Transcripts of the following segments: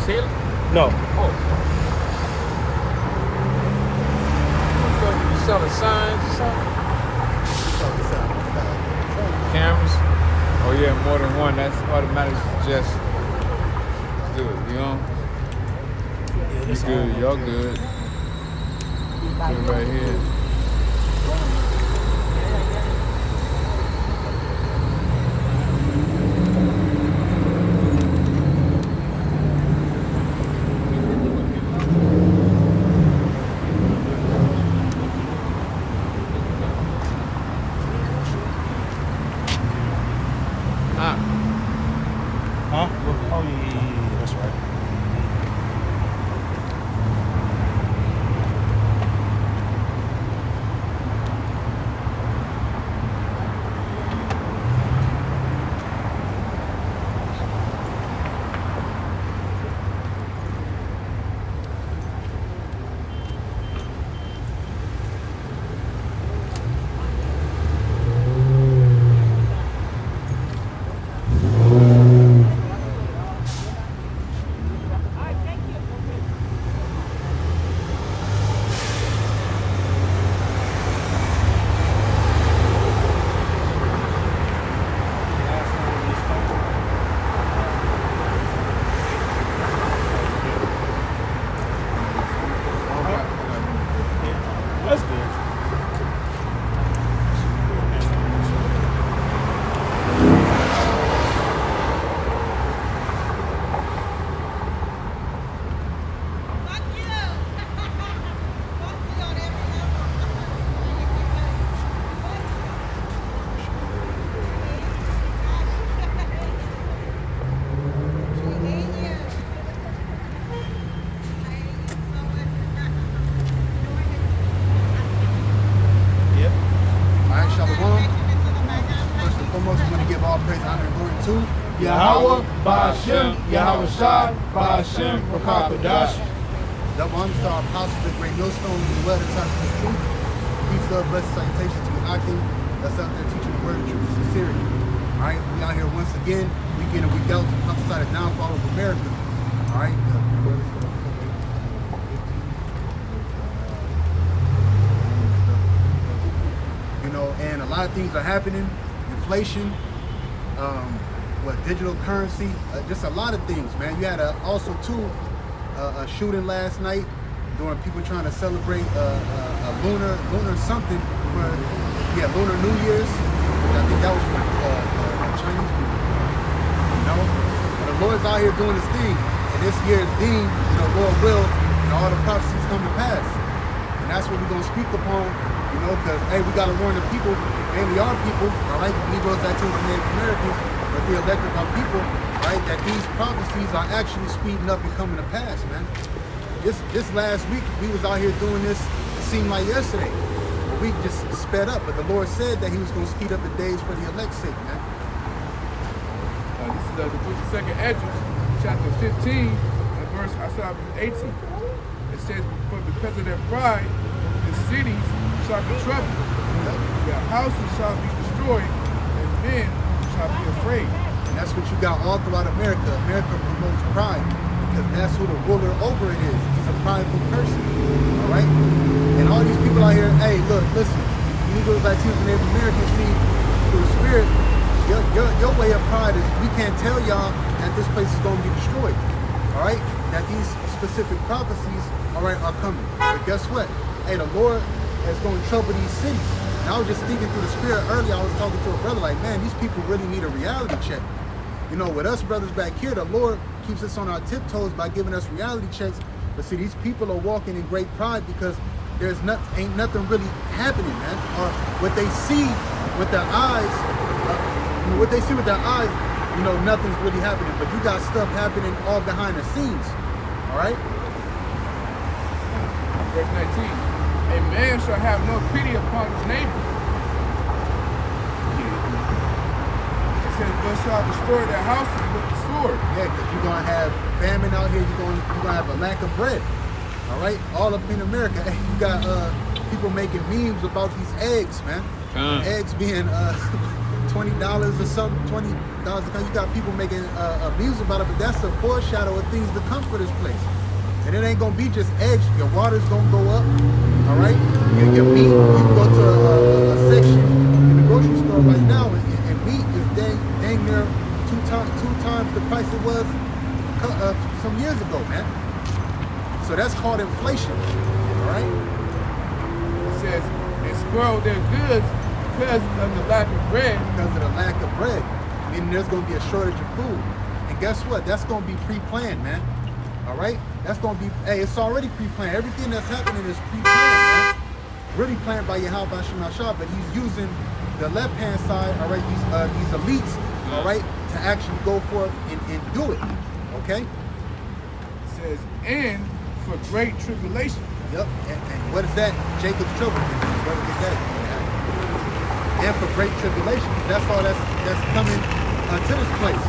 Taylor? No. Oh. You selling signs or something? Cameras? Oh yeah, more than one. That's automatic suggest. Let's do it, you know? You good, y'all good. Good right here. Huh? Oh, yeah, that's right. That's good. Yahweh, Ba'ashem, Yahweh Shai, Ba'ashem, Rakakadash. The one star apostles, the great millstone, the well, the time of the truth. Peace, love, blessed salutations to Akim that's out there teaching the word of truth and sincerity. All right, we out here once again, week in and week out, to prophesy the downfall of America. All right. You know, and a lot of things are happening. Inflation, digital currency, just a lot of things, man. You had also too a shooting last night during people trying to celebrate a lunar something for Lunar New Year's. I think that was for Chinese people. You know, but the Lord's out here doing his thing, and this year's theme, you know, Lord will, and all the prophecies come to pass, and that's what we're gonna speak upon. You know, because hey, we gotta warn the people, mainly our people, all right, Negroes, Latinos, and Native Americans, but the elect of our people, right, that these prophecies are actually speeding up and coming to pass, man. This last week, we was out here doing this, it seemed like yesterday. The week just sped up, but the Lord said that he was going to speed up the days for the elect's sake, man. This is the book of 2nd Esdras, chapter 15, and verse 18. It says, "For because of their pride, the cities shall be troubled, their houses shall be destroyed, and men shall be afraid." And that's what you got all throughout America. America promotes pride because that's who the ruler over it is. He's a prideful person, all right? And all these people out here, hey, look, listen, Negroes, Latinos, and Native Americans see through the spirit, your way of pride is we can't tell y'all that this place is going to be destroyed, all right? That these specific prophecies, all right, are coming. But guess what? Hey, the Lord is going to trouble these cities. And I was just thinking through the spirit earlier, I was talking to a brother like, man, these people really need a reality check. You know, with us brothers back here, the Lord keeps us on our tiptoes by giving us reality checks. But see, these people are walking in great pride because ain't nothing really happening, man. Or what they see with their eyes, you know, nothing's really happening. But you got stuff happening all behind the scenes, all right? Verse 19, "A man shall have no pity upon his neighbor. It says, but shall destroy their houses with the sword." Yeah, because you're going to have famine out here. You're going to have a lack of bread, all right? All up in America. Hey, you got people making memes about these eggs, man. Eggs being $20 or something, $20 a cup. You got people making meals about it, but that's a foreshadow of things to come for this place. And it ain't gonna be just eggs. Your water's gonna go up, all right? Your meat, you can go to a section in the grocery store right now, and meat is dang near two times the price it was some years ago, man. So that's called inflation, all right? It says, and spoil their goods because of the lack of bread. Because of the lack of bread, meaning there's gonna be a shortage of food. And guess what? That's gonna be pre-planned, man. All right? That's gonna be, hey, it's already pre-planned. Everything that's happening is pre-planned, man. Really planned by Yahweh Shemashah, but he's using the left-hand side, all right, these elites, all right, to actually go forth and do it, okay? It says, and for great tribulation. Yep, and what is that? Jacob's trouble. Where we get that? And for great tribulation, that's all that's coming to this place.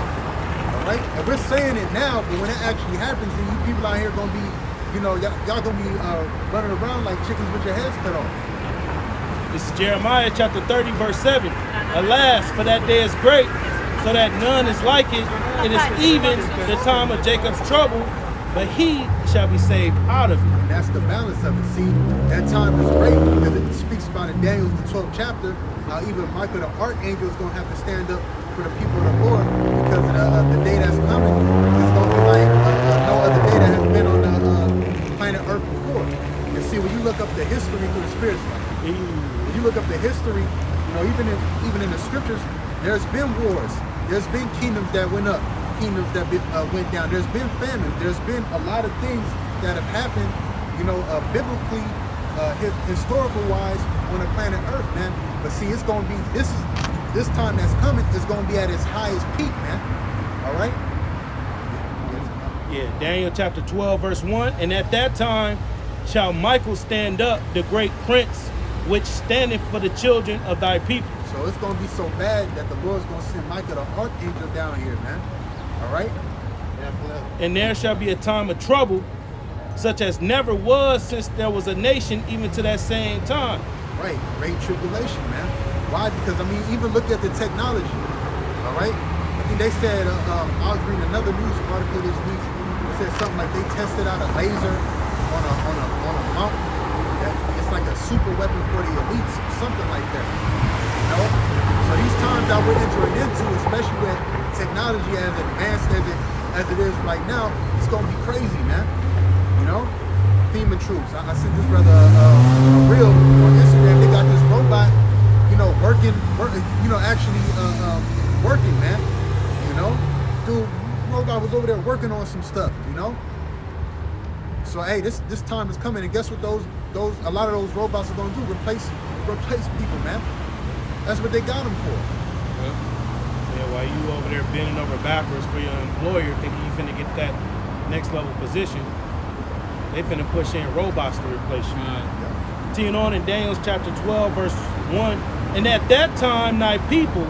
All right, and we're saying it now, but when it actually happens, then you people out here gonna be, you know, y'all gonna be running around like chickens with your heads cut off. This is Jeremiah chapter 30, verse 7. Alas, for that day is great, so that none is like it. It is even the time of Jacob's trouble, but he shall be saved out of it. And that's the balance of it. See, that time is great because it speaks about in Daniel, the 12th chapter, how even Michael the archangel is going to have to stand up for the people of the Lord because of the day that's coming is going to be like no other day that has been on the planet Earth before. And see, when you look up the history through the spirits, when you look up the history, you know, even in the scriptures, there's been wars, there's been kingdoms that went up, kingdoms that went down. There's been famine. There's been a lot of things that have happened, you know, biblically, historical wise, on the planet Earth, man. But see, it's gonna be this time that's coming is gonna be at its highest peak, man. All right. Yeah, Daniel chapter 12, verse 1. And at that time shall Michael stand up, the great prince, which standeth for the children of thy people. So it's gonna be so bad that the Lord's gonna send Michael the archangel down here, man. All right? And there shall be a time of trouble, such as never was since there was a nation, even to that same time. Right, great tribulation, man. Why? Because, I mean, even look at the technology, all right? I think they said, I was reading another news article this week, it said something like they tested out a laser on a mountain. It's like a super weapon for the elites, something like that, you know? So these times that we're entering into, especially with technology as advanced as it is right now, it's gonna be crazy, man. You know, FEMA troops. I sent this brother a reel on Instagram. They got this robot, you know, working, actually working, man. You know, dude, robot was over there working on some stuff. You know. So hey, this time is coming, and guess what? A lot of those robots are gonna do? Replace people, man. That's what they got them for. Yeah, while you over there bending over backwards for your employer, thinking you finna get that next level position, they finna push in robots to replace you. Continuing on in Daniel chapter 12, verse 1. And at that time thy people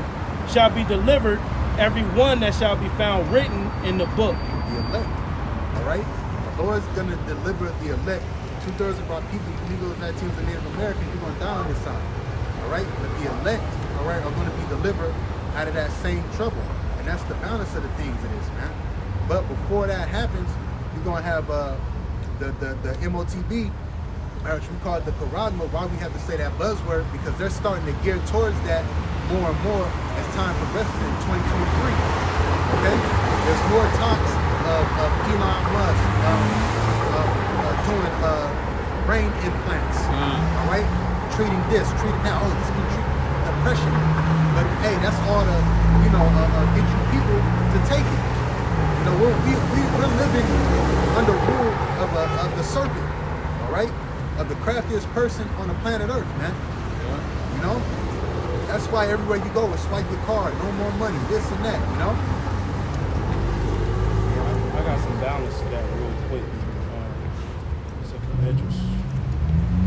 shall be delivered, every one that shall be found written in the book. The elect. All right? The Lord's gonna deliver the elect. 2/3 of our people, Negroes, Latinos, and Native Americans, you're gonna die on this side. All right? But the elect, all right, are gonna be delivered out of that same trouble. And that's the balance of the things it is, man. But before that happens, you're gonna have the MOTB, or we call it the Karagma. Why we have to say that buzzword? Because they're starting to gear towards that more and more as time progresses in 2023. Okay? There's more talks of Elon Musk doing brain implants. All right? Treating that. Oh, this can treat depression. But hey, that's all to, get you people to take it. You know, we're living under rule of the serpent, all right? Of the craftiest person on the planet Earth, man. Yeah. You know? That's why everywhere you go, swipe your card, no more money, this and that, you know? Yeah, I got some balance to that real quick.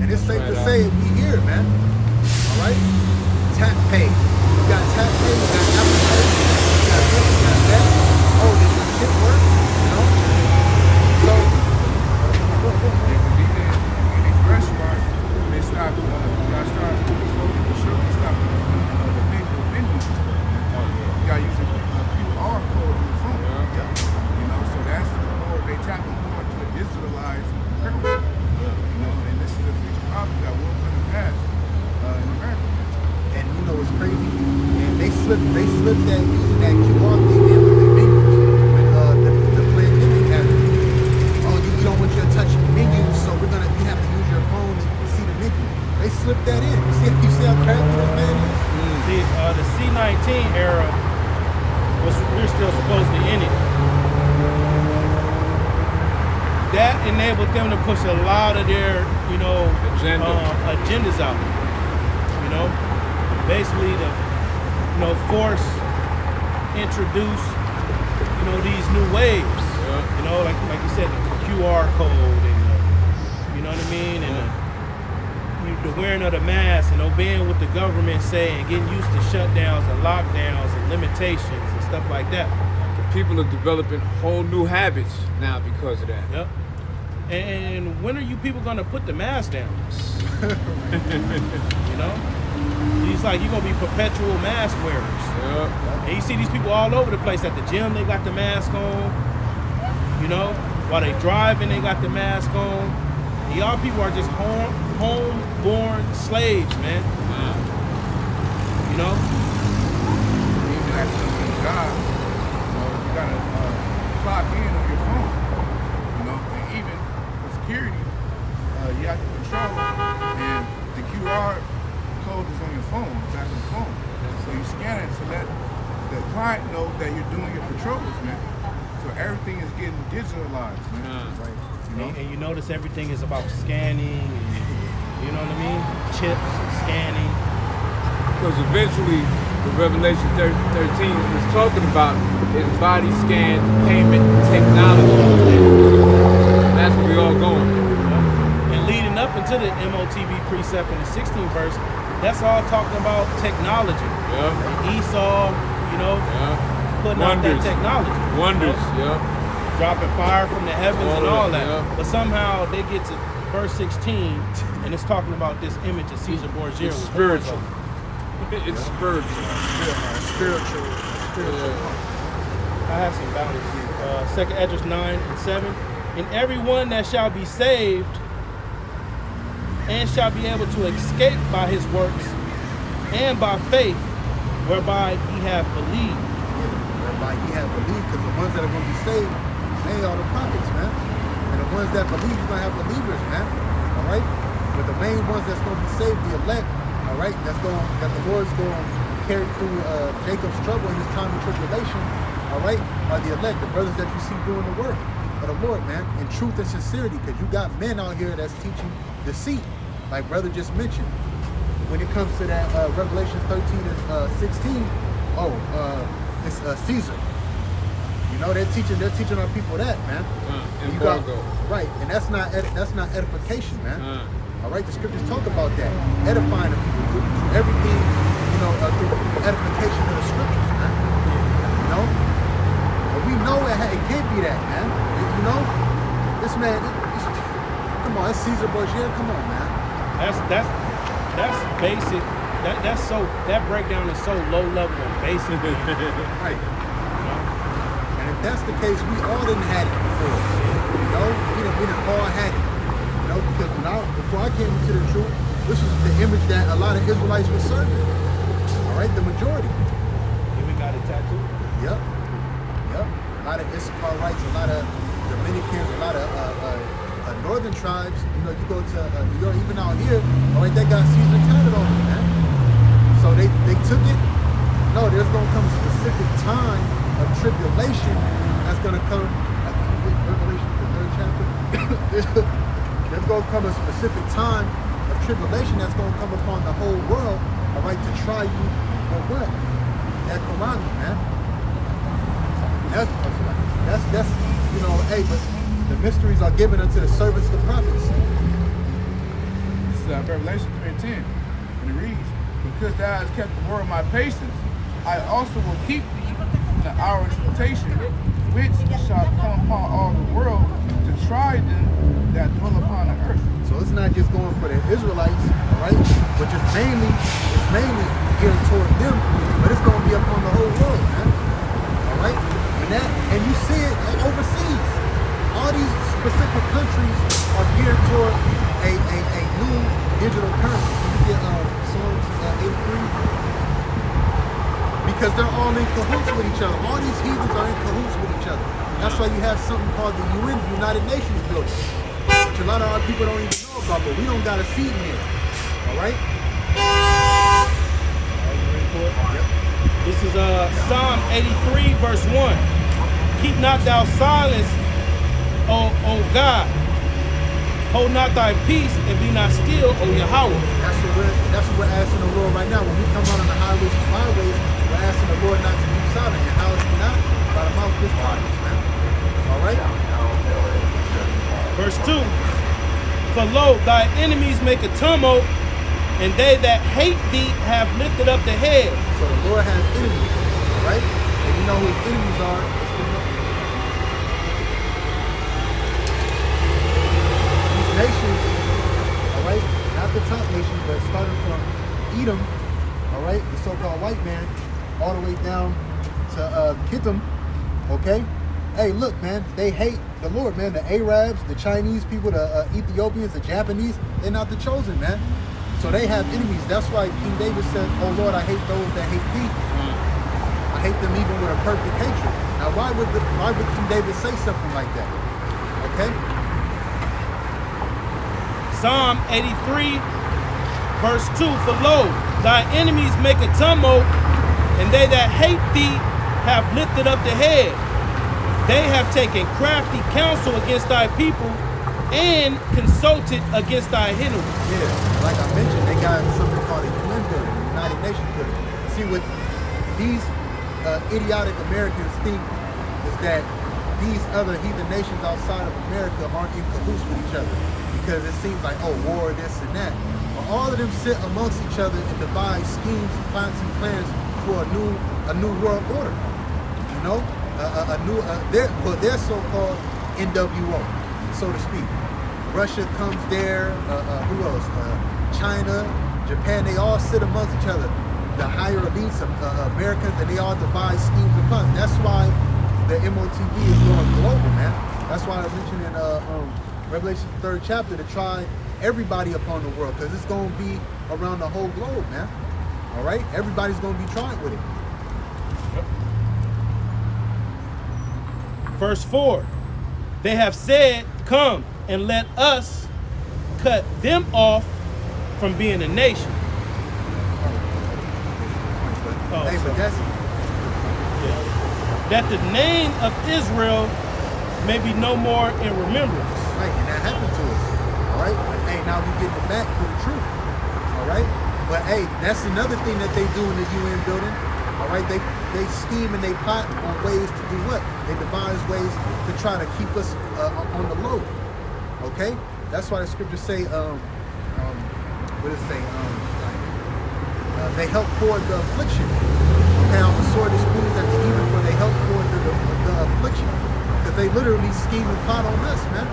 And it's safe to say we here, man. All right? Tap pay. You got tap pay, you got Apple Pay, you got this, you got that. Oh, did your shit work? You know? So, in these restaurants, they stop, stop the big vendors. Israelites purpose. You know, and this is a future prophecy that will come to pass in America. And you know what's crazy? And they slipped that using that QR thing in with the menus when the pandemic happened. Oh, you don't want you to touch menus, so you have to use your phone to see the menu. They slipped that in. You see how crafty this man is? See, the C-19 era we're still supposedly in it. That enabled them to push a lot of their, agendas out. You know, basically to, force, introduce, these new waves. Yeah. You know, like you said, the QR code and you know what I mean, and the wearing of the mask and obeying what the government say and getting used to shutdowns and lockdowns and limitations and stuff like that. The people are developing whole new habits now because of that. Yep. And when are you people gonna put the mask down? You know? It's like you're gonna be perpetual mask wearers. Yep. And you see these people all over the place. At the gym, they got the mask on. You know? While they driving, they got the mask on. And y'all people are just home-born slaves, man. Wow. You know? Even at the job, you gotta clock in on your phone. You know, and even for security, you have to control, and the QR code is on your phone, back on the phone. So you scan it to let the client know that you're doing your patrols, man. So everything is getting digitalized, man. Right. You know? And you notice everything is about scanning, and, you know what I mean? Chips and scanning. Because eventually, the Revelation 13 is talking about is body scan payment technology. That's where we all going. And leading up into the MOTV precept in the 16th verse, that's all talking about technology. Yeah. Esau, putting out that technology. Wonders, Dropping fire from the heavens and all that. Yeah. But somehow they get to verse 16 and it's talking about this image of Caesar Borgia. It's spiritual. It's spiritual. Spiritual. I have some boundaries here. 2nd Esdras 9 and 7. And everyone that shall be saved and shall be able to escape by his works and by faith, whereby he have believed. Whereby he have believed, because the ones that are going to be saved, they are the prophets, man. And the ones that believe, you're going to have believers, man. All right? But the main ones that's going to be saved, the elect, all right, that the Lord's going to carry through Jacob's trouble in his time of tribulation, all right, are the elect, the brothers that you see doing the work of the Lord, man, in truth and sincerity, because you got men out here that's teaching deceit, like brother just mentioned. When it comes to that Revelation 13 and 16, it's Caesar. You know, they're teaching our people that, man. Right, and that's not edification, man. All right, the scriptures talk about that, edifying the people, do everything, through edification of the scriptures, man. You know, and we know it can't be that, man. You know, this man, come on, it's Caesar Borgia. Come on, man. That's basic. That breakdown is so low level and basic. Right. You know? And if that's the case, we all didn't had it before. You know, we didn't all had it. You know, because before I came into the truth, this was the image that a lot of Israelites were serving. All right, the majority. Even got it tattooed. Yep. A lot of Issacharites, a lot of Dominicans, a lot of northern tribes. You know, you go to New York, even out here, all right, they got Caesar tatted on them, man. So they took it. No, there's gonna come a specific time of tribulation that's gonna come. Revelation, the 3rd chapter. There's gonna come a specific time of tribulation that's gonna come upon the whole world, all right, to try you for what? That Quran, man. That's but the mysteries are given unto the servants of the prophets. This is Revelation 3:10, and it reads, "Because thou hast kept the word of my patience, I also will keep thee from the hour of temptation, which shall come upon all the world to try them that dwell upon the earth." So it's not just going for the Israelites, all right, but it's mainly geared toward them, but it's going to be upon the whole world, man. All right, and you see it overseas. All these specific countries are geared toward a new digital currency. You get Psalms 83. Because they're all in cahoots with each other. All these heathens are in cahoots with each other. That's why you have something called the UN, United Nations building, which a lot of our people don't even know about, but we don't got a seat in here. All right? Are you ready for it? Yep. This is Psalm 83, verse 1. Keep not thou silence, O God. Hold not thy peace and be not still, O Yahweh. That's what we're asking the Lord right now. When we come out on the highways and byways, we're asking the Lord not to be silent. And how is he not? By the mouth of his prophets, man. All right? Verse 2. For lo, thy enemies make a tumult, and they that hate thee have lifted up the head. So the Lord has enemies, all right? And you know who his enemies are. These nations, all right? Not the top nations, but starting from Edom, all right? The so-called white man, all the way down to Kittim, okay? Hey, look, man, they hate the Lord, man. The Arabs, the Chinese people, the Ethiopians, the Japanese, they're not the chosen, man. So they have enemies. That's why King David said, oh, Lord, I hate those that hate thee. I hate them even with a perfect hatred. Now, why would King David say something like that? Okay? Psalm 83, verse 2. For lo, thy enemies make a tumult, and they that hate thee have lifted up the head. They have taken crafty counsel against thy people and consulted against thy enemies. Yeah, like I mentioned, they got something called a UN building, the United Nations building. See, what these idiotic Americans think is that these other heathen nations outside of America aren't in cahoots with each other, because it seems like, oh, war, this and that. But all of them sit amongst each other and devise schemes, plots, and plans for a new world order. You know? Their so-called NWO, so to speak. Russia comes there, who else? China, Japan, they all sit amongst each other. The higher elites, Americans, and they all devise schemes and plans. That's why the MOTV is going global, man. That's why I mentioned in Revelation 3rd chapter to try everybody upon the world, because it's going to be around the whole globe, man. All right? Everybody's going to be trying with it. Verse 4, they have said, come and let us cut them off from being a nation. Hey, but that's... That the name of Israel may be no more in remembrance. Right, and that happened to us. All right? But, hey, now we getting it back to the truth. All right? But, hey, that's another thing that they do in the UN building. All right? They scheme and they plot on ways to do what? They devise ways to try to keep us on the low. Okay? That's why the scriptures say, what does it say? They help forward the affliction. Okay, I'm the sword is bruised at the even, for they help forward the affliction. Because they literally scheme and plot on us, man.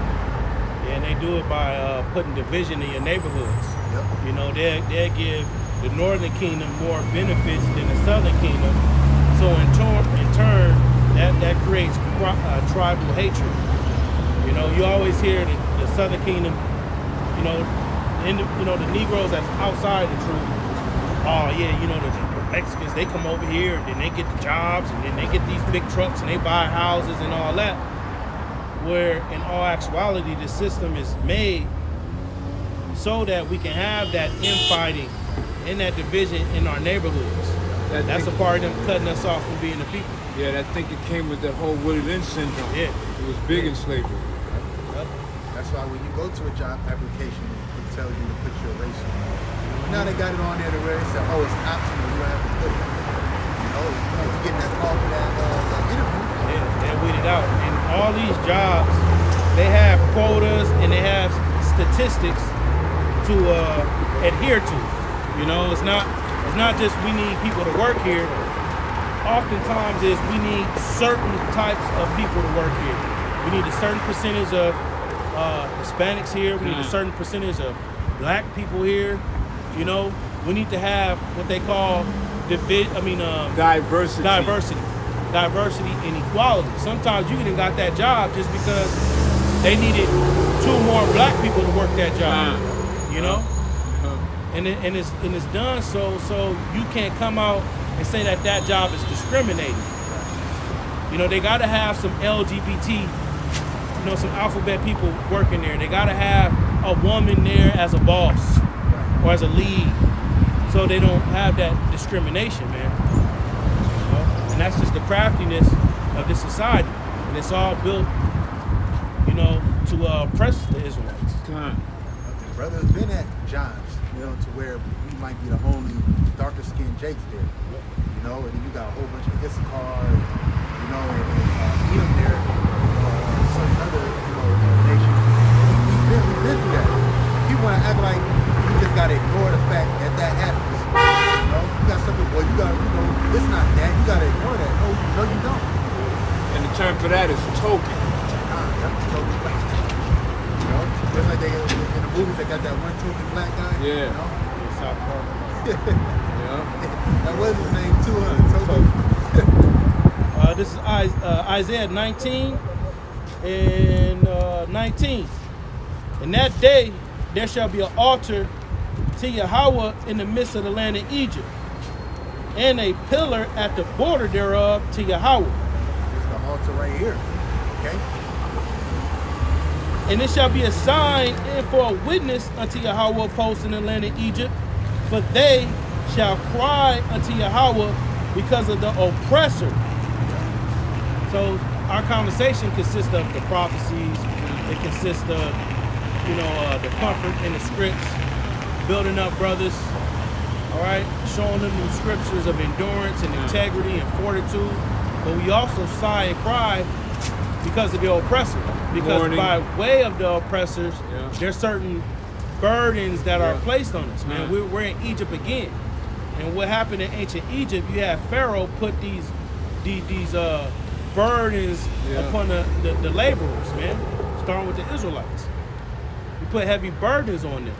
Yeah, and they do it by putting division in your neighborhoods. Yep. You know, they give the northern kingdom more benefits than the southern kingdom. So in turn, that creates tribal hatred. You know, you always hear the southern kingdom, the Negroes that's outside the truth. Oh yeah, the Mexicans, they come over here and then they get the jobs and then they get these big trucks and they buy houses and all that. Where in all actuality, the system is made so that we can have that infighting and that division in our neighborhoods. That's a part of them cutting us off from being the people. Yeah, I think it came with the whole Willie Lynch syndrome. Yeah. It was big in slavery. Yep. That's why when you go to a job application, it tells you to put your race on. Now they got it on there to where they say, oh, it's optional, you don't have to put it. You getting that call for that interview. Yeah, they're weeded out. And all these jobs, they have quotas and they have statistics to adhere to. It's not just we need people to work here. Oftentimes is we need certain types of people to work here. We need a certain percentage of Hispanics here. We need a certain percentage of black people here. We need to have what they call diversity and equality. Sometimes you even got that job just because they needed 2 more black people to work that job. You know, and it's done so you can't come out and say that job is discriminating. You know, they got to have some LGBT, some alphabet people working there. They got to have a woman there as a boss or as a lead, so they don't have that discrimination, man. You know? And that's just the craftiness of this society, and it's all built, to oppress the Israelites. Brothers been at jobs, to where we might be the only darker skinned Jakes there. And then you got a whole bunch of Issachar, and even there, some other, nations. We've been through that. People want to act like you just got to ignore the fact that happens. You got something, you got, it's not that. You got to ignore that. No, you don't. And the term for that is token. Token. Just like they in the movies, they got that one token black guy. Yeah. South Park. That was his name too, huh? This is Isaiah 19 and 19. In that day, there shall be an altar to Yahweh in the midst of the land of Egypt, and a pillar at the border thereof to Yahweh. It's the altar right here. Okay. And it shall be a sign and for a witness unto Yahweh of hosts in the land of Egypt, for they shall cry unto Yahweh because of the oppressor. So our conversation consists of the prophecies. It consists of, the comfort in the scripts, building up brothers, all right, showing them the scriptures of endurance and integrity and fortitude. But we also sigh and cry because of the oppressor. Because by way of the oppressors, there's certain burdens that are placed on us, man. We're in Egypt again. And what happened in ancient Egypt, you had Pharaoh put these burdens upon the laborers, man, starting with the Israelites. He put heavy burdens on them.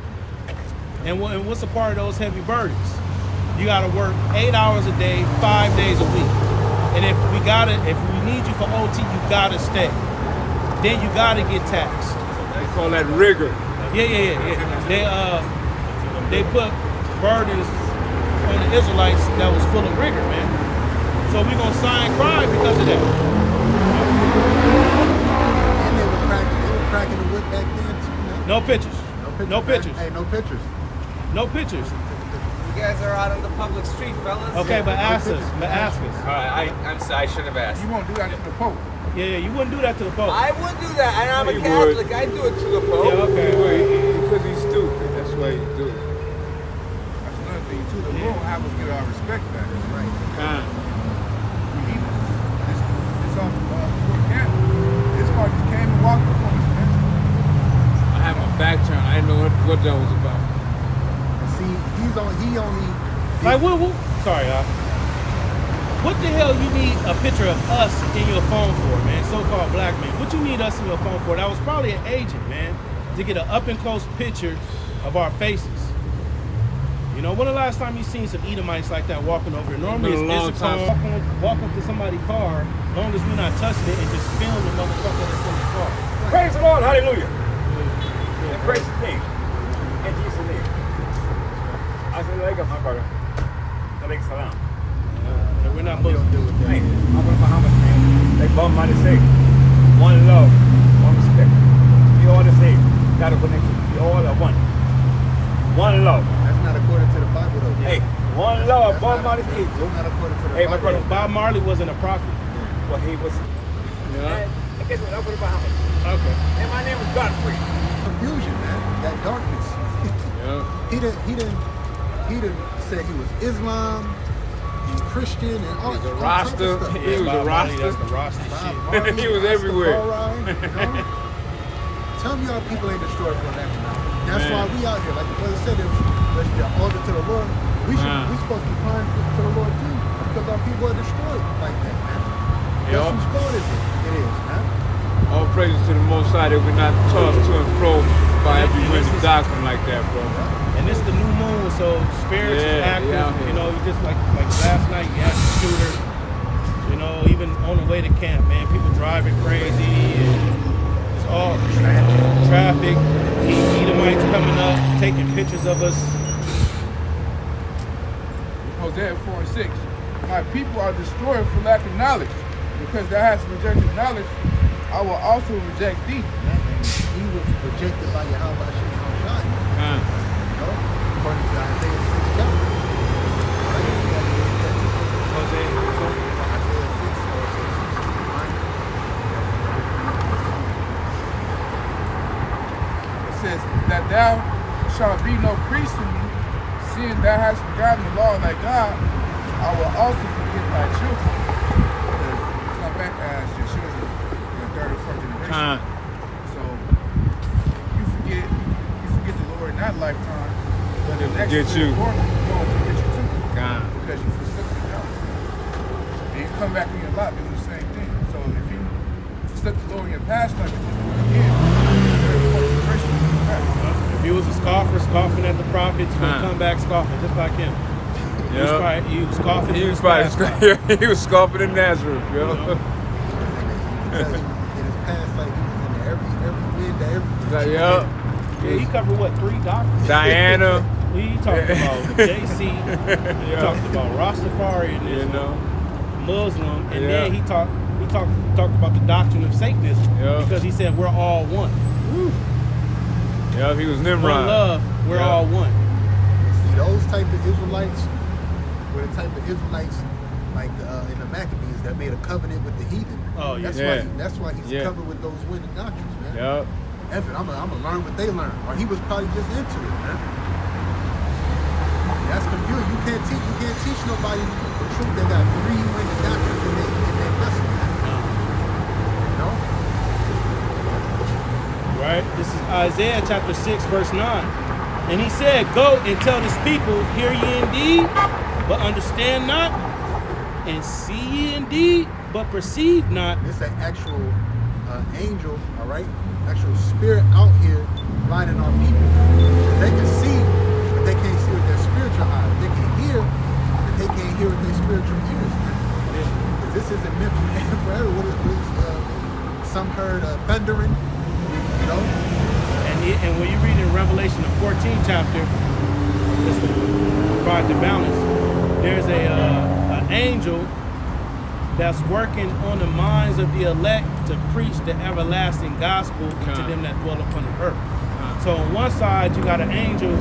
And what's a part of those heavy burdens? You got to work 8 hours a day, 5 days a week. And if we need you for OT, you got to stay. Then you got to get taxed. They call that rigor. Yeah. They put burdens on the Israelites that was full of rigor, man. So we're going to sigh and cry because of that. And they were cracking the whip back then too. No pictures. No pictures. Hey, no pictures. No pictures. You guys are out on the public street, fellas. Okay, but ask us. I'm sorry, I should have asked. You won't do that to the Pope. Yeah, you wouldn't do that to the Pope. I would do that, and I'm a He Catholic. would. I do it to the Pope. Yeah, okay. Because he's stupid. That's why he do it. That's another thing too. The Lord will have us get our respect back. That's right. This off Fort Camp. This part just came and walked up on us, man. I had my back turned. I didn't know what that was about. See, he only. Like, what? Sorry, what the hell you need a picture of us in your phone for, man? So-called black man. What you need us in your phone for? That was probably an agent, man, to get an up-and-close picture of our faces. When the last time you seen some Edomites like that walking over here? Normally it's Issachar. Walk up to somebody's car, as long as we're not touching it, and just film the motherfucker that's in the car. Praise the Lord, hallelujah. And praise his name. In Jesus' name. Assalamu alaikum, my brother. Alaikum salam. We're not Muslim. Hey, I'm with Muhammad, man. Like Bob Marley say, one love, one respect. We all the same. Got a connection. We all are one. One love. That's not according to the Bible, though. Hey, one love. Bob Marley say. That's not according to the Hey, Bible. my brother. Bob Marley wasn't a prophet. Well, he was. And guess what? I'm with Muhammad. Okay. And my name is Godfrey. Confusion, man. That darkness. He didn't say he was Islam, and Christian, and all. He's a all types Rasta. of stuff. He was a Bob Marley, Rasta. that's the Rasta shit. He was everywhere. Tell me our people ain't destroyed for that. That's Man. why we out here. Like the brother said, there's the altar to the Lord. We supposed to be crying to the Lord too, because our people are destroyed like that, man. That's whose fault is it? It is, man. All praises to the Most High that we're not tossed to and fro by every wind of doctrine like that, bro. And it's the new moon, so spirits is active. You just like last night, you had the shooter. Even on the way to camp, man, people driving crazy, and it's all traffic. Edomites coming up, taking pictures of us. Hosea 4:6. My people are destroyed for lack of knowledge. Because thou hast rejected knowledge, I will also reject thee. He was rejected by Yahweh Hashem Shai. According to Isaiah 6 chapter. Hosea 6. It says that thou shalt be no priest to me, seeing thou hast forgotten the law of thy God, I will also forget thy children. It's not back as your children in the third or fourth generation. So you forget the Lord in that lifetime, but the next forget you. Lord will forget you too. Because you forsook the God. And you come back in your life and do the same thing. So if you forsook the Lord in your past life, you do it again. If you was a scoffer, scoffing at the prophets, you're going to come back scoffing, just like him. Yeah. He was scoffing. He was he was scoffing in Nazareth, yo. In his past, like he was in every wind, every. Yeah, he covered what, 3 doctors? Diana. He talked about JC. He talked about Rastafarianism, You know. Muslim, and then he talked about the doctrine of Satanism because he said we're all one. Yeah, he was Nimrod. One love, we're all one. See, those type of Israelites were the type of Israelites like in the Maccabees that made a covenant with the heathen. Oh, yeah. That's why he's covered with those wicked doctrines, man. Yep. Evan, I'm gonna learn what they learn, or he was probably just into it, man. That's confusing. You can't teach nobody the truth. They got 3 wicked doctrines in their vessel, man. You know? Right? This is Isaiah chapter 6, verse 9. And he said, go and tell this people, hear ye indeed, but understand not, and see ye indeed, but perceive not. It's an actual angel, all right? Actual spirit out here blinding our people. They can see, but they can't see with their spiritual eyes. They can hear, but they can't hear with their spiritual ears. Because this isn't meant for forever. What is some heard thundering, you know? And when you read in Revelation, the 14th chapter, just to provide the balance, there's an angel that's working on the minds of the elect to preach the everlasting gospel to them that dwell upon the earth. So on one side, you got an angel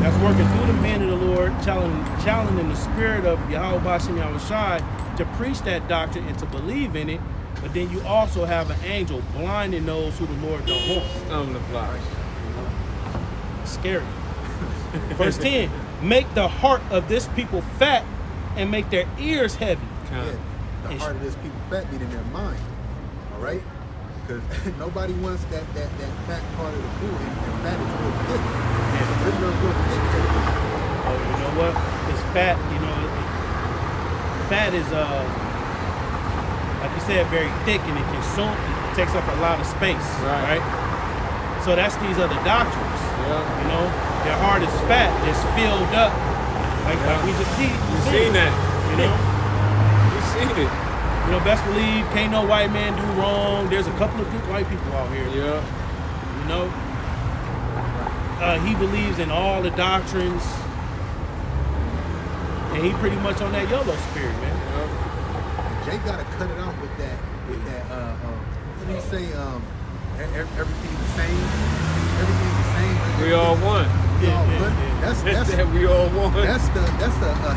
that's working through the men of the Lord, challenging the spirit of Yahweh Bashem Yahushai to preach that doctrine and to believe in it. But then you also have an angel blinding those who the Lord don't want. Stumbling blocks. Scary. Verse 10, make the heart of this people fat and make their ears heavy. Yeah, the heart of this people fat meaning their mind. All right? Because nobody wants that fat part of the food, and fat is real thick. Yeah. Israel's real thick. Oh, you know what? It's fat, you know, fat is like you said, very thick, and it takes up a lot of space, right? So that's these other doctrines. You know, their heart is fat, it's filled up, like we just see. You seen that? You know, you seen it. You know, best believe can't no white man do wrong. There's a couple of good white people out here. Yeah. You know, he believes in all the doctrines, and he pretty much on that YOLO spirit, man. Jay gotta cut it out with that what do you say, everything's the same. Everything's the same. We all one. That's we all one. That's a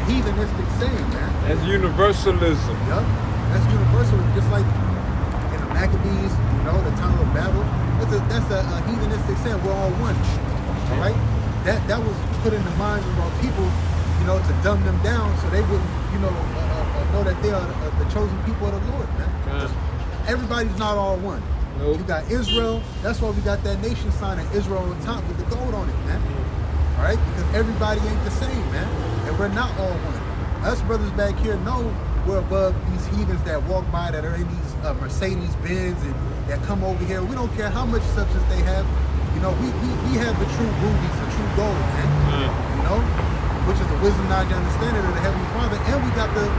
heathenistic saying, man. That's universalism. Yup. That's universal. Just like in the Maccabees, you know, the Tower of Babel. That's a heathenistic saying. We're all one. All right. That was put in the minds of our people, you know, to dumb them down so they wouldn't, you know that they are the chosen people of the Lord, man. Everybody's not all one. Nope. You got Israel. That's why we got that nation sign of Israel on top with the gold on it, man. All right, because everybody ain't the same, man, and we're not all one. Us brothers back here know we're above these heathens that walk by that are in these Mercedes Benz and that come over here. We don't care how much substance they have. You know, we have the true rubies, the true gold, man. You know, which is the wisdom, knowledge, and understanding of the Heavenly Father, and we got the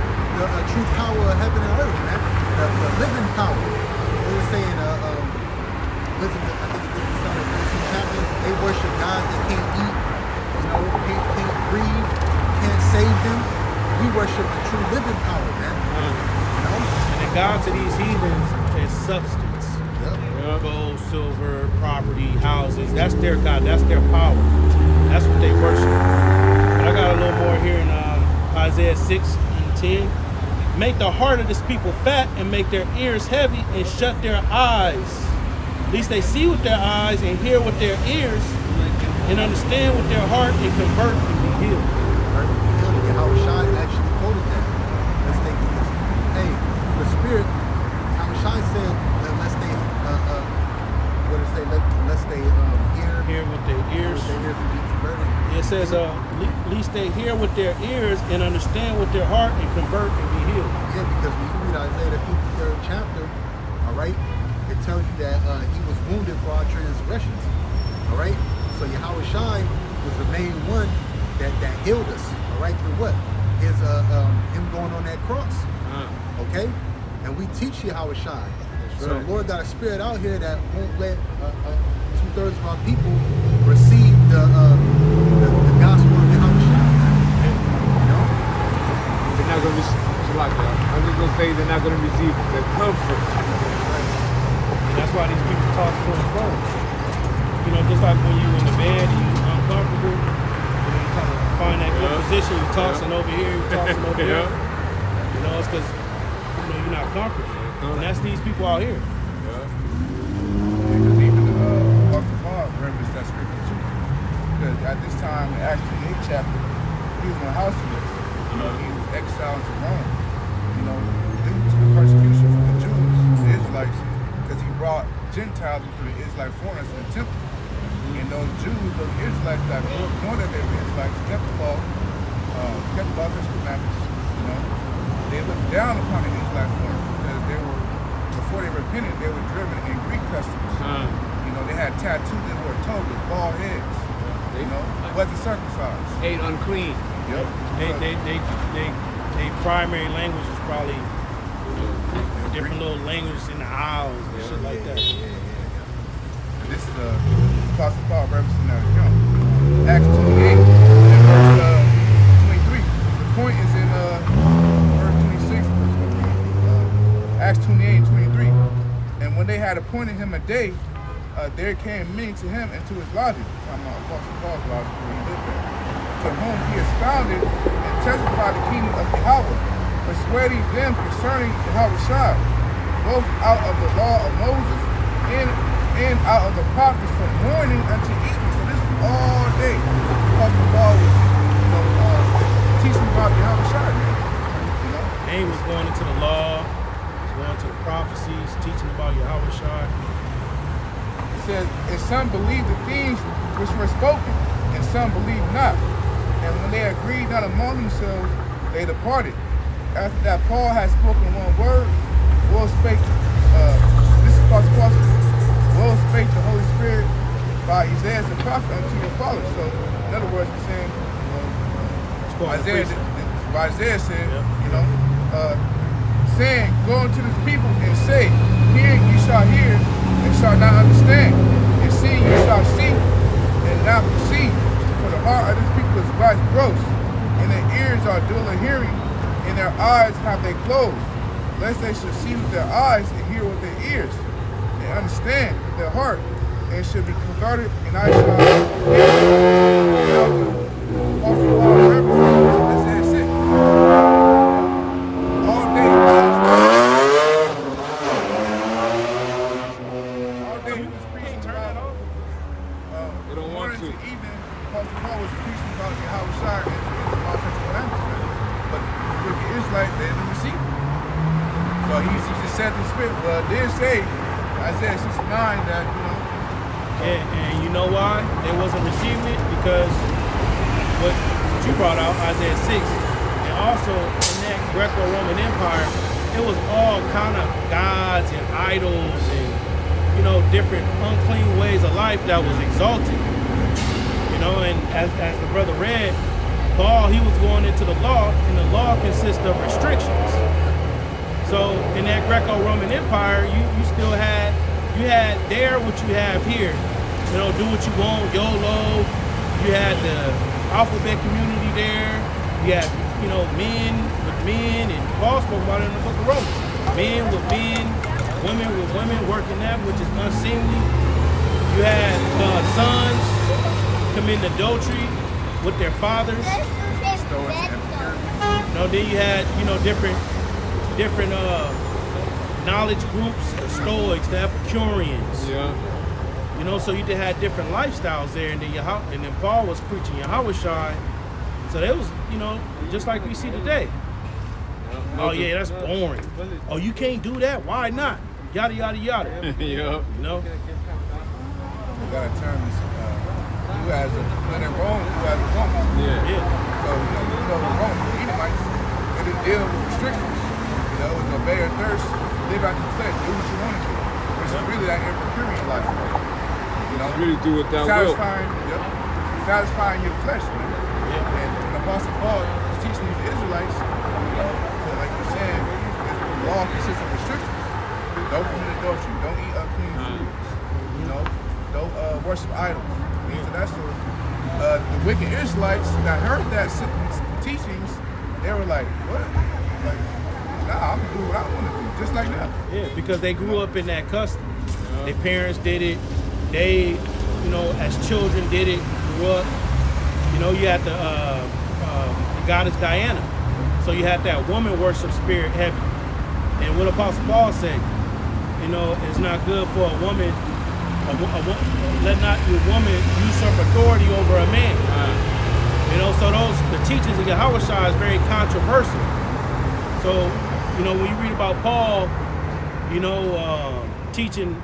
true power of heaven and earth, man. The living power. They were saying, listen to, I think it's in the 13th chapter, they worship gods that can't eat, can't breathe, can't save them. We worship the true living power, man. And the God to these heathens is substance. Yep. Gold, silver, property, houses. That's their God. That's their power. That's what they worship. But I got a little more here in Isaiah 6 and 10. Make the heart of this people fat and make their ears heavy and shut their eyes. At least they see with their eyes and hear with their ears and understand with their heart and convert and be healed. Yahweh Shai actually quoted that. Let's take this. Hey, the Spirit, Yahweh Shai said that lest they, what did it say? Lest they hear with their ears. With their ears and be converted. It says, least they hear with their ears and understand with their heart and convert and be healed. Yeah, because when you read Isaiah the 53rd chapter, all right, it tells you that he was wounded for our transgressions. All right? So Yahweh Shai was the main one that healed us. All right, through what? His him going on that cross. Okay? And we teach Yahweh Shai. So the Lord got a spirit out here that won't let 2/3 of our people receive the gospel of Yahweh Shai. You know? They're not going to receive, I'm just going to say they're not going to receive the comfort. And that's why these people talk to and fro. You know, just like when you in the bed and you're uncomfortable, you kind of find that good position, you tossing over here, you tossing over here. You know, it's because you're not comfortable. And that's these people out here. Because even Apostle Paul referenced that scripture too. Because at this time in Acts 28 chapter, he was on house arrest. He was exiled to Rome. Due to the persecution from the Jews, the Israelites, because he brought Gentiles into the Israelite foreigners in the temple. And those Jews, those Israelites that knowing that they were Israelites, kept the law, and commandments. They looked down upon the Israelite foreigners because they were, before they repented, they were driven in Greek customs. They had tattoos, they wore togas, bald heads. Wasn't circumcised. Ate unclean. Yep. They primary language is probably different little languages in the aisles and shit like that. This is Apostle Paul referencing that account. Acts 28 and verse 23. The point is in verse 26. Acts 28 and 23. And when they had appointed him a day, there came many to him and to his lodging. I'm Apostle Paul's lodging where he lived there. To whom he expounded and testified the kingdom of Yahweh, persuading them concerning Yahweh Shai, both out of the law of Moses and out of the prophets from morning unto evening. So this is all day. Apostle Paul was, teaching about Yahweh Shai. And he was going into the law, he was going to the prophecies, teaching about Yahweh Shai. It says, and some believed the things which were spoken, and some believed not. And when they agreed not among themselves, they departed. After that Paul had spoken one word, Will spake, this is Apostle Paul, Will spake the Holy Spirit by Isaiah the prophet unto your fathers. So, in other words, he's saying, Isaiah said, saying, go unto this people and say, hear ye shall hear, and shall not understand, and see ye shall see, and not perceive. For the heart of this people is right gross, and their ears are dull of hearing, and their eyes have they closed, lest they should see with their eyes and hear with their ears, and understand with their heart, and should be converted, and I shall hear. Also, Isaiah 6. All day. All day he was preaching about morning to evening. Apostle Paul was preaching about Yahweh Shai and the Prophet's commandments. But with the Israelites, they didn't receive it. So he just said to the Spirit, well, it did say, Isaiah 69, that, And you know why they wasn't receiving it? Because what you brought out, Isaiah 6, and also in that Greco-Roman Empire, it was all kind of gods and idols and, different unclean ways of life that was exalted. And as the brother read, Paul, he was going into the law, and the law consists of restrictions. So in that Greco-Roman Empire, you still had you had there what you have here. You know, do what you want, YOLO. You had the alphabet community there. You had, you know, men with men, and Paul spoke about it in the book of Romans. Men with men, women with women, working that which is unseemly. You had sons committing adultery with their fathers. You know, then you had, you know, different knowledge groups, the Stoics, the Epicureans. Yeah. You know, so you did have different lifestyles there, and then Paul was preaching Yahushua. So that was, you know, just like we see today. Oh yeah, that's boring. Oh, you can't do that? Why not? Yada yada yada. Yeah. You know? We got a term, you as a, when in Rome, you as a woman. Yeah. Yeah. So, you know, Rome, the Edomites, they didn't deal with restrictions. You know, it's obey or thirst, live out the flesh, do what you want to do. Which is really that Epicurean life. You know, Really do what thou wilt. satisfying your flesh, man. Yeah. And the Apostle Paul is teaching these Israelites, you know, so like you're saying, the law consists of restrictions. Don't commit adultery, don't eat unclean foods, you know, don't worship idols. Things of that sort. The wicked Israelites that heard that teachings, they were like, what? Like, nah, I'm gonna do what I want to do, just like that. Yeah, because they grew up in that custom. Their parents did it. They, you know, as children did it, grew up. You know, you had the goddess Diana. So you had that woman worship spirit heavy. And what Apostle Paul said, you know, it's not good for a woman, let not your woman usurp authority over a man. You know, so the teachings of Yahushua is very controversial. So, you know, when you read about Paul, you know, teaching,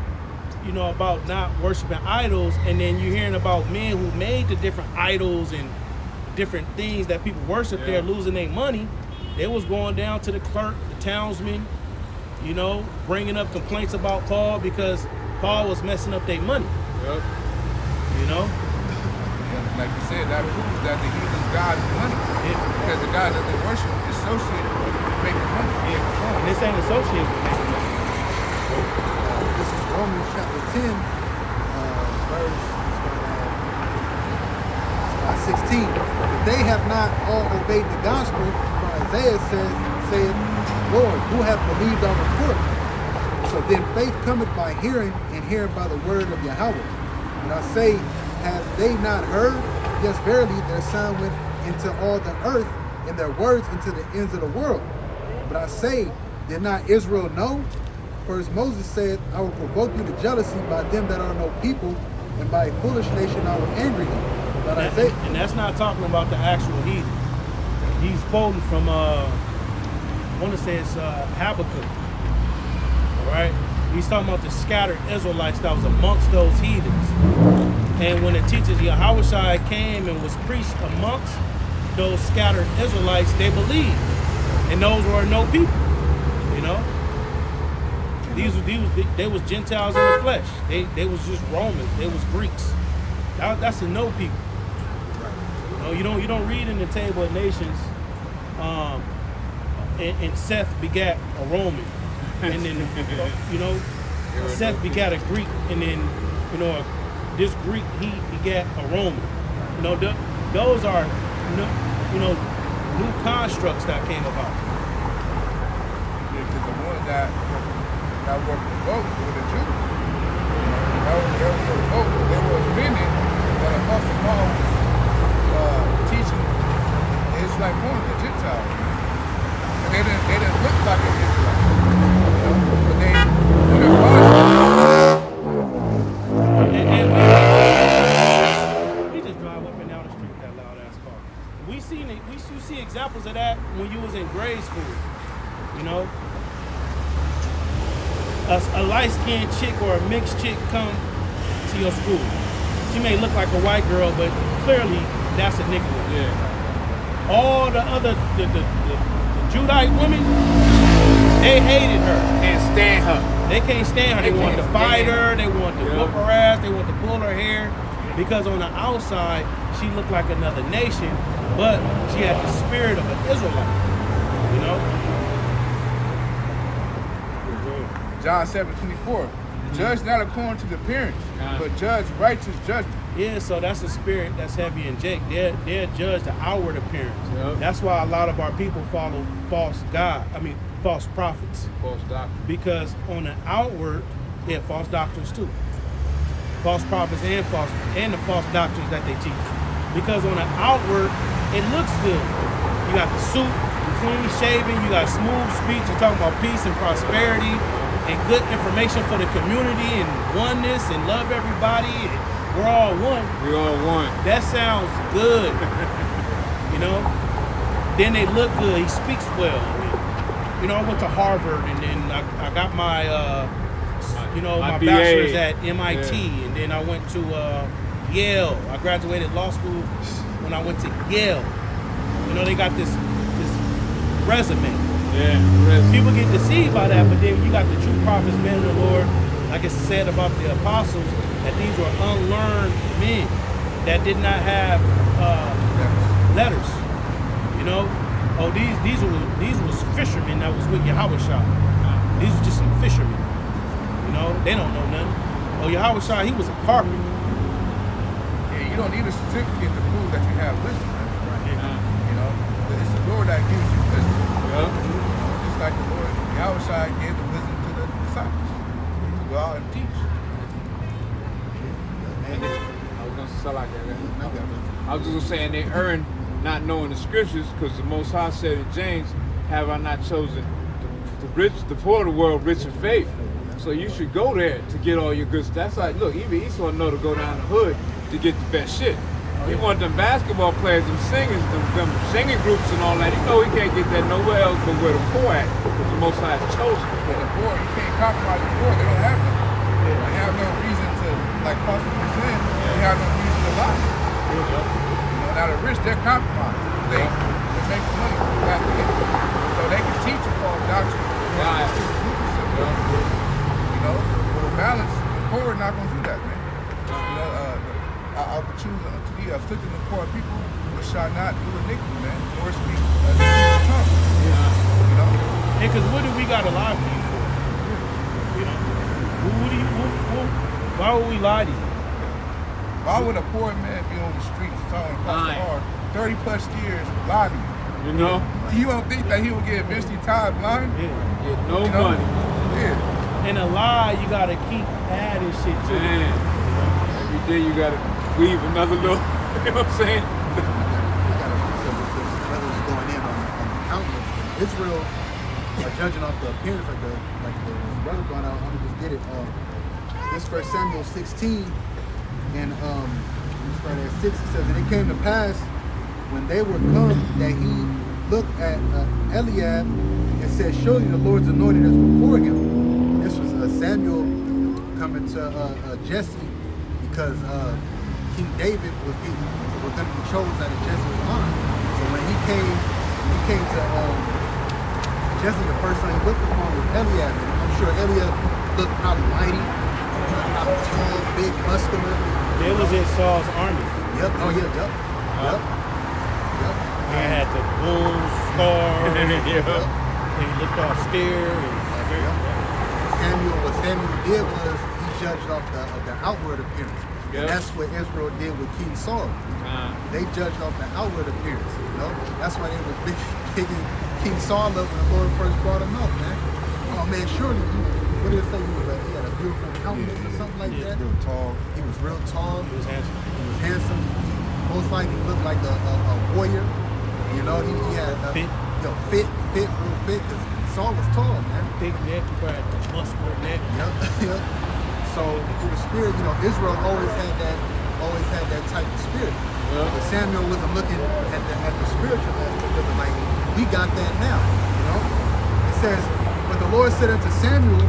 you know, about not worshiping idols, and then you're hearing about men who made the different idols and different things that people worship there, losing their money. They was going down to the clerk, the townsman, you know, bringing up complaints about Paul because Paul was messing up their money. Yep. You know? And like you said, that proves that the heathen God is money. Yeah. Because the God that they worship is associated with making money. And this ain't associated with making money. This is Romans chapter 10, verse 16. But they have not all obeyed the gospel, for Isaiah saith, Lord, who hath believed our report? So then faith cometh by hearing, and hearing by the word of Yahweh. And I say, have they not heard? Yes, verily, their sound went into all the earth, and their words into the ends of the world. But I say, did not Israel know? For as Moses said, I will provoke you to jealousy by them that are no people, and by a foolish nation I will anger you. But And that's not talking about the actual heathen. He's quoting from, I want to say it's Habakkuk. All right? He's talking about the scattered Israelites that was amongst those heathens. And when the teachers Yahushua came and was preached amongst those scattered Israelites, they believed. And those were no people, you know? They was Gentiles in the flesh. They was just Romans. They was Greeks. That's a no people. You know, you don't read in the table of nations, and Seth begat a Roman, and then you know, Seth begat a Greek, and then you know, this Greek he begat a Roman. You know, those are new constructs that came about. Yeah, because the ones that were provoked were the Jews. They were offended that Apostle Paul was teaching the Israelite form, the Gentiles. And they didn't look like an Israelite. But they we just drive up and down the street with that loud ass car. We see examples of that when you was in grade school. You know, a light-skinned chick or a mixed chick come to your school. She may look like a white girl, but clearly that's a nigga. Yeah. All the other the Judite women, they hated her. Can't stand her. They can't stand her. They want to fight her. They want to whoop her ass. They want to pull her hair. Because on the outside, she looked like another nation, but she had the spirit of an Israelite. You know? John 7:24. Judge not according to the appearance, but judge righteous judgment. Yeah, so that's a spirit that's heavy in Jake. They're judge the outward appearance. Yep. That's why a lot of our people follow false prophets. False doctrine. Because on the outward, they have false doctrines too. False prophets and the false doctrines that they teach. Because on the outward, it looks good. You got the suit, you clean shaven, you got smooth speech, you're talking about peace and prosperity and good information for the community and oneness and love everybody. And we're all one. We all one. That sounds good. You know? Then they look good. He speaks well. You know, I went to Harvard and then I got my my BA. bachelor's at MIT, Yeah. and then I went to Yale. I graduated law school when I went to Yale. You know, they got this resume. Yeah. People get deceived by that, but then you got the true prophets, men of the Lord, like it's said about the apostles, that these were unlearned men that did not have letters. You know, these was fishermen that was with Yahweh Shah. These were just some fishermen. You know, they don't know nothing. Oh, Yahweh Shah, he was a carpenter. Yeah, you don't need a certificate to prove that you have wisdom. Right? You know, it's the Lord that gives you wisdom. Yeah. You know, just like the Lord, Yahweh Shah gave the wisdom to the disciples to go out and teach. I was gonna say like that. I was just gonna say, and they earn not knowing the scriptures, because the Most High said in James, "Have I not chosen the rich, the poor of the world, rich in faith?" So you should go there to get all your good stuff. That's like, look, even Esau know to go down the hood to get the best shit. He want them basketball players, them singers, them singing groups and all that. He know he can't get that nowhere else but where the poor at, because the Most High has chosen. But the poor, you can't compromise the poor. They don't have nothing. They have no reason to, like Pastor was saying, they have no reason to lie. You know, now the rich, they're compromised. They make money from that to get. So they can teach you false doctrine. Right. You know, for the balance, the poor are not going to do that, man. You know, I would choose to be afflicting the poor people, but shall not do iniquity, man. Nor speak the tongue. You know? Because what do we got to lie for you for? You know? Why would we lie to you? Why would a poor man be on the streets talking across the hard 30 plus years lying to you? You know? You don't think that he would get eventually tired of lying? Yeah. Get no You know? money. Yeah. And a lie, you got to keep adding shit to it. Man, every day you gotta weave another little, you know what I'm saying? I got a piece of this brothers going in on the countenance. Israel judging off the appearance like the brother going out. I'm just get it. This 1 Samuel 16 and we start at 6. It says, and it came to pass when they were come that he looked at Eliab and said, surely the Lord's anointed is before him. This was Samuel coming to Jesse because King David was going to be chosen out of Jesse's line. So when he came to Jesse, the first time he looked upon was Eliab. And I'm sure Eliab looked probably mighty, probably tall, big, muscular. They was in Saul's army. Yep. Oh yeah. Yep. They had the bull scar. Yeah. They looked austere. What Samuel did was he judged off the outward appearance. Yep. And that's what Israel did with King Saul. They judged off the outward appearance. You know, that's why they was picking King Saul up when the Lord first brought him out, man. Oh man, surely what did it say? He had a beautiful countenance or something like that. Real tall. He was real tall. He was handsome. He was handsome. He most likely looked like a warrior. You know, he had Fit. real fit, because Saul was tall, man. Thick neck, you probably had a muscular neck. Yep. So through the spirit, you know, Israel always had that type of spirit. But Samuel wasn't looking at the spiritual aspect of it like we got that now. You know, it says, but the Lord said unto Samuel,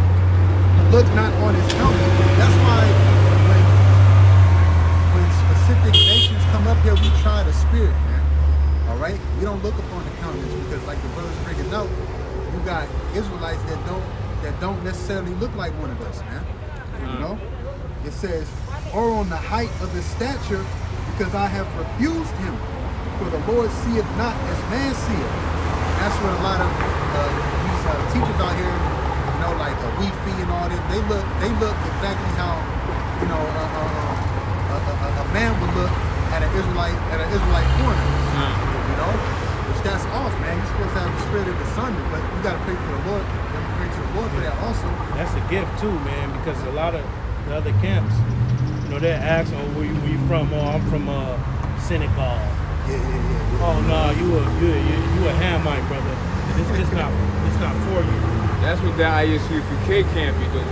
look not on his countenance. That's why when specific nations come up here, we try the spirit, man. All right, we don't look upon the countenance because, like the brothers bringing out, you got Israelites that don't necessarily look like one of us, man. You know, it says, or on the height of his stature, because I have refused him. For the Lord seeth not as man seeth. And that's what a lot of these teachers out here, know, like a Wi-Fi and all that. They look exactly how, you know, a man would look at an Israelite foreigner. You know, which that's off, man. You're supposed to have the spirit of discernment, but you got to pray for the Lord. You have to pray to the Lord for that also. That's a gift too, man, because a lot of the other camps, you know, they're asking, oh, where you from? Oh, I'm from Senegal. Yeah. Oh no, you a Hamite, brother. It's not for you. That's what the ISUPK can't be doing.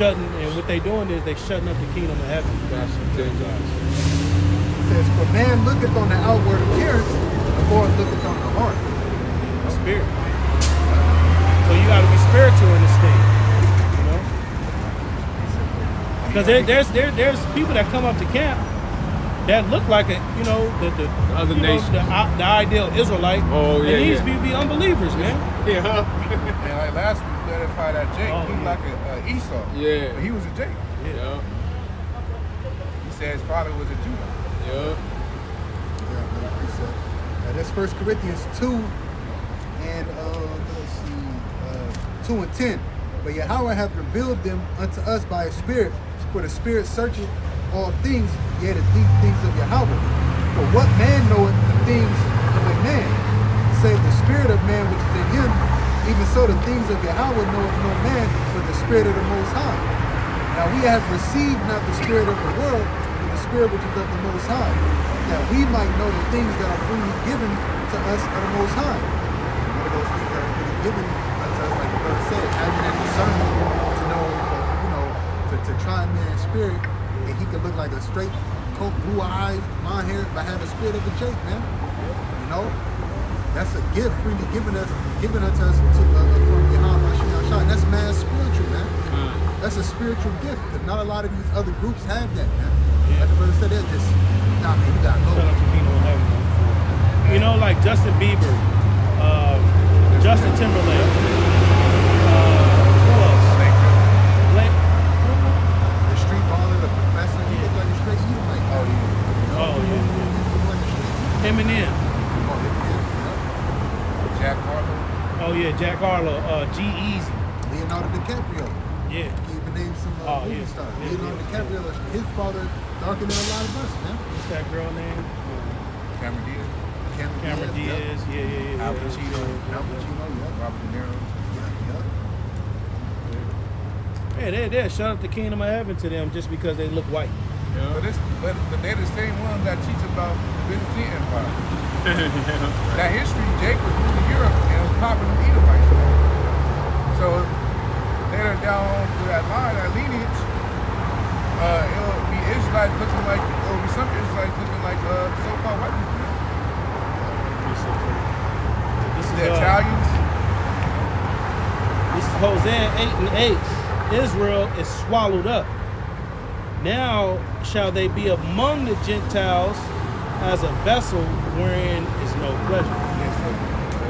And what they doing is they shutting up the kingdom of heaven. That's what they do. It says, for man looketh on the outward appearance, the Lord looketh on the heart. Spirit. So you got to be spiritual in this thing, you know. Because there's people that come up to camp that look like the other nation, the ideal Israelite. Oh yeah, and these people be unbelievers, man. Yeah. And like last week, we clarified that Jake. Oh, He's like a Esau. Yeah. But he was a Jake. Yeah. He said his father was a Judah. Yeah. That's 1 Corinthians 2 and let's see, 2 and 10. But Yahweh hath revealed them unto us by his Spirit, for the Spirit searcheth all things, yet the deep things of Yahweh. For what man knoweth the things of a man, save the spirit of man which is in him? Even so the things of Yahweh knoweth no man, but the Spirit of the Most High. Now we have received not the spirit of the world, but the Spirit which is of the Most High, that we might know the things that are freely given to us of the Most High. One of those things that are freely given unto us, like the brother said, having that discernment to know, to try a man's spirit, and he could look like a straight coat, blue eyes, blonde hair, but have the spirit of a Jake, man. You know, that's a gift freely given unto us from Yahweh. That's mad spiritual, man. That's a spiritual gift, because not a lot of these other groups have that, man. Like the brother said, they're just, nah, man, you gotta go. Shut up the kingdom of heaven. You know, like Justin Bieber, Justin Timberlake, who else? Blake. The street baller, the professor, he look like a straight Edomite. Oh yeah. Eminem. Jack Harlow. Oh yeah, Jack Harlow. G-Eazy. Leonardo DiCaprio. Yeah. Can't even name some movie stars. Leonardo DiCaprio, his father darker than a lot of us, man. What's that girl name? Cameron Diaz. Cameron Diaz. Yeah. Al Pacino. Robert De Niro. Yeah, they shut up the kingdom of heaven to them just because they look white. But they're the same ones that teach about the Byzantine Empire. That history, Jake was ruling Europe and was popping them Edomites. So they're down to that line, that lineage. It'll be Israelites looking like, or be some Israelites looking like so-called white people. This is The Italians. This is Hosea 8 and 8. Israel is swallowed up. Now shall they be among the Gentiles as a vessel wherein is no pleasure. Yes, so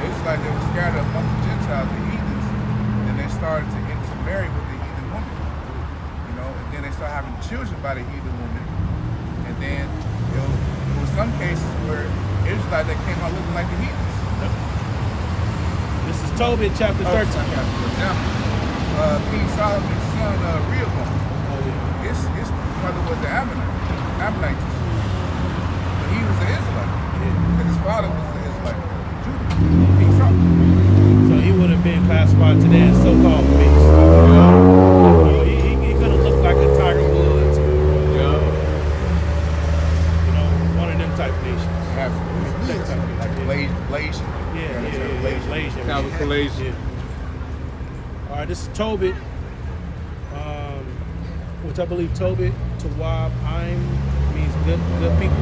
it's like they were scattered among the Gentiles, the heathens, and they started to intermarry with the heathen woman. You know, and then they started having children by the heathen woman. And then there was some cases where Israelites that came out looking like the heathens. This is Tobit chapter 13. For example, King Solomon's son, Rehoboam. His mother was an Ammonite. But he was an Israelite. And his father was an Israelite. Judah. King Solomon. So he would have been classified today as so-called mixed. He could have looked like a Tiger Woods. You know, one of them type nations. Like Blasian. Blasian. Calvin Collation. All right, this is Tobit, which I believe Tobit, Tawab, means good people.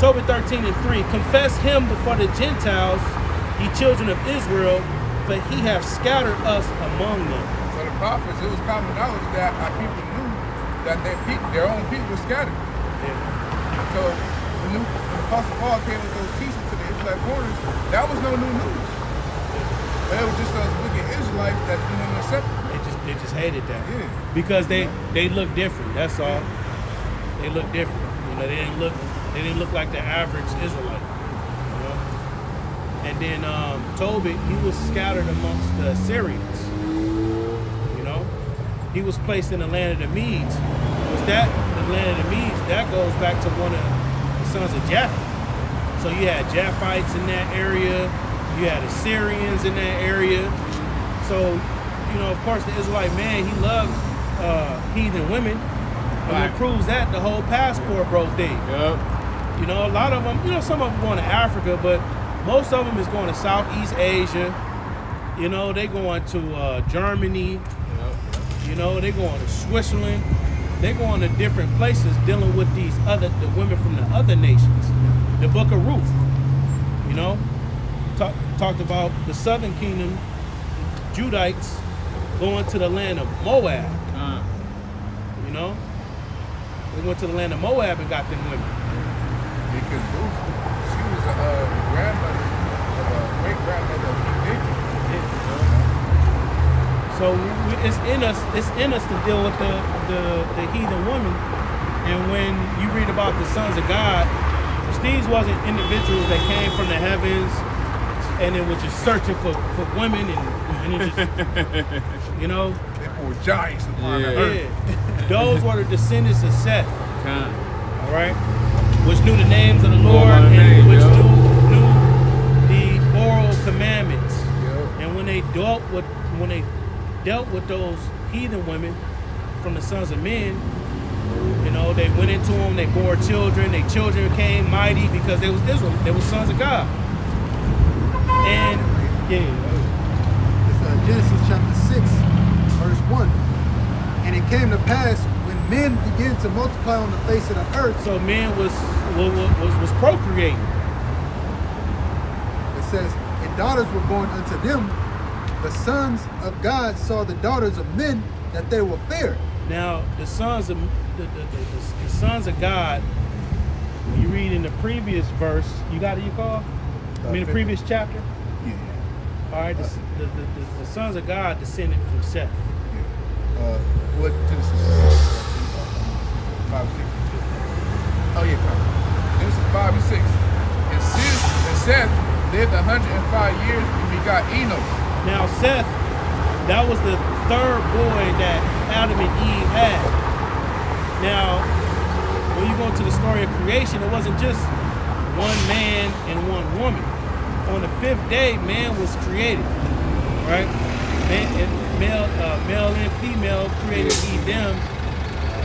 Tobit 13 and 3. Confess him before the Gentiles, ye children of Israel, for he hath scattered us among them. So the prophets, it was common knowledge that our people knew that their own people were scattered. Yeah. So when Apostle Paul came with those teachings to the Israelite foreigners, that was no new news. But it was just those wicked Israelites that didn't accept it. They just hated that. Yeah. Because they look different. That's all. They look different. You know, they didn't look like the average Israelite. You know? And And then Tobit, he was scattered amongst the Assyrians. You know, he was placed in the land of the Medes. Was that the land of the Medes? That goes back to one of the sons of Japheth. So you had Japhites in that area. You had Assyrians in that area. So, you know, of course, the Israelite man, he loved heathen women. And it proves that the whole passport bro thing. Yep. You know, a lot of them, you know, some of them going to Africa, but most of them is going to Southeast Asia. You know, they going to Germany. Yep. You know, they going to Switzerland. They going to different places dealing with the women from the other nations. The Book of Ruth, you know, talked about the southern kingdom, Judites, going to the land of Moab. You know, they went to the land of Moab and got them women. Because Ruth, she was the grandmother of a great grandmother of King David. So it's in us to deal with the heathen woman. And when you read about the sons of God, these wasn't individuals that came from the heavens and it was just searching for women and it just, you know. They were giants upon the earth. Yeah. Those were the descendants of Seth. Huh. All right? Which knew the names of the Lord by the and name, which yo. knew the oral commandments. Yep. And when they dealt with those heathen women from the sons of men, you know, they went into them, they bore children, their children became mighty because they was Israel, they were sons of God. And It's Genesis chapter 6, verse 1. And it came to pass when men began to multiply on the face of the earth. so man was procreating. It says, and daughters were born unto them. The sons of God saw the daughters of men that they were fair. Now the sons of the sons of God, when you read in the previous verse, you got it, you call? I mean the previous chapter? Yeah. All right, the sons of God descended from Seth. What Genesis 5 and 6? Oh yeah, Genesis 5 and 6. And Seth lived 105 years and begot Enos. Now Seth, that was the third boy that Adam and Eve had. Now, when you go into the story of creation, it wasn't just one man and one woman. On the fifth day, man was created, right? Male and female created he them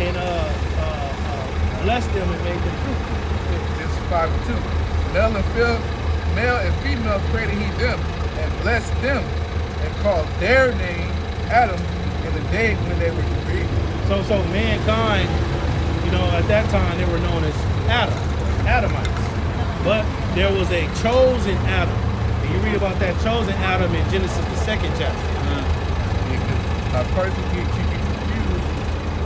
and blessed them and made them fruitful. Genesis 5 and 2. Male and female created he them and blessed them and called their name Adam in the day when they were created. So mankind, you know, at that time they were known as Adamites. But there was a chosen Adam. And you read about that chosen Adam in Genesis the 2nd chapter. A person can be confused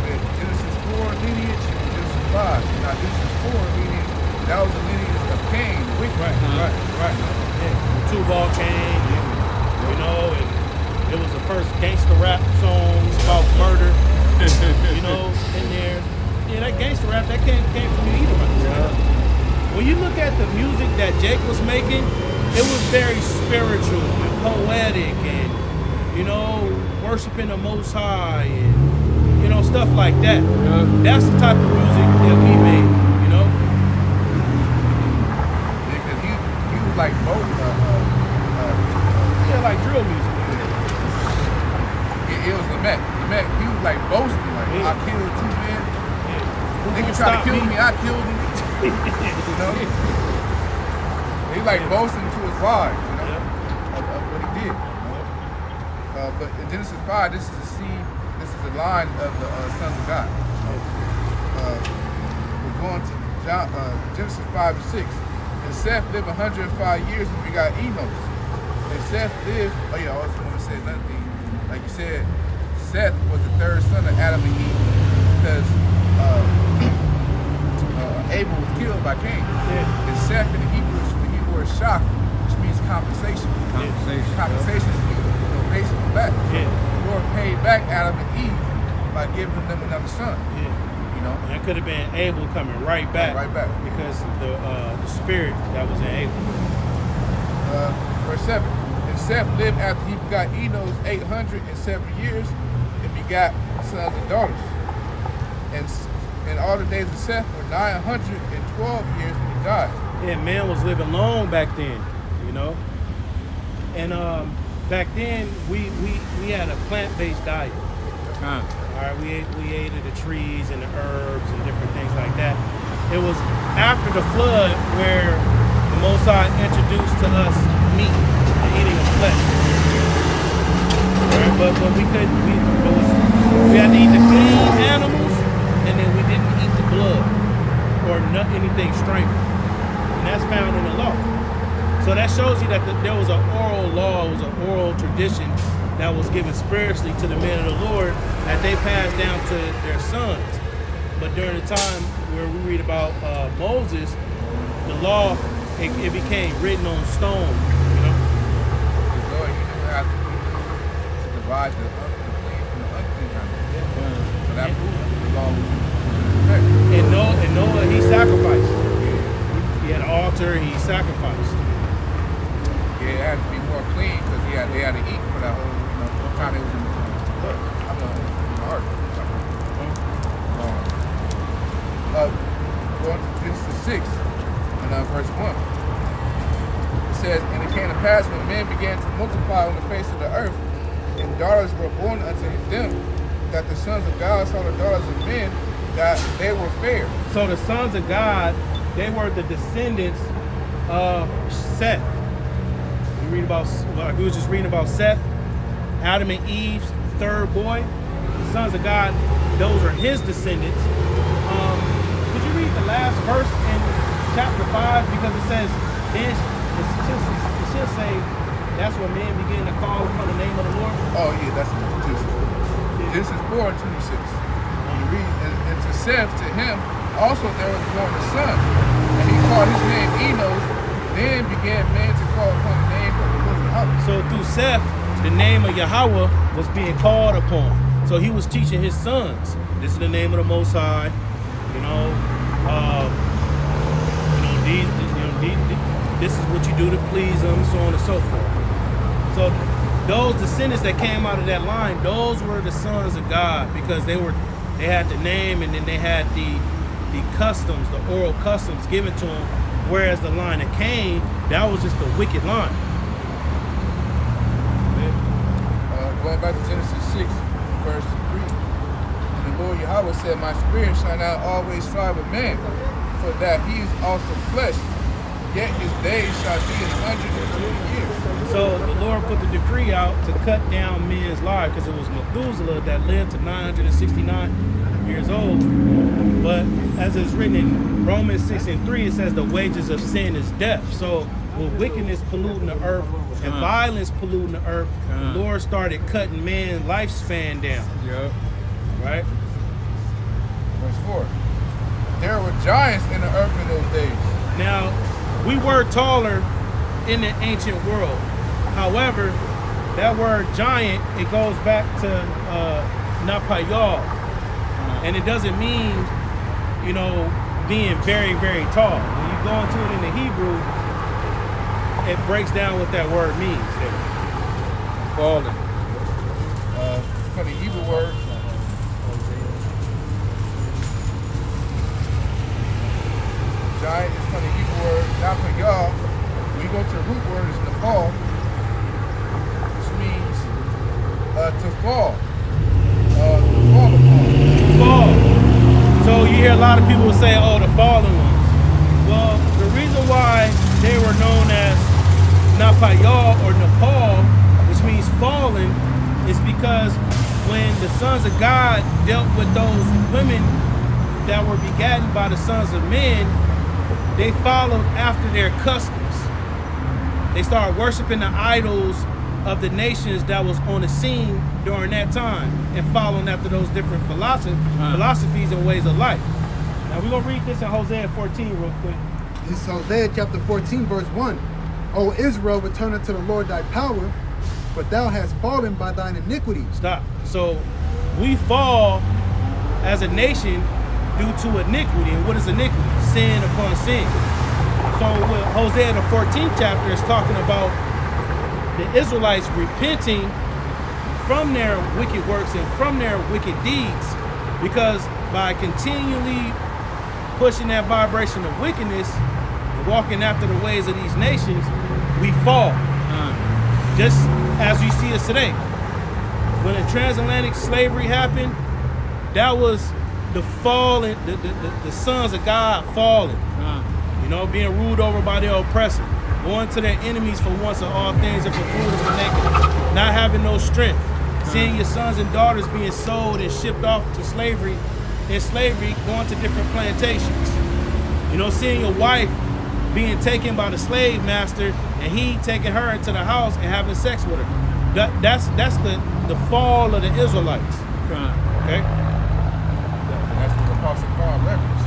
with Genesis 4 lineage and Genesis 5. Now Genesis 4 lineage, that was the lineage of Cain, the wicked. Right. Yeah. When Tubal came, you know, and it was the first gangster rap song about murder, you know, in there. Yeah, that gangster rap, that came from the Edomites. Yeah. When you look at the music that Jake was making, it was very spiritual and poetic and, you know, worshiping the Most High and, you know, stuff like that. Yeah. That's the type of music that we made, you know? Because he was like both. Yeah, like drill music. It was Lamech. He was like boasting, like, I killed 2 men. Nigga tried to kill me, I killed him. You know? He like boasting to his wives, you know, of what he did. But in Genesis 5, this is the seed, this is the line of the sons of God. We're going to Genesis 5 and 6. And Seth lived 105 years and begot Enos. And Seth lived, oh yeah, I also want to say another thing. Like you said, Seth was the third son of Adam and Eve because Abel was killed by Cain. Yeah. And Seth in the Hebrew word shach, which means compensation. Compensation is pay someone back. Yeah. The Lord paid back Adam and Eve by giving them another son. Yeah. You know? That could have been Abel coming right back. Right back. Because the spirit that was in Abel. Verse 7. And Seth lived after he begot Enos 807 years and begot sons and daughters. And all the days of Seth were 912 years when he died. Yeah, man was living long back then, you know. And back then we had a plant-based diet. Huh. All right, we ate of the trees and the herbs and different things like that. It was after the flood where the Most High introduced to us meat and eating of flesh. All right, but we couldn't. We had to eat the clean animals, and then we didn't eat the blood or anything strangled. And that's found in the law. So that shows you that there was an oral law, it was an oral tradition that was given spiritually to the men of the Lord that they passed down to their sons. But during the time where we read about Moses, the law, it became written on stone, you know? The Lord, you never have to divide the clean from the unclean animal. So that proves the law was correct. And Noah, he sacrificed. He had an altar, he sacrificed. Yeah, it had to be more clean because they had to eat for that whole, time they was in the ark. Going to Genesis 6 and verse 1. It says, and it came to pass when men began to multiply on the face of the earth, and daughters were born unto them, that the sons of God saw the daughters of men, that they were fair. So the sons of God, they were the descendants of Seth. We was just reading about Seth, Adam and Eve's third boy. The sons of God, those are his descendants. Could you read the last verse in chapter 5? Because it says, then it should say, that's when men begin to call upon the name of the Lord. Oh yeah, that's in Genesis. Genesis 4 and 26. You read, and to Seth, to him, also there was born a son, and he called his name Enos. Then began men to call upon the name of the Lord Yahweh. So through Seth, the name of Yahweh was being called upon. So he was teaching his sons, this is the name of the Most High. This is what you do to please him, so on and so forth. So those descendants that came out of that line, those were the sons of God, because they had the name, and then they had the customs, the oral customs given to them. Whereas the line of Cain, that was just a wicked line. Going back to Genesis 6, verse 3. And the Lord Yahweh said, my spirit shall not always strive with man, for that he is also flesh, yet his days shall be 120 years. So the Lord put the decree out to cut down men's lives, because it was Methuselah that lived to 969 years old. But as it's written in Romans 6 and 3, it says the wages of sin is death. So with wickedness polluting the earth and violence polluting the earth, the Lord started cutting man's lifespan down. Yep. Right? Verse 4. There were giants in the earth in those days. Now, we were taller in the ancient world. However, that word giant, it goes back to Napayal. And it doesn't mean, being very, very tall. When you go into it in the Hebrew, it breaks down what that word means there. Falling. For the Hebrew word, giant is from the Hebrew word, Napayal. When you go to the root word, it's Nepal, which means to fall. Fall upon. Fall. So you hear a lot of people say, oh, the fallen ones. Well, the reason why they were known as Napayal or Nepal, which means fallen, is because when the sons of God dealt with those women that were begotten by the sons of men, they followed after their customs. They started worshiping the idols of the nations that was on the scene during that time and following after those different philosophies and ways of life. Now we're going to read this in Hosea 14 real quick. This is Hosea chapter 14, verse 1. O Israel, return unto the Lord thy power, for thou hast fallen by thine iniquities. Stop. So we fall as a nation due to iniquity. And what is iniquity? Sin upon sin. So with Hosea the 14th chapter is talking about the Israelites repenting from their wicked works and from their wicked deeds, because by continually pushing that vibration of wickedness, walking after the ways of these nations, we fall. Just as you see us today. When the transatlantic slavery happened, that was the fall, the sons of God falling. You know, being ruled over by their oppressor, going to their enemies for once and all things and for food and for nakedness, not having no strength, seeing your sons and daughters being sold and shipped off to slavery, going to different plantations. You know, seeing your wife being taken by the slave master and he taking her into the house and having sex with her. That's the fall of the Israelites. Okay? That's what the Apostle Paul referenced.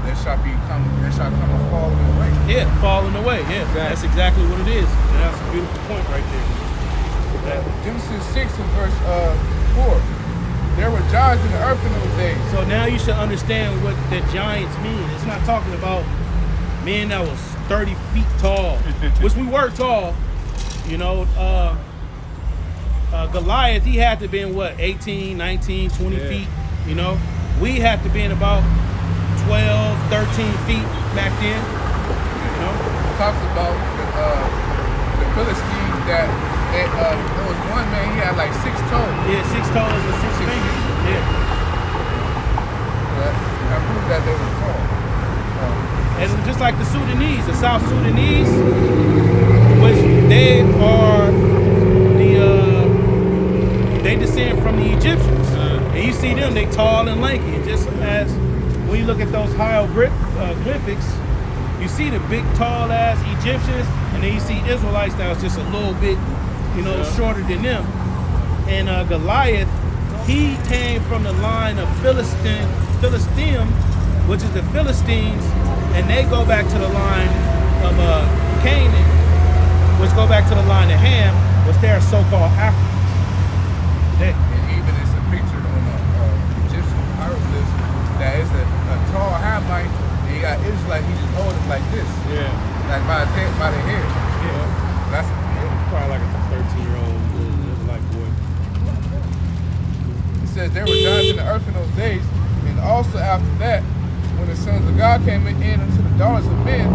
There shall come a falling away. Yeah, falling away. Yeah, that's exactly what it is. And that's a beautiful point right there. Genesis 6 and verse 4. There were giants in the earth in those days. So now you should understand what the giants mean. It's not talking about men that was 30 feet tall, which we were tall. You know, Goliath, he had to be in what, 18, 19, 20 feet. You know, we had to be in about 12, 13 feet back then. You know, It talks about the Philistines that there was one man, he had like 6 toes. yeah, 6 toes and 6 fingers. Yeah. I proved that they were tall. And just like the Sudanese, the South Sudanese, which they are they descend from the Egyptians. And you see them, they tall and lanky. And just as when you look at those hieroglyphics, you see the big, tall ass Egyptians, and then you see Israelites that was just a little bit, you know, shorter than them. And Goliath, he came from the line of Philistine, which is the Philistines, and they go back to the line of Canaan, which go back to the line of Ham, which they are so-called Africans. And even it's a picture on the Egyptian hieroglyphs that is a tall Hamite, and you got Israelite, he just hold it like this. Yeah. Like by the hair. Yeah. That's Probably like a 13-year-old Israelite boy. It says there were giants in the earth in those days, and also after that, when the sons of God came in unto the daughters of men,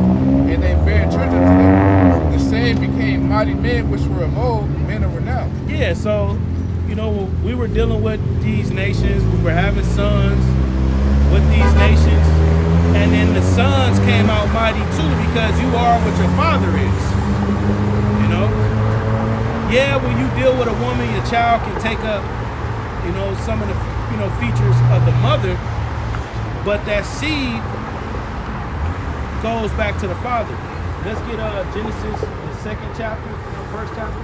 and they bare children to them, the same became mighty men which were of old, men of renown. Yeah, so, you know, we were dealing with these nations, we were having sons with these nations, and then the sons came out mighty too, because you are what your father is. You know? Yeah, when you deal with a woman, your child can take up, you know, some of the, you know, features of the mother, but that seed goes back to the father. Let's get Genesis, the 2nd chapter, the 1st chapter.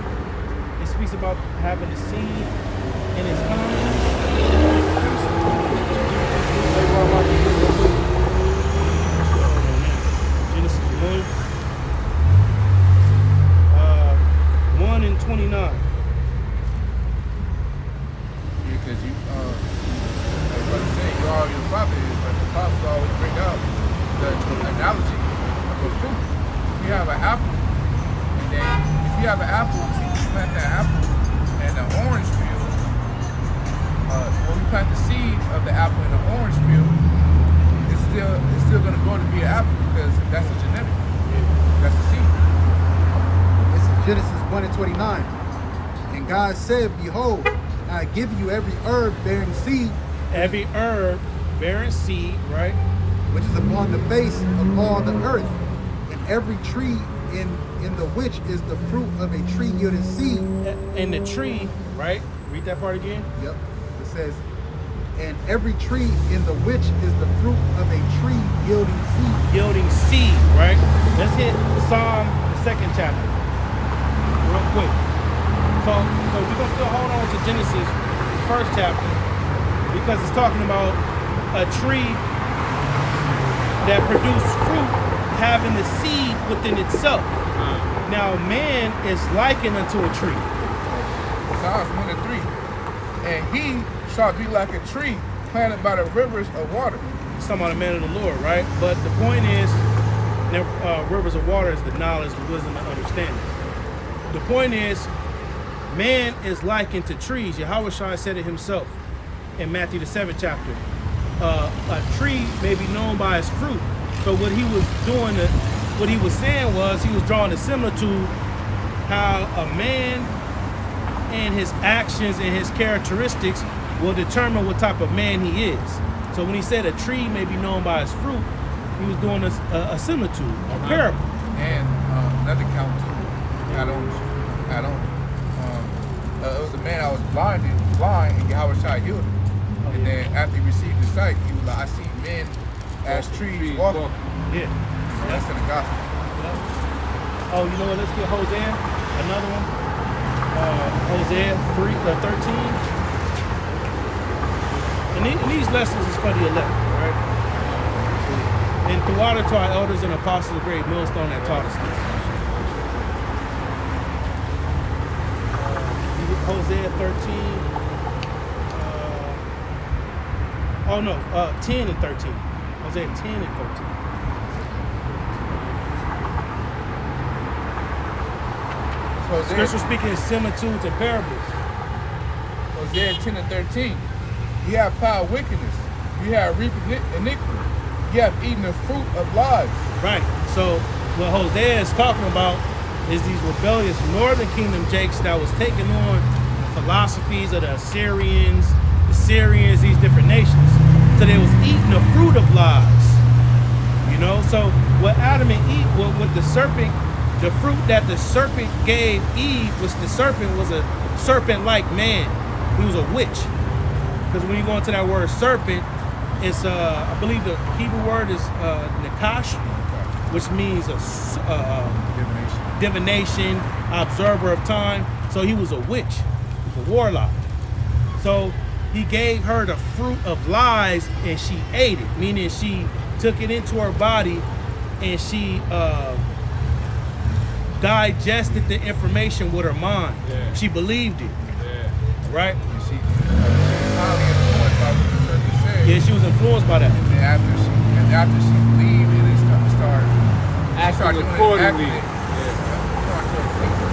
It speaks about having the seed in his Genesis 1 and 29. Because you, everybody saying you are your father is, but the apostles always bring out the analogy of a fruit. If you have an apple, and then if you have an apple, you plant that apple in an orange field, when you plant the seed of the apple in the orange field, it's still going to grow to be an apple because that's the genetic. That's the seed. This is Genesis 1 and 29. And God said, behold, I give you every herb bearing seed. Every herb bearing seed, right? Which is upon the face of all the earth, and every tree in the which is the fruit of a tree yielding seed. And the tree, right? Read that part again. Yep. It says, and every tree in the which is the fruit of a tree yielding seed. Yielding seed, right? Let's hit Psalm, the 2nd chapter, real quick. So we're gonna still hold on to Genesis, the 1st chapter, because it's talking about a tree that produced fruit having the seed within itself. Now man is likened unto a tree. Psalms 1 and 3. And he shall be like a tree planted by the rivers of water. It's talking about a man of the Lord, right? But the point is, rivers of water is the knowledge, the wisdom, and understanding. the point is, man is likened to trees. Yahweh Shai said it himself in Matthew the 7th chapter. A tree may be known by its fruit. So what he was doing, what he was saying was, he was drawing a similitude how a man and his actions and his characteristics will determine what type of man he is. So when he said a tree may be known by its fruit, he was doing a similitude, a parable. And another count too. It was a man that was blind, and Yahweh Shai healed him. And then after he received the sight, he was like, I see men as trees walking. Yeah. So that's in the gospel. Oh, you know what? Let's get Hosea, another one. Hosea 13. And these lessons is for the elect, right? And through honor to our elders and apostles, a great millstone that taught us this. Hosea 13. 10 and 13. Hosea 10 and 13. Scripture speaking in similitudes and parables. Hosea 10 and 13. You have plowed wickedness. You have reaped iniquity. You have eaten the fruit of lies. Right. So what Hosea is talking about is these rebellious northern kingdom jakes that was taking on the philosophies of the Assyrians, the Syrians, these different nations. So they was eating the fruit of lies. You know, so what Adam and Eve, what the serpent, the fruit that the serpent gave Eve, was the serpent was a serpent-like man. He was a witch. Because when you go into that word serpent, it's I believe the Hebrew word is nakash, which means divination, observer of time. So he was a witch, he was a warlock. So he gave her the fruit of lies and she ate it, meaning she took it into her body and she digested the information with her mind. Yeah. She believed it. Yeah. Right? And she highly influenced by what the serpent said. Yeah, she was influenced by that. And after she believed, it started acting accordingly.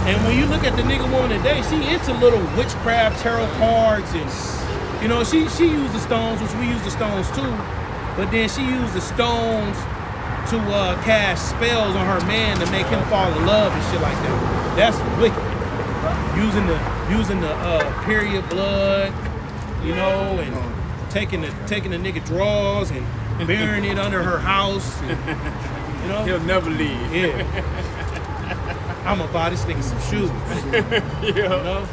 And when you look at the nigga woman today, she into little witchcraft, tarot cards, and you know, she used the stones, which we use the stones too, but then she used the stones to cast spells on her man to make him fall in love and shit like that. That's wicked. Using the period blood, you know, and taking the nigga drawers and burying it under her house. And, you know, he'll never leave. Yeah. I'ma buy this nigga some shoes. Yeah. You know?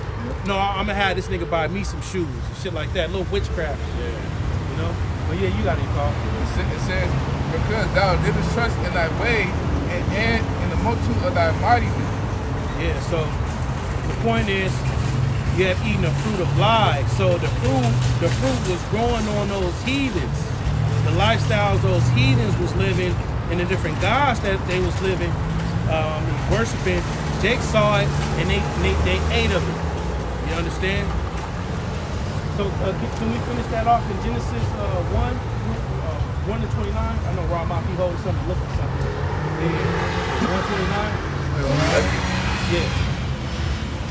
No, I'ma have this nigga buy me some shoes and shit like that. Little witchcraft. Yeah. You know? But yeah, you got any call. It says, because thou didst trust in thy way and in the multitude of thy mightiness. Yeah, so the point is, you have eaten the fruit of lies. So the fruit was growing on those heathens. The lifestyles those heathens was living and the different gods that they was living, worshiping. Jake saw it and they ate of it. You understand? So can we finish that off in Genesis 1 to 29? I know Rob might be holding something, look at something. Yeah. 129? Yeah.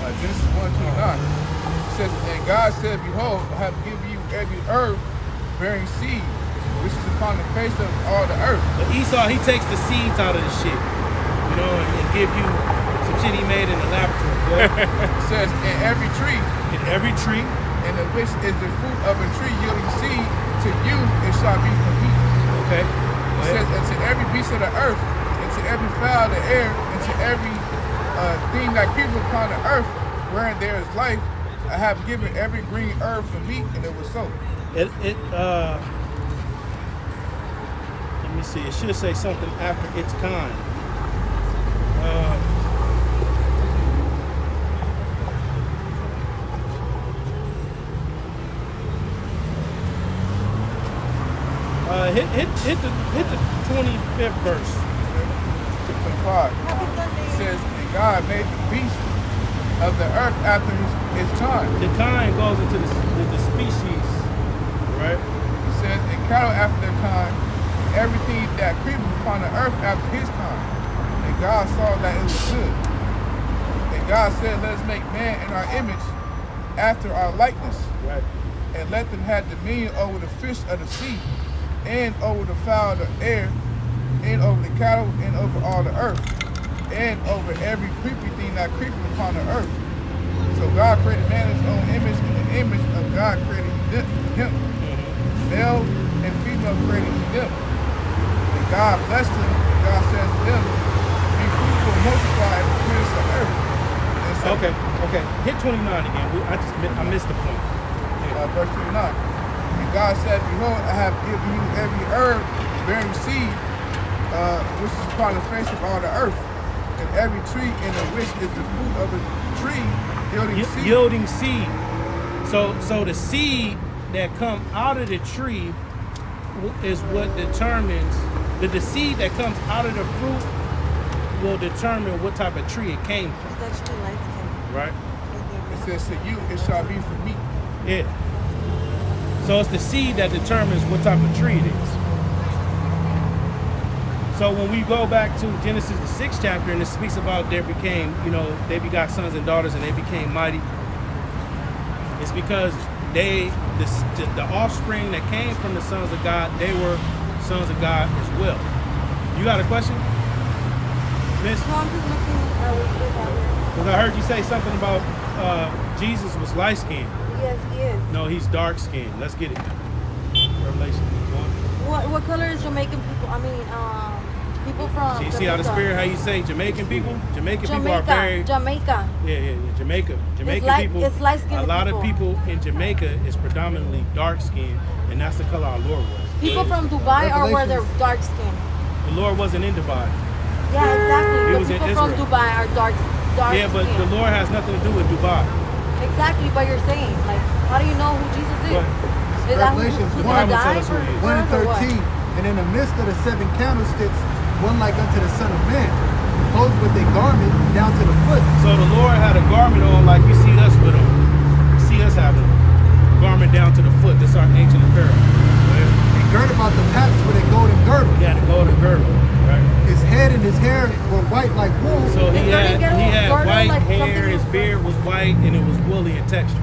Genesis 1:29. It says, and God said, behold, I have given you every herb bearing seed, which is upon the face of all the earth. But Esau, he takes the seeds out of the shit, you know, and give you some shit he made in the laboratory. It says, in every tree, and of which is the fruit of a tree yielding seed, to you it shall be for meat. Okay. It says, and to every beast of the earth, and to every fowl of the air, and to every thing that creepeth upon the earth, wherein there is life, I have given every green herb for meat, and it was so. Let me see, it should say something after its kind. Hit the 25th verse. 25. It says, and God made the beast of the earth after his kind. The kind goes into the species, right? It says, and cattle after their kind, and everything that creepeth upon the earth after his kind. And God saw that it was good. And God said, let us make man in our image after our likeness. Right. And let them have dominion over the fish of the sea, and over the fowl of the air, and over the cattle, and over all the earth, and over every creepy thing that creepeth upon the earth. So God created man in his own image, and the image of God created him. Male and female created them. And God blessed them, and God says to them, be fruitful, multiply, and replenish the earth. And so, Okay. Hit 29 again. I missed the point. verse 29. And God said, behold, I have given you every herb bearing seed, which is upon the face of all the earth, and every tree in the which is the fruit of the tree yielding seed. So the seed that come out of the tree is what determines the seed that comes out of the fruit will determine what type of tree it came from. That's the light skin. Right? It says to you, it shall be for meat. Yeah. So it's the seed that determines what type of tree it is. So when we go back to Genesis the 6th chapter, and it speaks about they begot sons and daughters and they became mighty. It's because the offspring that came from the sons of God, they were sons of God as well. You got a question, Miss? No, I'm just looking at what you have. Because I heard you say something about Jesus was light skinned. Yes, he is. No, he's dark skinned. Let's get it. Revelation 1. What color is Jamaican people? I mean, people from See how the spirit, how you say Jamaican people? Jamaican people are very... Jamaica. Yeah, Jamaica. Jamaican people, it's light-skinned a lot of people in Jamaica is predominantly dark skinned, and that's the color our Lord was. People from Dubai are where they're dark skinned. The Lord wasn't in Dubai. Yeah, exactly. He But was in people from Israel. Dubai are dark Yeah, but skinned. the Lord has nothing to do with Dubai. Exactly, but you're saying, like, how do you know who Jesus is? What? Is that Revelations who's 1 gonna will tell die us for who he is. 1 and or what? 13. And in the midst of the 7 candlesticks, one like unto the Son of Man, clothed with a garment down to the foot. So the Lord had a garment on like you see us with him. You see us having a garment down to the foot. That's our ancient apparel. And girt about the paps with a golden girdle. He had a golden girdle, right? His head and his hair were white like wool. So he It's had gonna get girdle white like hair, something his else. beard was white, and it was woolly in texture.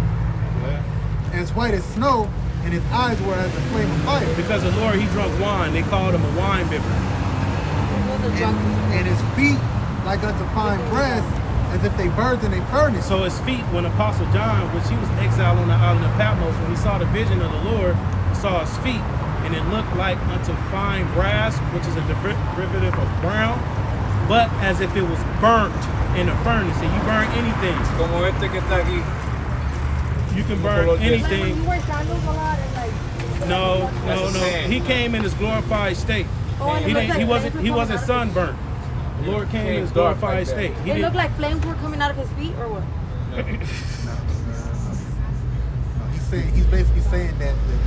as white as snow, and his eyes were as a flame of fire. Because the Lord, he drunk wine. They called him a wine bibber. And his feet like unto fine brass, as if they birds in a furnace. So his feet, when Apostle John, which he was exiled on the island of Patmos, when he saw the vision of the Lord, he saw his feet, and it looked like unto fine brass, which is a derivative of brown, but as if it was burnt in a furnace. And you burn anything. Como este que está aquí. You can burn anything. You wear sandals a lot and like. No. saying. He came in his glorified state. Oh, and it He looked didn't. like He wasn't flames were coming sunburnt. The Lord came in his dark glorified like that. state. He It didn't. looked like flames were coming out of his feet, or what? No, he's basically saying that the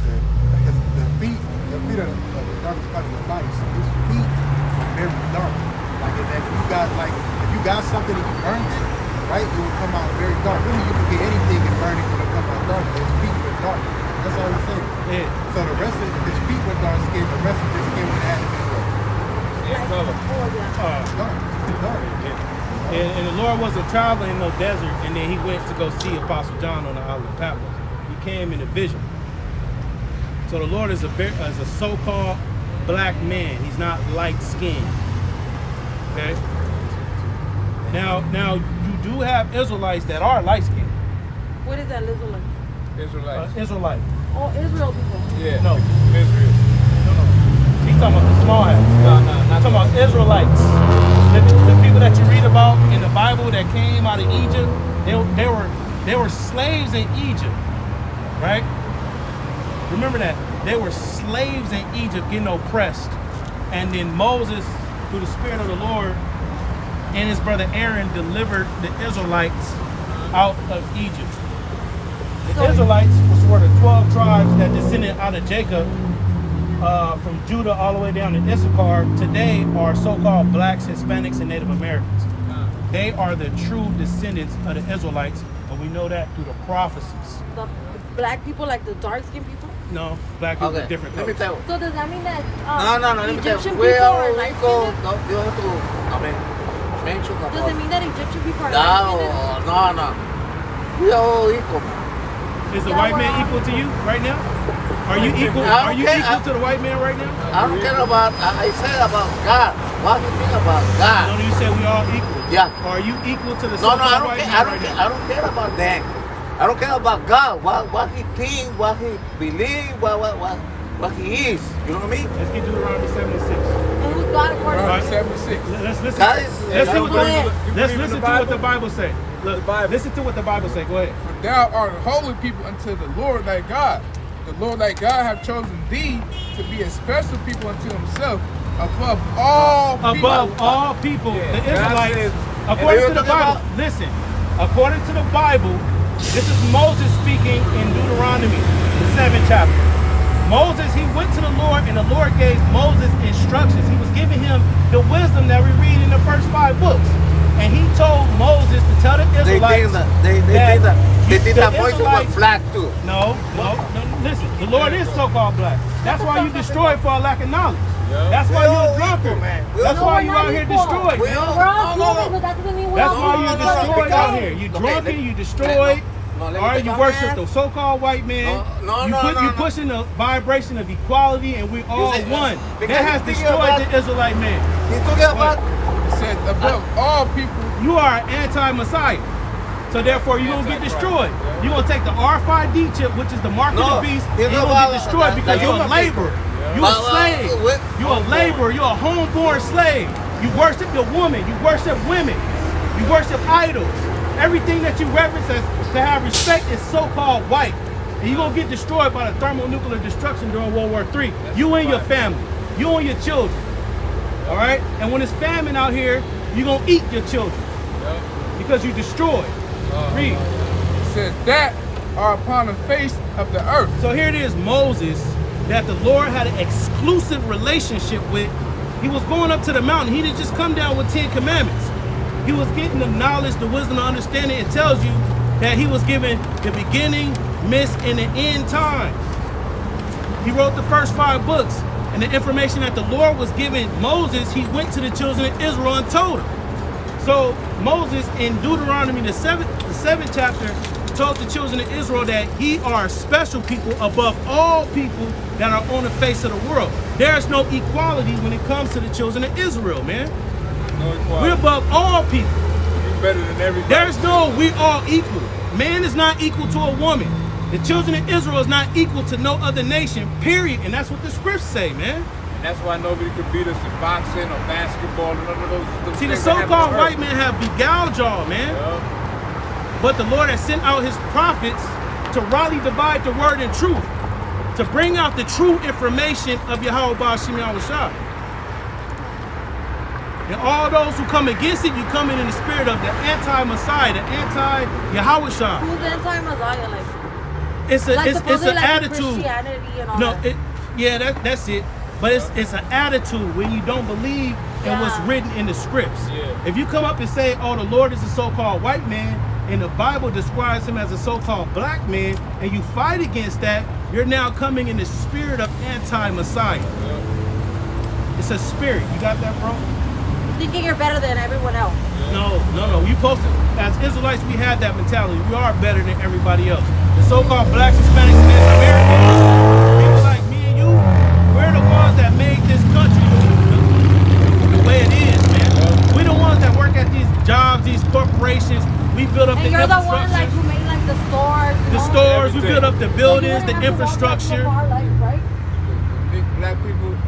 feet are the darkest part of your body. So his feet are very dark. Like if you got something and you burned it, right, it will come out very dark. Really, you can get anything and burn it and it'll come out dark. His feet were dark. That's all he's saying. Yeah. So the rest of his feet were dark skin. The rest of his skin would have been Same color. Oh, yeah. dark. Dark. And the Lord wasn't traveling in no desert, and then he went to go see Apostle John on the island of Patmos. He came in a vision. So the Lord is a so-called black man. He's not light-skinned. Okay. Now you do have Israelites that are light-skinned. What is that little like? Israelites. Israelite. Oh, Israel people. Yeah. No. Israel. He's talking about the small hats. No, I'm talking about Israelites. The people that you read about in the Bible that came out of Egypt, they were slaves in Egypt, right? Remember that. They were slaves in Egypt getting oppressed. And then Moses, through the Spirit of the Lord, and his brother Aaron delivered the Israelites out of Egypt. The Israelites, which were the 12 tribes that descended out of Jacob, from Judah all the way down to Issachar, today are so-called blacks, Hispanics, and Native Americans. They are the true descendants of the Israelites, and we know that through the prophecies. The black people, like the dark skinned people. No, black people Okay. are different Let me colors. tell you. So does that mean that No, let me tell Egyptian you. people are light Go. skinned? No, you have to. I mean, mention about. Does it mean that Egyptian people are No. We are all equal. Is the white man equal to you right now? Are you equal? Are you equal to the white man right now? I don't care about. I said about God. What do you think about God? No, you said we all equal. Yeah. Are you equal to the No, I don't white care. man right now? I don't care about that. I don't care about God. What he thinks, what he believes, what he is. You know what I mean? Let's get Deuteronomy 76. And who's God according to Deuteronomy you? 76. Let's listen. God is. Let's see what You let's believe in listen the to what Bible? the Bible say. Look, listen to what the Bible say. Go ahead. For thou art a holy people unto the Lord thy God. The Lord thy God have chosen thee to be a special people unto himself above all people. Above all people, Yeah, the God Israelites, says- according to And the you're talking Bible, listen, according to the Bible, this is Moses speaking in Deuteronomy, the 7th chapter. Moses, he went to the Lord and the Lord gave Moses instructions. He was giving him the wisdom that we read in the first 5 books. And he told Moses to tell the They Israelites think that the Moses was Israelites- black too. No, listen, the Lord is so-called black. That's why you destroyed for a lack of knowledge. That's why you a drunkard, man. That's No, why we're you not out here equal. destroyed, We man. all- We're all No. human, but that doesn't mean we're That's all why you equal. destroyed because- out here. You okay, drunken, let- you destroyed. let me All right, take you my worship man. the so-called white man. No, You pushing the vibration of equality, and we all say- one. because That has he's thinking destroyed about- the Israelite man. He's talking about. It said above all people. You are an anti-Messiah. So therefore, you're going to get destroyed. You're going to take the RFID chip, which is the mark No, of the beast, he's and you're going about to get destroyed the because you're a human laborer. people. You're a But, slave. You're a laborer. You're a homeborn slave. You worship the woman. You worship women. You worship idols. Everything that you reverence as to have respect is so-called white. And you're going to get destroyed by the thermonuclear destruction during World War III. You and your family. You and your children. All right? And when it's famine out here, you're going to eat your children because you destroyed. Read. It says that are upon the face of the earth. So here it is, Moses, that the Lord had an exclusive relationship with. He was going up to the mountain. He didn't just come down with 10 commandments. He was getting the knowledge, the wisdom, the understanding. It tells you that he was given the beginning, midst, and the end times. He wrote the first 5 books. And the information that the Lord was giving Moses, he went to the children of Israel and told them. So Moses in Deuteronomy the 7th chapter told the children of Israel that he are special people above all people that are on the face of the world. There's no equality when it comes to the children of Israel, man. No equality. We're above all people. You better than everybody. There's no we all equal. Man is not equal to a woman. The children of Israel is not equal to no other nation, period. And that's what the scripts say, man. And that's why nobody could beat us in boxing or basketball or none of those See, the things that happen so-called on white earth. man have beguiled y'all, man. Yeah. But the Lord has sent out his prophets to rightly divide the word and truth, to bring out the true information of Yahweh Ba'ashim Yahushua. And all those who come against it, you come in the spirit of the anti-Messiah, the anti-Yahushua. Who's the anti-Messiah? Like, It's a like it's supposedly an like attitude. Christianity and all No, that. that's it. But it's an attitude when you don't believe in what's Yeah. written in the scripts. Yeah. If you come up and say, "Oh, the Lord is a so-called white man," and the Bible describes him as a so-called black man, and you fight against that, you're now coming in the spirit of anti-Messiah. It's a spirit. You got that, bro? Thinking you're better than everyone else. No. You supposed to, as Israelites, we have that mentality. We are better than everybody else. The so-called blacks, Hispanics, and Native Americans, people like me and you, we're the ones that made this country the way it is, man. We're the ones that work at these jobs, these corporations. We build up And the you're the one infrastructure. like who made like the stores. you The know? stores, we Everything. build up the So you buildings, wouldn't the have to walk that infrastructure. far, like, right? The black people and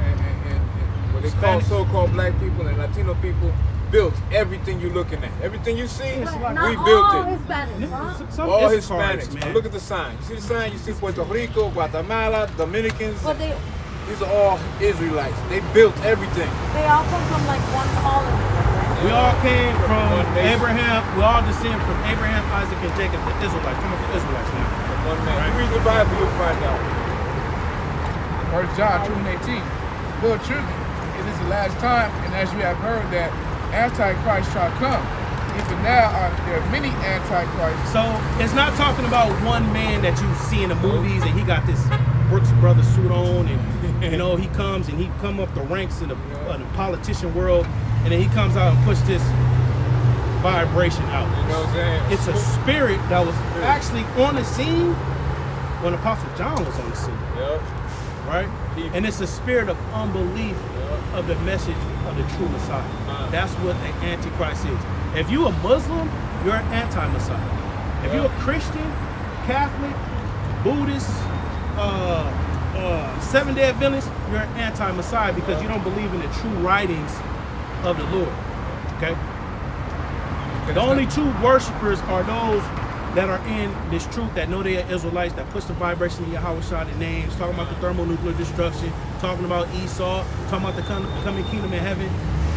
what they call Hispanics. so-called black people and Latino people built everything you're looking at. Everything you see, But we not built all it. Hispanics, huh? Some All Hispanics, Hispanics. man. Look at the sign. You see the sign? You see Puerto Rico, Guatemala, Dominicans. But they These are all Israelites. They built everything. all come from like one colony, right? We all came from One nation. Abraham. We all descend from Abraham, Isaac, and Jacob, the Israelites. Come up the Israelites now. One man. You read the Bible, you'll find out. 1 John 2:18. Lord, truly, it is the last time, and as you have heard that Antichrist shall come. Even now there are many Antichrists. So it's not talking about one man that you see in the movies and he got this Brooks Brothers suit on and you know he comes and he come up the ranks in the politician world and then he comes out and push this vibration out. You know what I'm saying? It's a spirit that was actually on the scene when Apostle John was on the scene. Yep. Right? And it's a spirit of unbelief of the message of the true Messiah. That's what the Antichrist is. If you're a Muslim, you're an anti-Messiah. If you're a Christian, Catholic, Buddhist, Seventh-day Adventist, you're an anti-Messiah because you don't believe in the true writings of the Lord. Okay? The only true worshipers are those that are in this truth, that know they are Israelites, that push the vibration of Yahweh Shah, the names, talking about the thermonuclear destruction, talking about Esau, talking about the coming kingdom in heaven,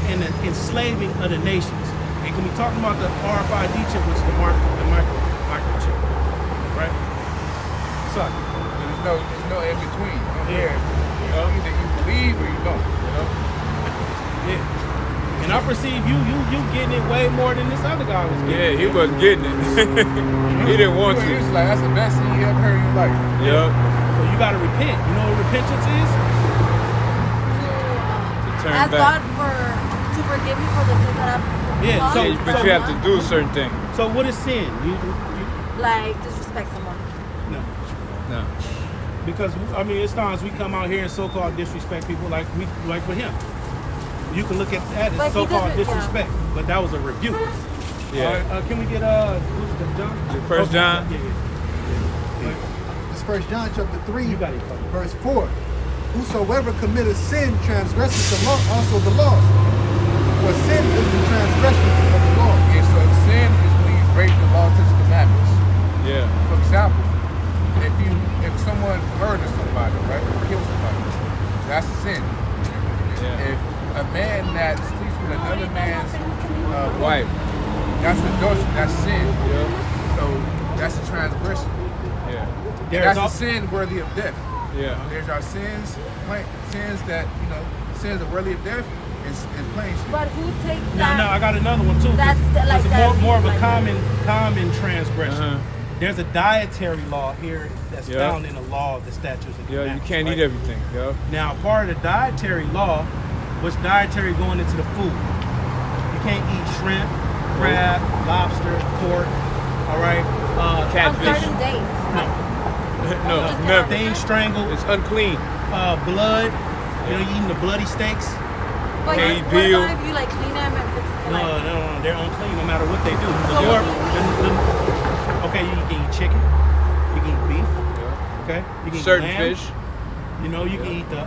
and the enslaving of the nations. And can we talking about the RFID chip, which is the microchip, right? So, There's no in between. Either you believe or you don't. You know? Yeah. And I perceive you getting it way more than this other guy was getting. Yeah, he wasn't getting it. He didn't want to. He was like, that's the best thing you ever heard in your life. Yep. So you gotta repent. You know what repentance is? To turn Ask back. God to forgive me for the sins that I've Yeah, done. But you have to do certain things. So what is sin? You Like disrespect someone. no. No. Because I mean, it's times we come out here and so-called disrespect people like with him. You can look at that as Like he so-called doesn't- disrespect, but that was a rebuke. Yeah. Can we get John? First John? Yeah. It's 1 John chapter 3, You got it covered. verse 4. Whosoever committeth sin transgresses the law, also the law. For sin is the transgression of the law. Yeah, so sin is when you break the law, touch the commandments. Yeah. For example, if someone murders somebody, right, or kills somebody, that's a sin. Yeah. If a man that sleeps with another man's Wife. that's adultery, that's sin. Yeah. So that's a transgression. Yeah. That's a sin worthy of death. Yeah. There's our sins that, sins are worthy of death and plain sin. But who takes No, that? I got another one too. That's like it's that. more of a like common transgression. Uh-huh. There's a dietary law here that's Yeah. found in the law of the statutes and Yeah, you commandments, can't right? eat everything. Yep. Now, part of the dietary law, what's dietary going into the food? You can't eat shrimp, crab, lobster, pork. All right. On Catfish. certain days. No, never. Things strangled, It's unclean. blood. You know, you eating the bloody steaks. But Hey, what Bill. about if you like clean them and fix it? No, Like, they're unclean no matter what they do. The So Lord, what okay, you can eat chicken, you can eat beef, okay, you can Certain eat lamb. fish. You know, you can eat the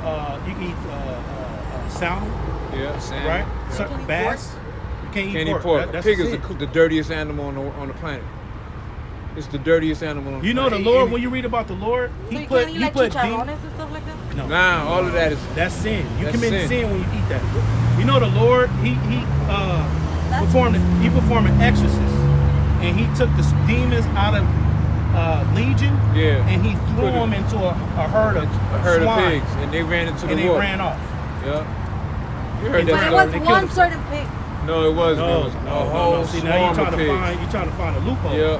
salmon, Yeah, salmon. right? Yeah. Certain bass. You can't Can't eat eat pork. pork. That's Pig a is sin. the dirtiest animal on the planet. It's the dirtiest animal on the You know planet. the Lord, when you read about the Lord, so he you put can't eat like demons. chicharrones and stuff like that? No, Nah, all of that is that's sin. You That's commit sin. sin when you eat that. You know the Lord, he performed an exorcist, and he took the demons out of Legion, Yeah. and he threw Put it- them into a herd of a herd of swine, pigs, and they ran into the and they water. ran off. Yeah. You And heard But that it they was story? killed one themselves. certain pig. No, it wasn't. It No, was a no, whole no. See, now swarm you're of trying pigs. to find a loophole. Yeah.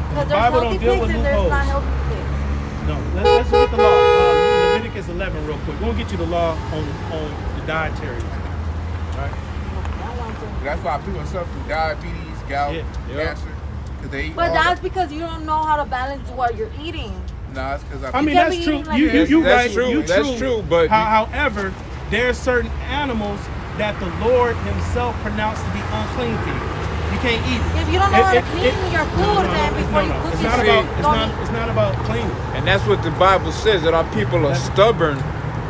Because there's Bible healthy don't deal pigs with and there's loopholes. not healthy pigs. No, let's look at the law. Leviticus 11 real quick. We'll get you the law on the dietary. Right? I want to. That's why people suffer from diabetes, gout, Yeah. cancer, because they eat But all that's that. because you don't know how to balance what you're eating. Nah, it's because I mean, can't that's be true. eating like You this. right. That's true. You That's true, but however, there are certain animals that the Lord Himself pronounced to be unclean for you. You can't eat it. If you don't know how to clean your food, then before you cook It's it, not See, about. don't It's not about cleaning. and that's what the Bible says, that our people are stubborn,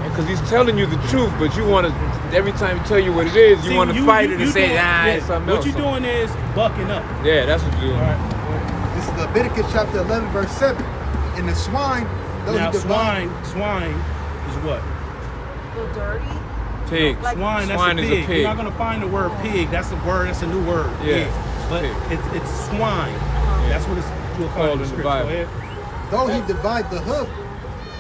because He's telling you the truth, but you want to. Every time He tell you what it is, you See, want to fight it and say, doing- it's something What else. you're doing is bucking up. Yeah, that's what you're doing. All right. This is Leviticus chapter 11, verse 7. In the swine, those Now, who divide. swine is what? go dirty. Pig. Like- Swine. That's Swine a is pig. a pig. You're not gonna find the word pig. That's a word. That's a new word. Yeah. Pig. But Pig. it's swine. That's what you'll find Called in the in the scripture. Bible. Go ahead. Though he divide the hoof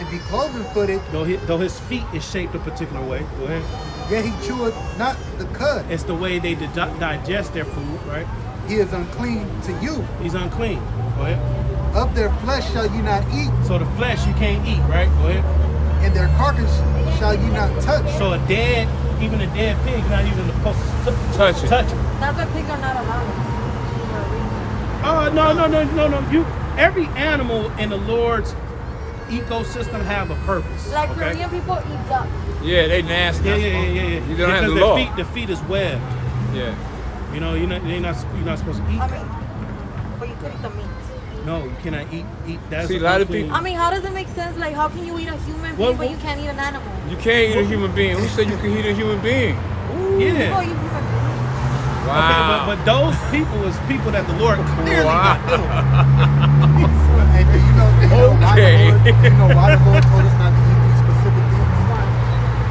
and be cloven footed, Though his feet is shaped a particular way. Go ahead. yet he cheweth not the cud. It's the way they digest their food, right? He is unclean to you. He's unclean. Go ahead. Of their flesh shall you not eat, So the flesh you can't eat, right? Go ahead. and their carcass shall you not touch. So even a dead pig, you're not even supposed to Touch it. touch it. That's why pigs are not allowed. No. Every animal in the Lord's ecosystem have a purpose. Like okay? Korean people eat duck. Yeah, they nasty. Yeah. You don't have the Because law. the feet is webbed. Yeah. You know, you're not supposed to eat I that. mean, but you could eat the meat. No, you cannot eat that. See, a lot of people- I mean, how does it make sense? Like, how can you eat a human Well, being but you can't eat an animal? You can't eat a human being. Who said you can eat a human being? People Yeah. eat human beings. Wow. Okay, but those people is people that the Lord clearly Wow. got built. And do you know Okay. why the Lord told us not to eat these specific things?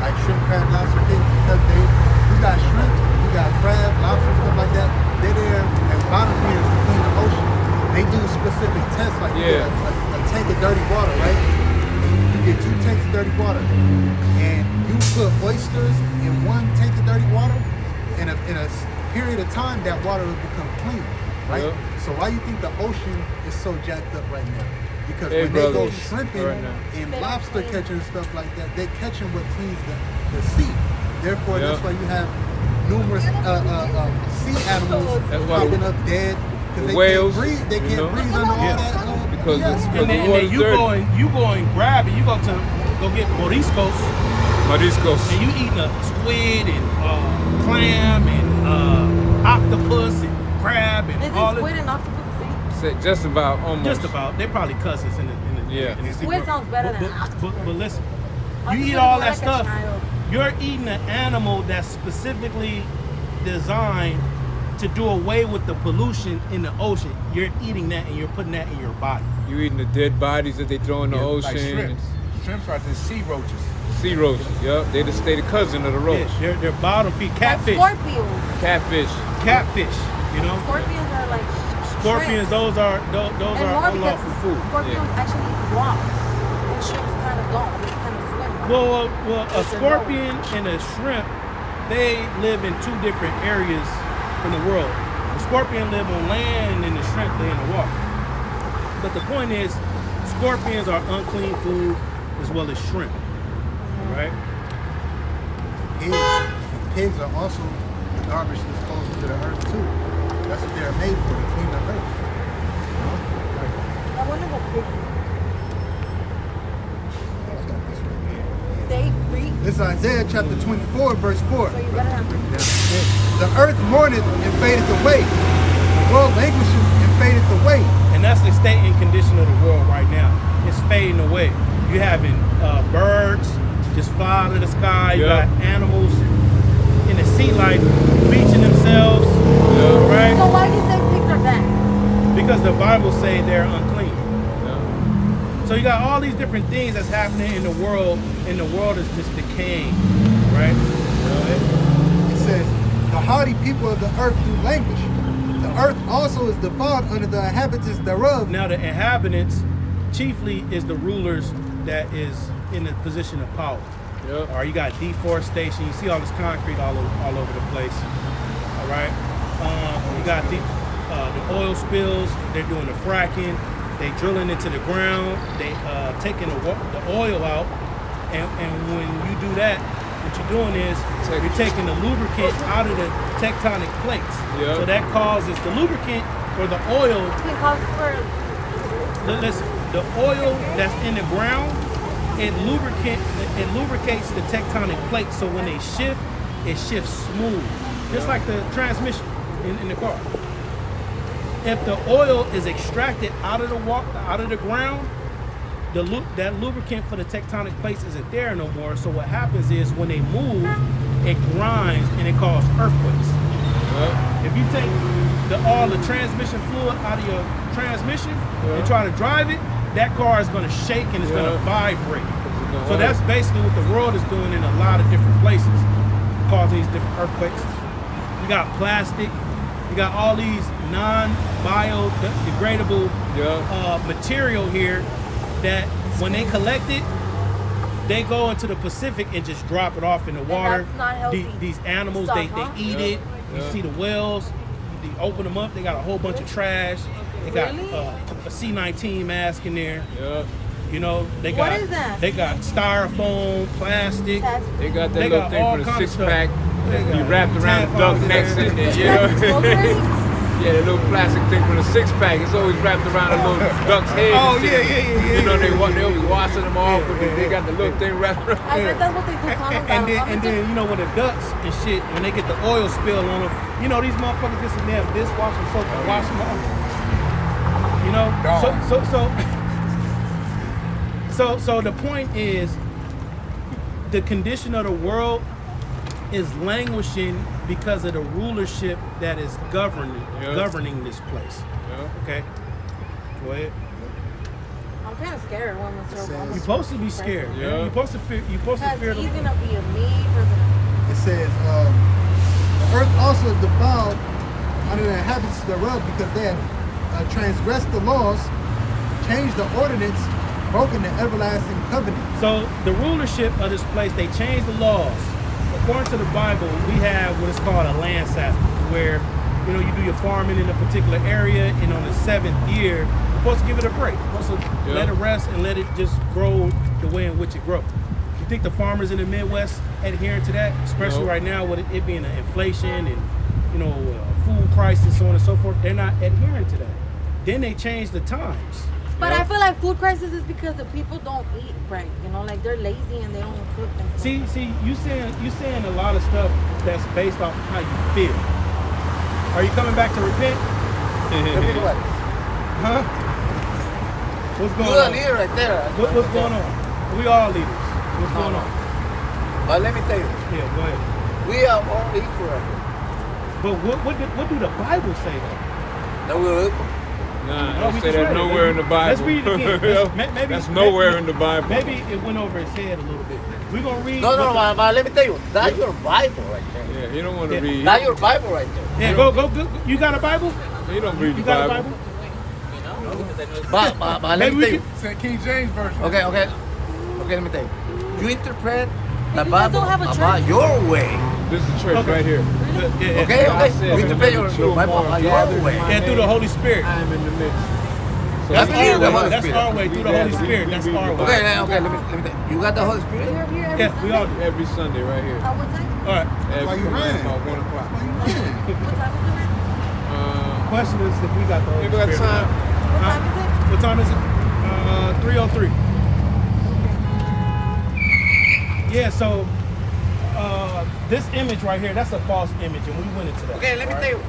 Like shrimp, crab, lobster, things, because we got shrimp, we got crab, lobster, stuff like that. They're there as bottom feeders to clean the ocean. They do specific tests, like you get a tank of dirty water, right? You get 2 tanks of dirty water, and you put oysters in 1 tank of dirty water, in a period of time, that water will become clean, right? Yep. So why you think the ocean is so jacked up right now? Because Hey, when they go brothers, shrimping right now. and lobster catching and stuff like that, they're catching what cleans the sea. Therefore, that's why you have numerous sea animals That's why popping up dead because the they whales, can't breathe. They you can't know? breathe under all Yeah. that. Because it's- And the then water's you dirty. go and grab it. You go get moriscos, Mariscos. and you eating a squid and clam and octopus and crab and Is all it that. squid and octopus the same? Say just about almost. Just about. They probably cousins in the Yeah. in the Squid sounds better than octopus. But listen, you Octopus eat is all more that like a stuff. child. You're eating an animal that's specifically designed to do away with the pollution in the ocean. You're eating that and you're putting that in your body. You eating the dead bodies that they throw in the ocean. Like shrimps. Shrimps are just sea roaches. Sea roaches. Yup. They the cousin of the roach. Yeah, they're bottom feed. Catfish. Like scorpions. Catfish. Catfish. You know. Scorpions are like Scorpions. shrimps. Those are And are more unlawful because food. scorpions actually eat rocks. And shrimps kind of don't. They kind of swim. Well, a scorpion and a shrimp, they live in 2 different areas in the world. The scorpion live on land and the shrimp live in the water. But the point is, scorpions are unclean food as well as shrimp, right? Pigs are also the garbage that's closer to the earth too. That's what they're made for, to clean the earth. I wonder what pigs eat. They breathe. This is Isaiah chapter 24, verse 4. So you better have The earth mourneth and fadeth away. The world languisheth and fadeth away. And that's the state and condition of the world right now. It's fading away. You having birds just fly out of the sky. You got animals in the sea life beaching themselves. Right? So why do you say pigs are bad? Because the Bible say they're unclean. So you got all these different things that's happening in the world, and the world is just decaying, right? It says, the haughty people of the earth do languish. The earth also is defiled under the inhabitants thereof. Now the inhabitants chiefly is the rulers that is in the position of power. Yep. Or you got deforestation. You see all this concrete all over the place. All right. You got the oil spills. They're doing the fracking. They drilling into the ground. They taking the oil out. And when you do that, what you're doing is you're taking the lubricant out of the tectonic plates. Yep. So that causes the lubricant or the oil. Listen, the oil that's in the ground, it lubricates the tectonic plates. So when they shift, it shifts smooth, just like the transmission in the car. If the oil is extracted out of the ground, that lubricant for the tectonic plates isn't there no more. So what happens is when they move, it grinds and it causes earthquakes. If you take all the transmission fluid out of your transmission and try to drive it, that car is going to shake and it's going to vibrate. So that's basically what the world is doing in a lot of different places, causing these different earthquakes. You got plastic. You got all these non-biodegradable material here that when they collect it, they go into the Pacific and just drop it off in the water. That's not healthy. These animals, they eat it. You see the whales, they open them up, they got a whole bunch of trash. They got a C-19 mask in there. You know, they got what is that? They got styrofoam, plastic. They got that They little got thing all for the kinds of 6-pack. They Be got wrapped around the duck tampons in necks there. and then, Yeah, the little plastic thing from the six-pack. It's always wrapped around a little duck's head. Oh, and shit. yeah. You know, they always washing them off, but they got the little thing wrapped around. I bet that's what they do. And then you know when the ducks and shit, when they get the oil spill on them, you know these motherfuckers just in there dishwashing soap and wash them off. You know, so the point is, the condition of the world is languishing because of the rulership that is governing this place. Yeah. Okay, go ahead. I'm kind of scared when You're supposed to be scared. Yeah. You're supposed to fear. You're supposed to fear Because he's the. gonna be a mean president. It says, the earth also is defiled under the inhabitants thereof because they have transgressed the laws, changed the ordinance, broken the everlasting covenant. So the rulership of this place, they changed the laws. According to the Bible, we have what is called a land Sabbath, where you do your farming in a particular area, and on the 7th year, you're supposed to give it a break. You're supposed to let it rest and let it just grow the way in which it grows. You think the farmers in the Midwest adhering to that, especially right now with it being an inflation and food crisis, so on and so forth? They're not adhering to that. Then they changed the times. But I feel like food crisis is because the people don't eat right. Like they're lazy and they don't cook. And See, you saying a lot of stuff that's based off of how you feel. Are you coming back to repent? Repent what? Huh? What's going You're a on? leader right there. What's going on? We all leaders. What's going on? But let me tell you, Yeah, go ahead. we are all equal right here. But what do the Bible say though? That we're equal. Nah, No, don't we say just that read it. nowhere in the Bible. Let's read it again. Maybe, That's nowhere in the Bible. Maybe it went over his head a little bit. We're gonna read. No, but let me tell you, that's your Bible right there. Yeah, you don't want to read. That's your Bible right there. Yeah, go. You got a Bible? You don't read You the got a Bible. Bible? But let Maybe me we tell you. Said King James version. Okay, let me tell you. You interpret the You guys Bible don't have a about church? your way. This is the church right here. Yeah. Okay, I said, you interpret your Bible about your way. Yeah, through the Holy Spirit. I am in the midst. So That's it's you, our the way. Holy That's Spirit. our way, through the Holy Spirit. That's our way. Okay, let me tell you. You got the Holy Spirit? You're here every Yes, we all Sunday? do. Every Sunday right here. At what time? All right. Every Why you Sunday ran? about 1 o'clock. Why you running? What time is it? Question is if we got the Holy Maybe we got Spirit. time. What time is it? What time is it? 3:03. Yeah, so this image right here, that's a false image, and we went into that. Okay, let me tell you.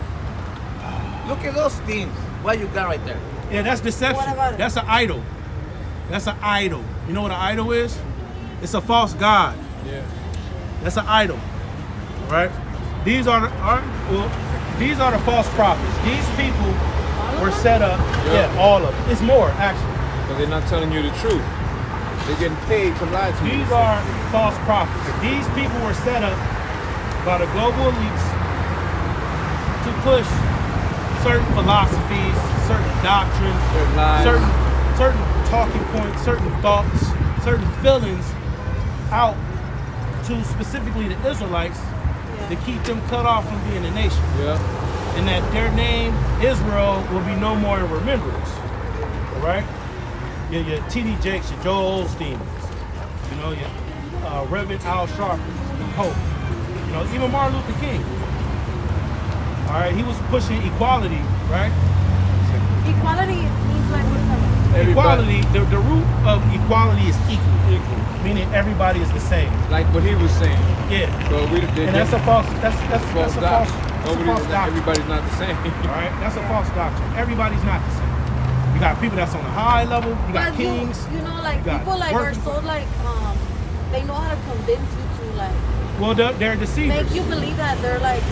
Look at those things. What you got right there? Yeah, that's deception. What about it? That's an idol. That's an idol. You know what an idol is? It's a false god. Yeah. That's an idol. All right? These are the false prophets. These people were set up. Yeah, all of them. It's more actually. But they're not telling you the truth. They're getting paid to lie to you. These are false prophets. These people were set up by the global elites to push certain philosophies, certain doctrines, Certain lies. certain talking points, certain thoughts, certain feelings out to specifically the Israelites to keep them cut off from being a nation. Yeah. And that their name, Israel, will be no more in remembrance. All right? Your T.D. Jakes, your Joel Osteen, your Reverend Al Sharpton, Pope, even Martin Luther King. All right, he was pushing equality, right? Equality means like what? Equality, the root of equality is equal, meaning everybody is the same. Like what he was saying. Yeah. So And that's a false. That's a false Everybody's doctrine. not the same. All right, that's a false doctrine. Everybody's not the same. You got people that's on a high level. You got But kings. like you got people like are working- so like they know how to convince you to like Well, they're deceivers. make you believe that they're like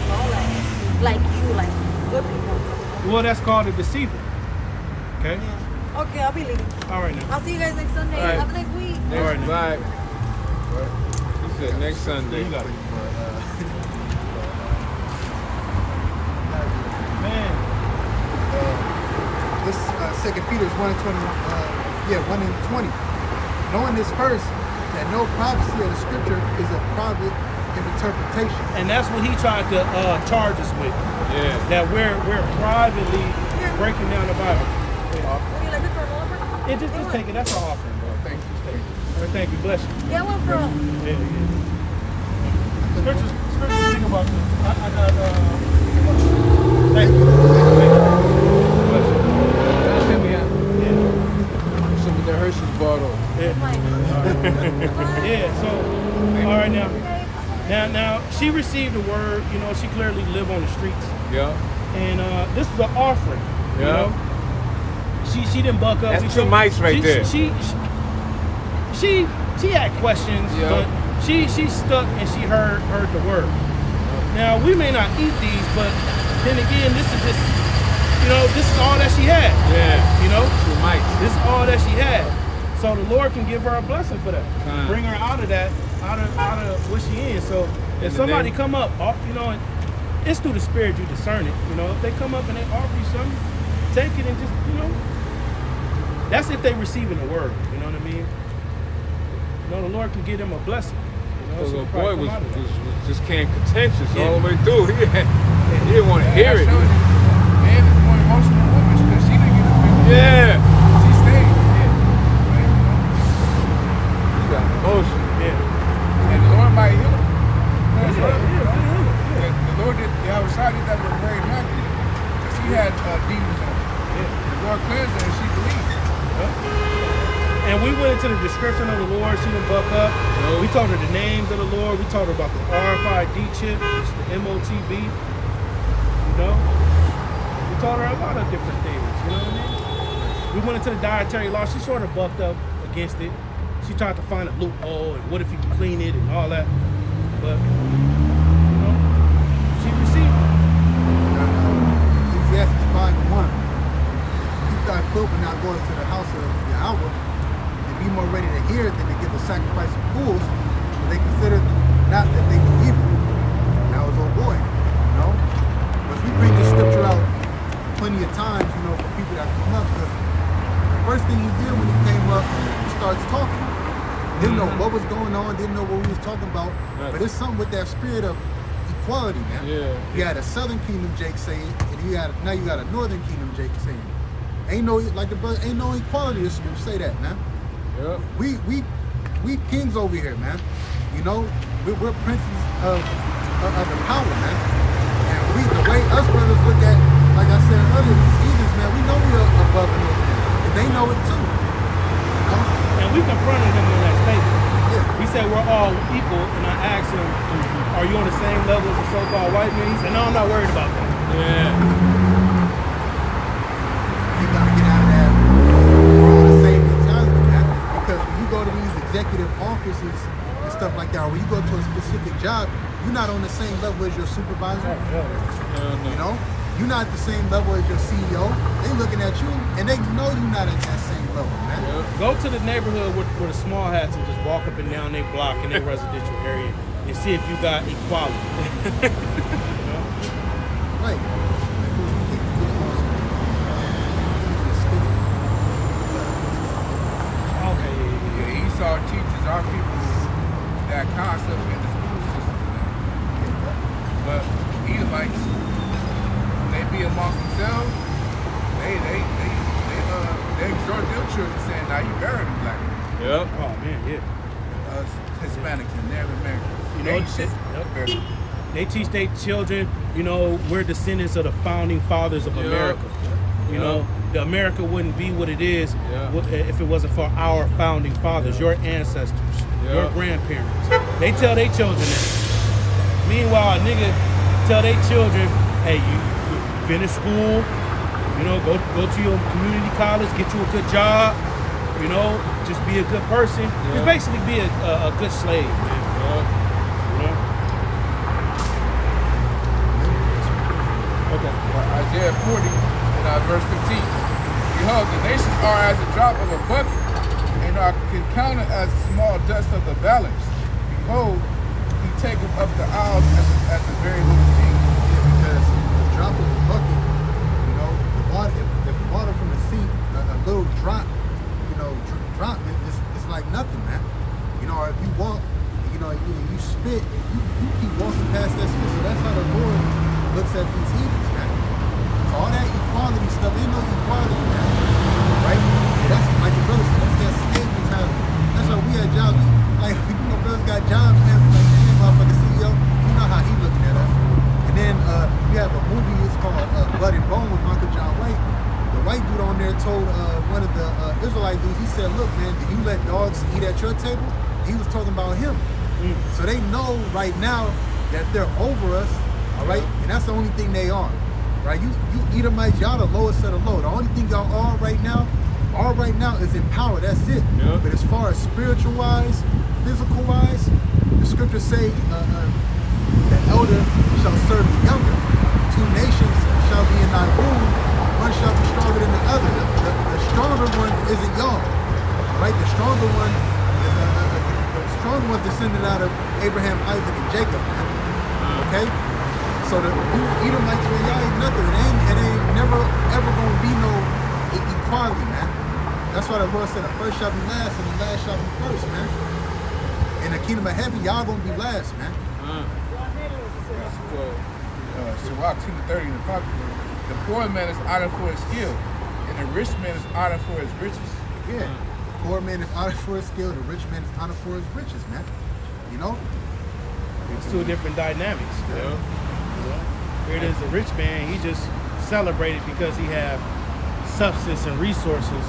like good people. Well, that's called a deceiver. Okay. Yeah. Okay, I'll be leaving. All right now. I'll see you guys next Sunday. All right. Have a nice week. All right, Next now. vibe. He said next Sunday. You got it. Man. This 2 Peter 1 and 20. Knowing this first, that no prophecy of the scripture is a private interpretation. And that's what he tried to charge us with. Yeah. That we're privately breaking down the Bible. Would you like a granola? Yeah, just take it. That's our offering, bro. Thank you. All right, thank you. Bless you. Get one from. Yeah. Scriptures speak about this. I got, thank you. Thank you. Now she received the word. You know, she clearly lived on the streets. Yeah. And this was an offering. Yeah. You know, she didn't buck up. That's 2 mics right there. She had questions, Yeah. but she stuck and she heard the word. Now we may not eat these, but then again, this is just, you know, this is all that she had. Yeah. You know, 2 mics. this is all that she had. So the Lord can give her a blessing for that. Kind. Bring her out of that, out of what she in. So if somebody come up, you know, and it's through the Spirit you discern it. You know, if they come up and they offer you something, take it and just, you know, that's if they receiving the word. You know what I mean? You know, the Lord can give them a blessing. You know, Because so the probably boy come was out of that. just came contentious Yeah. all the way through. He didn't want to hear it. And it's more emotional woman because she didn't get offended. Yeah. She stayed. He got emotion. Yeah. And the Lord might heal her. Yeah. The Lord did, Yahweh did that with Mary Magdalene. Because she had demons on her. The Lord cleansed her and she believed. And we went into the description of the Lord. She didn't buck up. No. We told her the names of the Lord. We told her about the RFID chip, which is the MOTB. You know? We told her a lot of different things. You know what I mean? We went into the dietary law. She sort of bucked up against it. She tried to find a loophole and what if you clean it and all that. But, you know, she received it. Ecclesiastes 5:1. Keep thy foot when thou goest to the house of Yahweh, and be more ready to hear than to give the sacrifice of fools, for they consider not that they do evil. Now it's old boy, you know. But we bring this scripture out plenty of times, you know, for people that come up. Because the first thing he did when he came up, he starts talking. Didn't know what was going on, didn't know what we was talking about. But it's something with that spirit of equality, man. Yeah. You had a Southern Kingdom Jake saying, and now you got a Northern Kingdom Jake saying. Ain't no, like the brother, ain't no equality. The scripture say that, man. Yep. We kings over here, man. You know, we're princes of the power, man. And the way us brothers look at, like I said earlier, these heathens, man, we know we're above and over them. And they know it too. You know? And we confronted him on that statement. Yeah. He said we're all equal, and I asked him, are you on the same level as the so-called white man? He said, no, I'm not worried about that. Yeah. You gotta get out of that. We're on the same mentality, man. Because when you go to these executive offices and stuff like that, or when you go to a specific job, you're not on the same level as your supervisor. You know? You're not the same level as your CEO. They looking at you, and they know you're not at that same level, man. Go to the neighborhood with the small hats and just walk up and down their block in their residential area and see if you got equality. You know? Right. Okay, Yeah, Esau teaches our people that concept in the school system. But Edomites, when they be amongst themselves, they exhort their children saying, now you better than black people. Yep. Oh man, yeah. Us Hispanics and Native Americans. You know, they teach their children, you know, we're descendants of the founding fathers of America. You know, the America wouldn't be what it is if it wasn't for our founding fathers, your ancestors, your grandparents. They tell their children that. Meanwhile, a nigga tell their children, hey, you finish school, you know, go to your community college, get you a good job, you know, just be a good person. Just basically be a good slave, man. You know? Okay. Isaiah 40, verse 15. Behold, the nations are as a drop of a bucket, and are counted as small dust of the balance. Behold, he taketh up the isles as a very little thing. Yeah, because the drop of a bucket, you know, the water, if water from the sea, a little drop, you know, drop, it's like nothing, man. You know, or if you walk, you know, you spit, you keep walking past that spit. So that's how the Lord looks at these heathens, man. So all that equality stuff, ain't no equality, man. Right? And that's like the brother said, that's that slave mentality. That's why we had jobs. Like, you know, brothers got jobs, man. Like, that motherfucking CEO, you know how he looking at us. And then we have a movie, it's called Blood and Bone with Michael John White. The white dude on there told one of the Israelite dudes, he said, look, man, did you let dogs eat at your table? He was talking about him. So they know right now that they're over us, all right? And that's the only thing they are, right? You Edomites, y'all the lowest of the low. The only thing y'all are right now is in power. That's it. Yeah. But as far as spiritual-wise, physical-wise, the scriptures say the elder shall serve the younger. 2 nations shall be in thy womb. One shall be stronger than the other. The stronger one isn't y'all, right? The stronger one is the stronger one descended out of Abraham, Isaac, and Jacob. Okay, so the Edomites, man, y'all ain't nothing. It ain't never ever gonna be no equality, man. That's why the Lord said the first shall be last and the last shall be first, man. In the kingdom of heaven, y'all gonna be last, man. Sirach 2:30 in the Apocrypha, the poor man is honored for his skill, and the rich man is honored for his riches. Yeah. Poor man is honored for his skill, the rich man is honored for his riches, man. You know? It's 2 different dynamics. Yeah. You know? Here it is, the rich man, he just celebrated because he have substance and resources.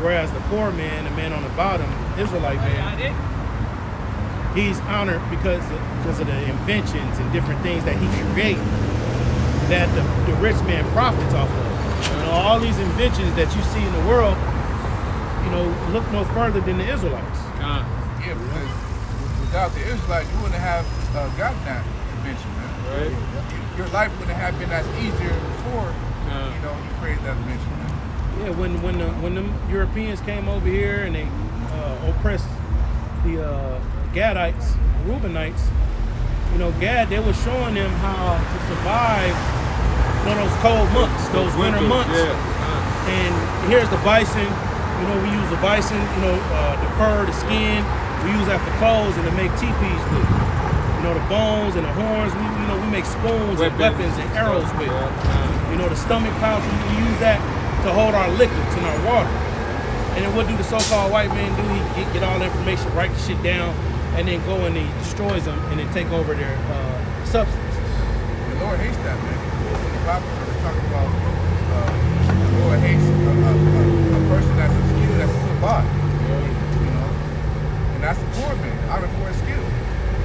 Whereas the poor man, the man on the bottom, Israelite man, he's honored because of the inventions and different things that he created that the rich man profits off of. You know, all these inventions that you see in the world, you know, look no further than the Israelites. Yeah, because without the Israelites, you wouldn't have gotten that invention, man. Right. Your life wouldn't have been as easier before, you know, you created that invention, man. Yeah, when the Europeans came over here and they oppressed the Gadites, Reubenites, you know, Gad, they were showing them how to survive, you know, those cold months, those winter months. Yeah. And here's the bison. You know, we use the bison, you know, the fur, the skin. We use that for clothes and to make teepees with. You know, the bones and the horns. We make spoons and weapons and arrows with. You know, the stomach pouch. We use that to hold our liquids and our water. And then what do the so-called white man do? He get all the information, write the shit down, and then go and he destroys them and then take over their substance. The Lord hates that, man. In the Bible, they talk about the Lord hates a person that's skilled, that's full body. You know? And that's the poor man, honored for his skill.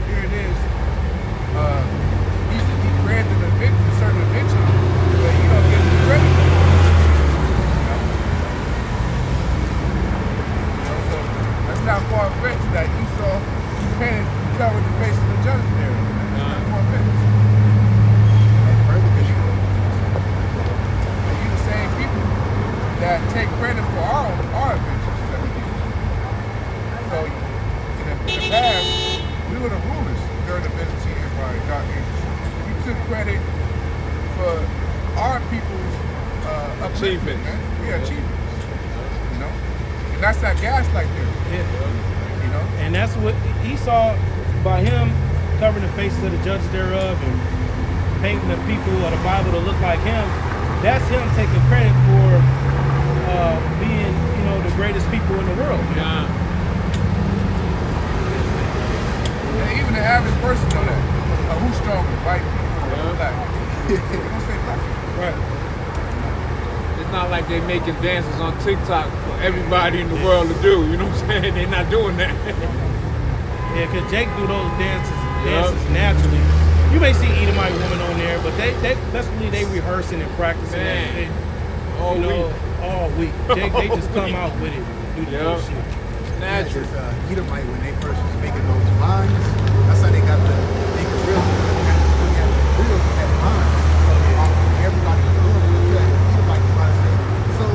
Here it is. He granted a certain invention, but you don't give him the credit. So that's not far-fetched that Esau painted, covered the face of the judges there. That's not far-fetched. And you the same people that take credit for our adventures that we did. So in the past, we were the rulers during the Byzantine Empire, Dark Ages. We took credit for our people's Achievements. Yeah, achievements. You know? And that's that gaslight there. Yeah. You know? And that's what Esau, by him covering the faces of the judges thereof and painting the people of the Bible to look like him, that's him taking credit for being, you know, the greatest people in the world. Yeah. And even the average person know that. Who's stronger, white people or black? They don't say black people. Right. It's not like they making dances on TikTok for everybody in the world to do. You know what I'm saying? They're not doing that. Yeah, because Jake do those dances naturally. You may see Edomite woman on there, but they let's believe they rehearsing and practicing Man. that. All week. All week. They just come out with it. Do the whole shit. Natural. Edomite, when they first was making those vines, that's how they got the big real. They had real at vines. Everybody was doing it. You had Edomite vines. So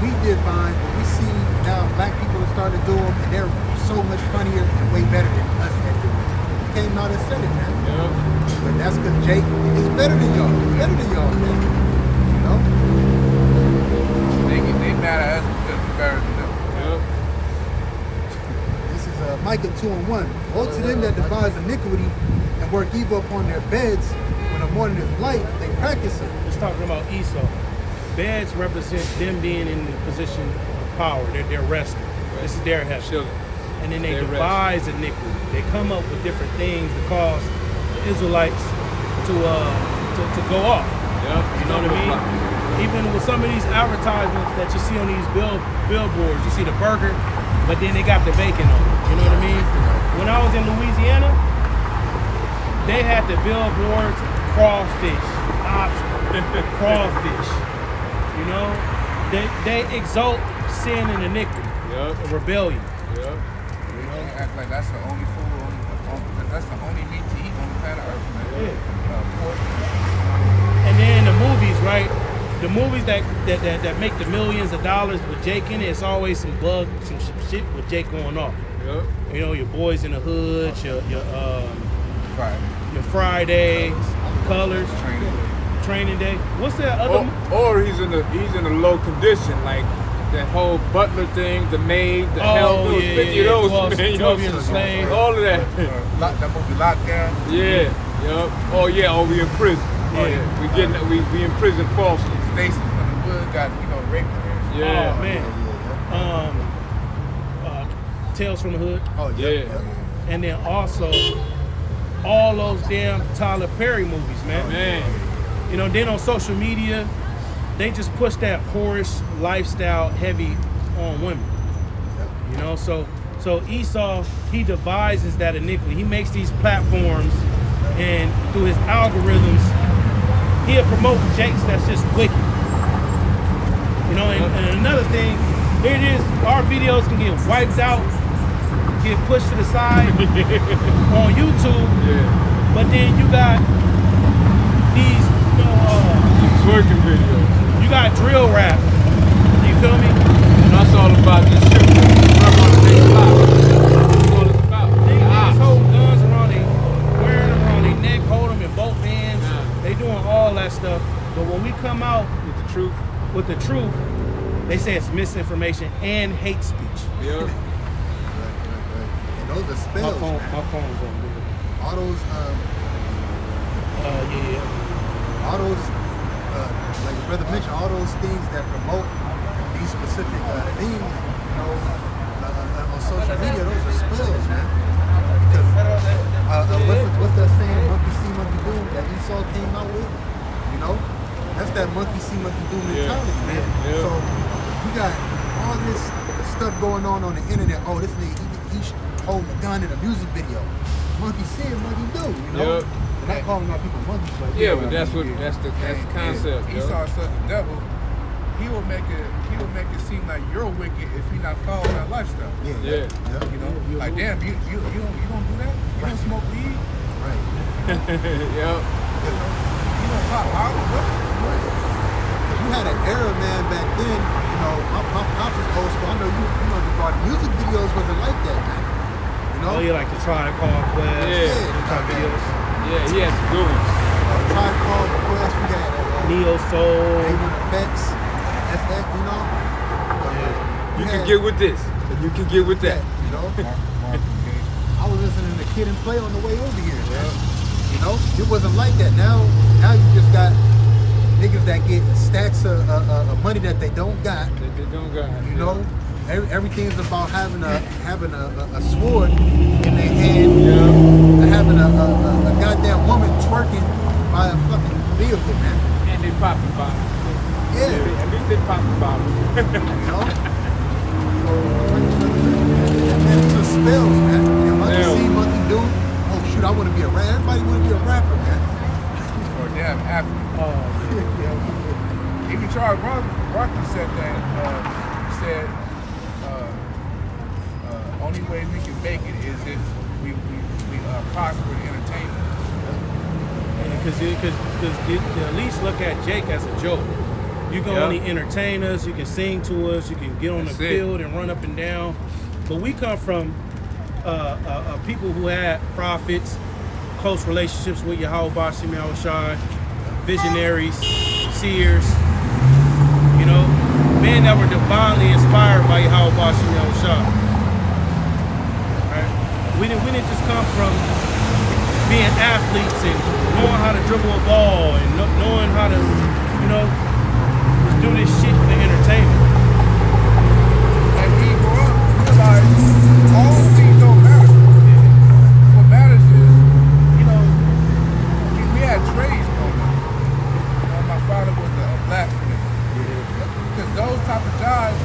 we did vines, but we see now black people are starting to do them, and they're so much funnier and way better than us at doing it. Came out and said it, man. Yeah. But that's because Jake is better than y'all. Better than y'all, man. You know? They mad at us because we're better than them. Yeah. This is Micah 2:1. Woe to them that devise iniquity and work evil upon their beds. When the morning is light, they practice it. Just talking about Esau. Beds represent them being in the position of power. They're resting. This is their heaven. Chilling. And then they They're devise iniquity. They come up with different things to cause the Israelites to go off. Yep. You know what I mean? Even with some of these advertisements that you see on these billboards, you see the burger, but then they got the bacon on it. You know what I mean? When I was in Louisiana, they had the billboards, crawfish, lobster, crawfish. You know, they exalt sin and iniquity, rebellion. You know, act like that's the only food, that's the only meat to eat on the planet Earth, man. Pork. And then the movies, right? The movies that make the millions of dollars with Jake in it, it's always some shit with Jake going off. Yep. You know, your Boys in the Hood, your Friday, Colors, Training Day. What's that other? Or he's in a low condition, like that whole butler thing, the maid, the hell, those 50 of those, 12 Years a Slave. All of that. That movie Lockdown. Yeah. Yep. Oh yeah. Oh, we in prison. Yeah. We in prison falsely. Stacy from the Wood got raped. Yeah. Oh man. Tales from the Hood. Oh yeah. And then also all those damn Tyler Perry movies, man. You know, then on social media, they just push that poorish lifestyle heavy on women. You know, so Esau, he devises that iniquity. He makes these platforms, and through his algorithms, he'll promote jakes that's just wicked. You know, and another thing, here it is, our videos can get wiped out, get pushed to the side on YouTube, but then you got these, twerking videos. You got drill rap. You feel me? And that's all about this shit. That's all it's about. Niggas hold guns around wearing them around their neck, hold them in both hands. They doing all that stuff. But when we come out with the truth, they say it's misinformation and hate speech. Yeah. Right. And those are spells. My phone's on. All those, all those, like your brother mentioned, all those things that promote these specific things, you know, on social media, those are spells, man. Because what's that saying, monkey see, monkey do, that Esau came out with? You know, that's that monkey see, monkey do mentality, man. Yeah. So you got all this stuff going on the internet. Oh, this nigga, he holding a gun in a music video. Monkey see, monkey do, you know. Not calling out people monkeys, but but that's the concept. Esau said the devil, he will make it seem like you're wicked if you're not following that lifestyle. Yeah. You know, like damn, you don't do that. You don't smoke weed. Right. You don't pop out. Right. You had an era, man, back then. You know, my pops was old school. I know you must have thought music videos wasn't like that, man. You know? Oh, you like to try to call Quest? Type videos. Yeah, he has good ones. Tried to call Quest. We got Neo Soul. Even Effects. FX, you know? You can get with this, and you can get with that. You know? I was listening to Kid and Play on the way over here, man. You know? It wasn't like that. Now you just got niggas that get stacks of money that they don't got. You know? Everything's about having a sword in their hand, having a goddamn woman twerking by a fucking vehicle, man. And they popping bottles. Yeah. At least they popping bottles. You know? Man, these are spells, man. And monkey see, monkey do. Oh shoot, I want to be a rapper. Everybody want to be a rapper, man. Or damn African. Even Charles Barkley said that. He said. Only way we can make it is if we prosper in entertainment. Because the elites look at Jake as a joke. You can only entertain us, you can sing to us, you can get on the field and run up and down. But we come from people who had prophets, close relationships with Yahweh Bashim Yahushai, visionaries, seers, you know, men that were divinely inspired by Yahweh Bashim Yahushai. We didn't just come from being athletes and knowing how to dribble a ball and knowing how to, you know, just do this shit for entertainment. And we grew up, realize all things don't matter. What matters is, you know, we had trades going on. My father was a blacksmith. Because those type of jobs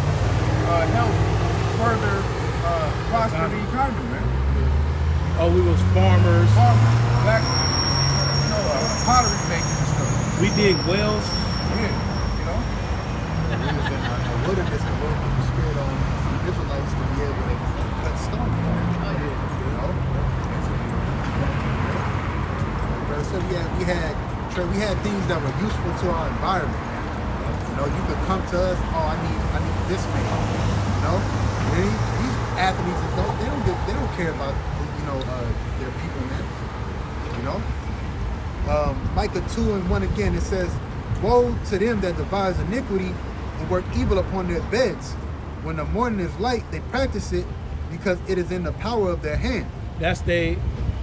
help further pottery making and stuff. We dig wells. Yeah, you know. It was in a wilderness to work with the spirit on the Israelites to be able to cut stone. You know? Brother said we had things that were useful to our environment. You know, you could come to us, oh, I need this man. You know? These athletes they don't care about their people, man. You know? Micah 2:1 again, it says, woe to them that devise iniquity and work evil upon their beds. When the morning is light, they practice it because it is in the power of their hand. That's their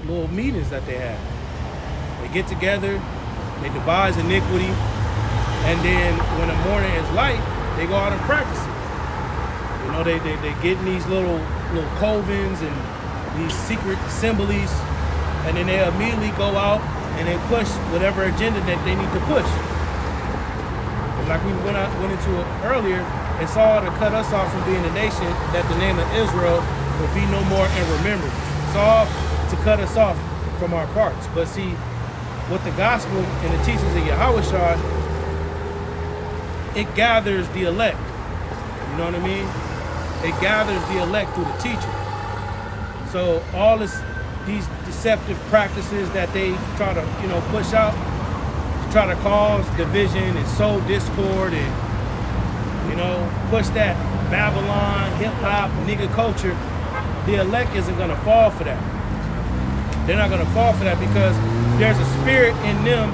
little meetings that they have. They get together, they devise iniquity, and then when the morning is light, they go out and practice it. You know, they get in these little covens and these secret assemblies, and then they immediately go out and they push whatever agenda that they need to push. And like we went into it earlier, it's all to cut us off from being a nation that the name of Israel will be no more in remembrance. It's all to cut us off from our parts. But see, with the gospel and the teachings of Yahushua, it gathers the elect. You know what I mean? It gathers the elect through the teaching. So all these deceptive practices that they try to, push out, to try to cause division and sow discord and, push that Babylon, hip-hop, nigga culture, the elect isn't gonna fall for that. They're not gonna fall for that because there's a spirit in them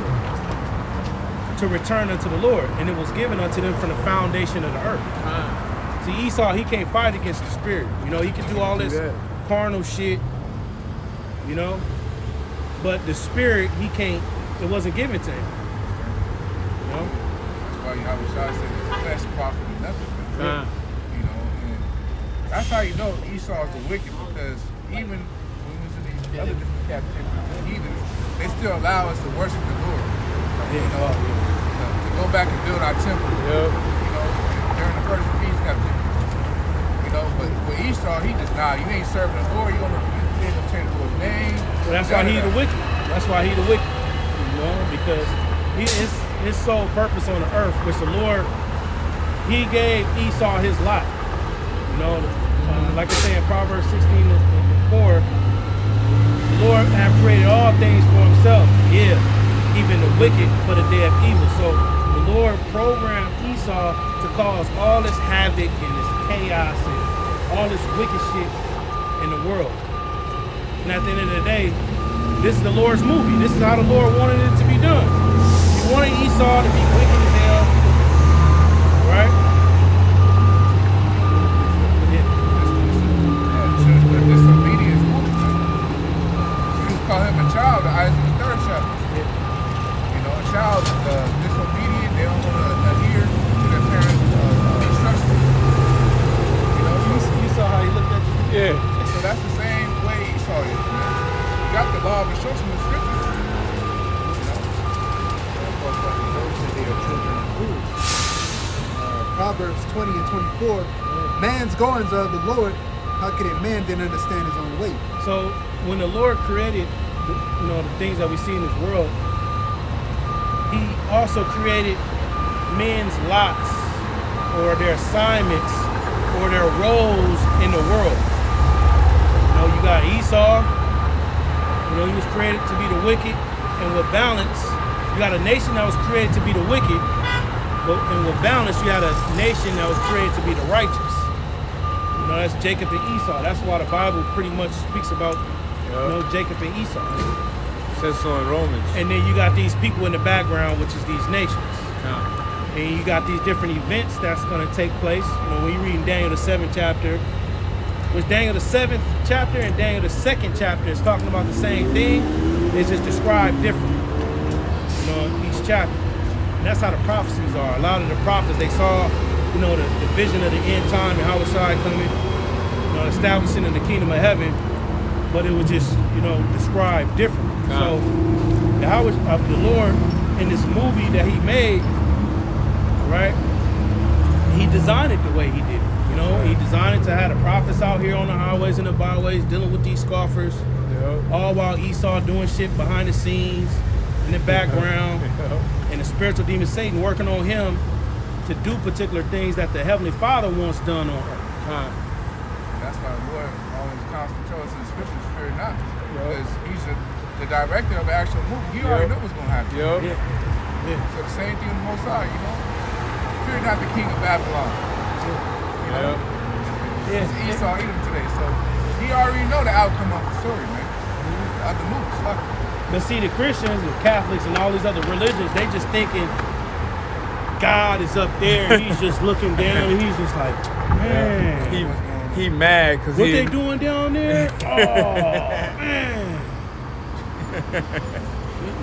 to return unto the Lord, and it was given unto them from the foundation of the earth. See, Esau, he can't fight against the spirit. He can do all this carnal shit, but the spirit, he can't, it wasn't given to him. That's why Yahushua said the flesh profited nothing. And that's how you know Esau is the wicked, because even when we was in these other different captivities, the heathens, they still allow us to worship the Lord. To go back and build our temple. During the Persian peace captivity. But with Esau, he just you ain't serving the Lord. You ain't gonna change the Lord's name. Well, that's why he's the wicked. That's why he's the wicked. Because his sole purpose on the earth, which the Lord, he gave Esau his lot. Like I say in Proverbs 16:4, the Lord hath created all things for himself. Yeah, even the wicked for the day of evil. So the Lord programmed Esau to cause all this havoc and this chaos and all this wicked shit in the world. And at the end of the day, this is the Lord's movie. This is how the Lord wanted it to be done. He wanted Esau to be wicked as hell, right? Disobedience. You call him a child, the Isaac the third chapter. A child disobedient, they don't want to adhere to their parents' instructions. You saw how he looked at you? Yeah. So that's the same way Esau is, man. You got the law of instruction in the scriptures. They are children of fools. Proverbs 20:24, man's goings are of the Lord. How can a man then understand his own way? So when the Lord created, the things that we see in this world, he also created men's lots or their assignments or their roles in the world. You got Esau, he was created to be the wicked, and with balance, you got a nation that was created to be the wicked, and with balance, you had a nation that was created to be the righteous. That's Jacob and Esau. That's why the Bible pretty much speaks about Jacob and Esau. It says so in Romans. And then you got these people in the background, which is these nations. And you got these different events that's going to take place. When you read Daniel the 7th chapter, which Daniel the 7th chapter and Daniel the 2nd chapter is talking about the same thing. It's just described differently, each chapter. And that's how the prophecies are. A lot of the prophets, they saw, the vision of the end time and how it's coming, establishing in the kingdom of heaven, but it was just, described differently. So the Lord in this movie that he made, right, he designed it the way he did it. He designed it to have the prophets out here on the highways and the byways dealing with these scoffers, all while Esau doing shit behind the scenes, in the background, and the spiritual demon Satan working on him to do particular things that the Heavenly Father wants done on earth. That's why the Lord always constantly tells us in the scriptures, fear not. Because he's the director of the actual movie. He already knows what's going to happen. So the same thing with the Most High, you know? Fear not the king of Babylon. You know? It's Esau Edom today. So he already know the outcome of the story, man. Of the movie. But see, the Christians and Catholics and all these other religions, they just thinking God is up there and he's just looking down and he's just like, man. He mad because what they doing down there? Oh, man.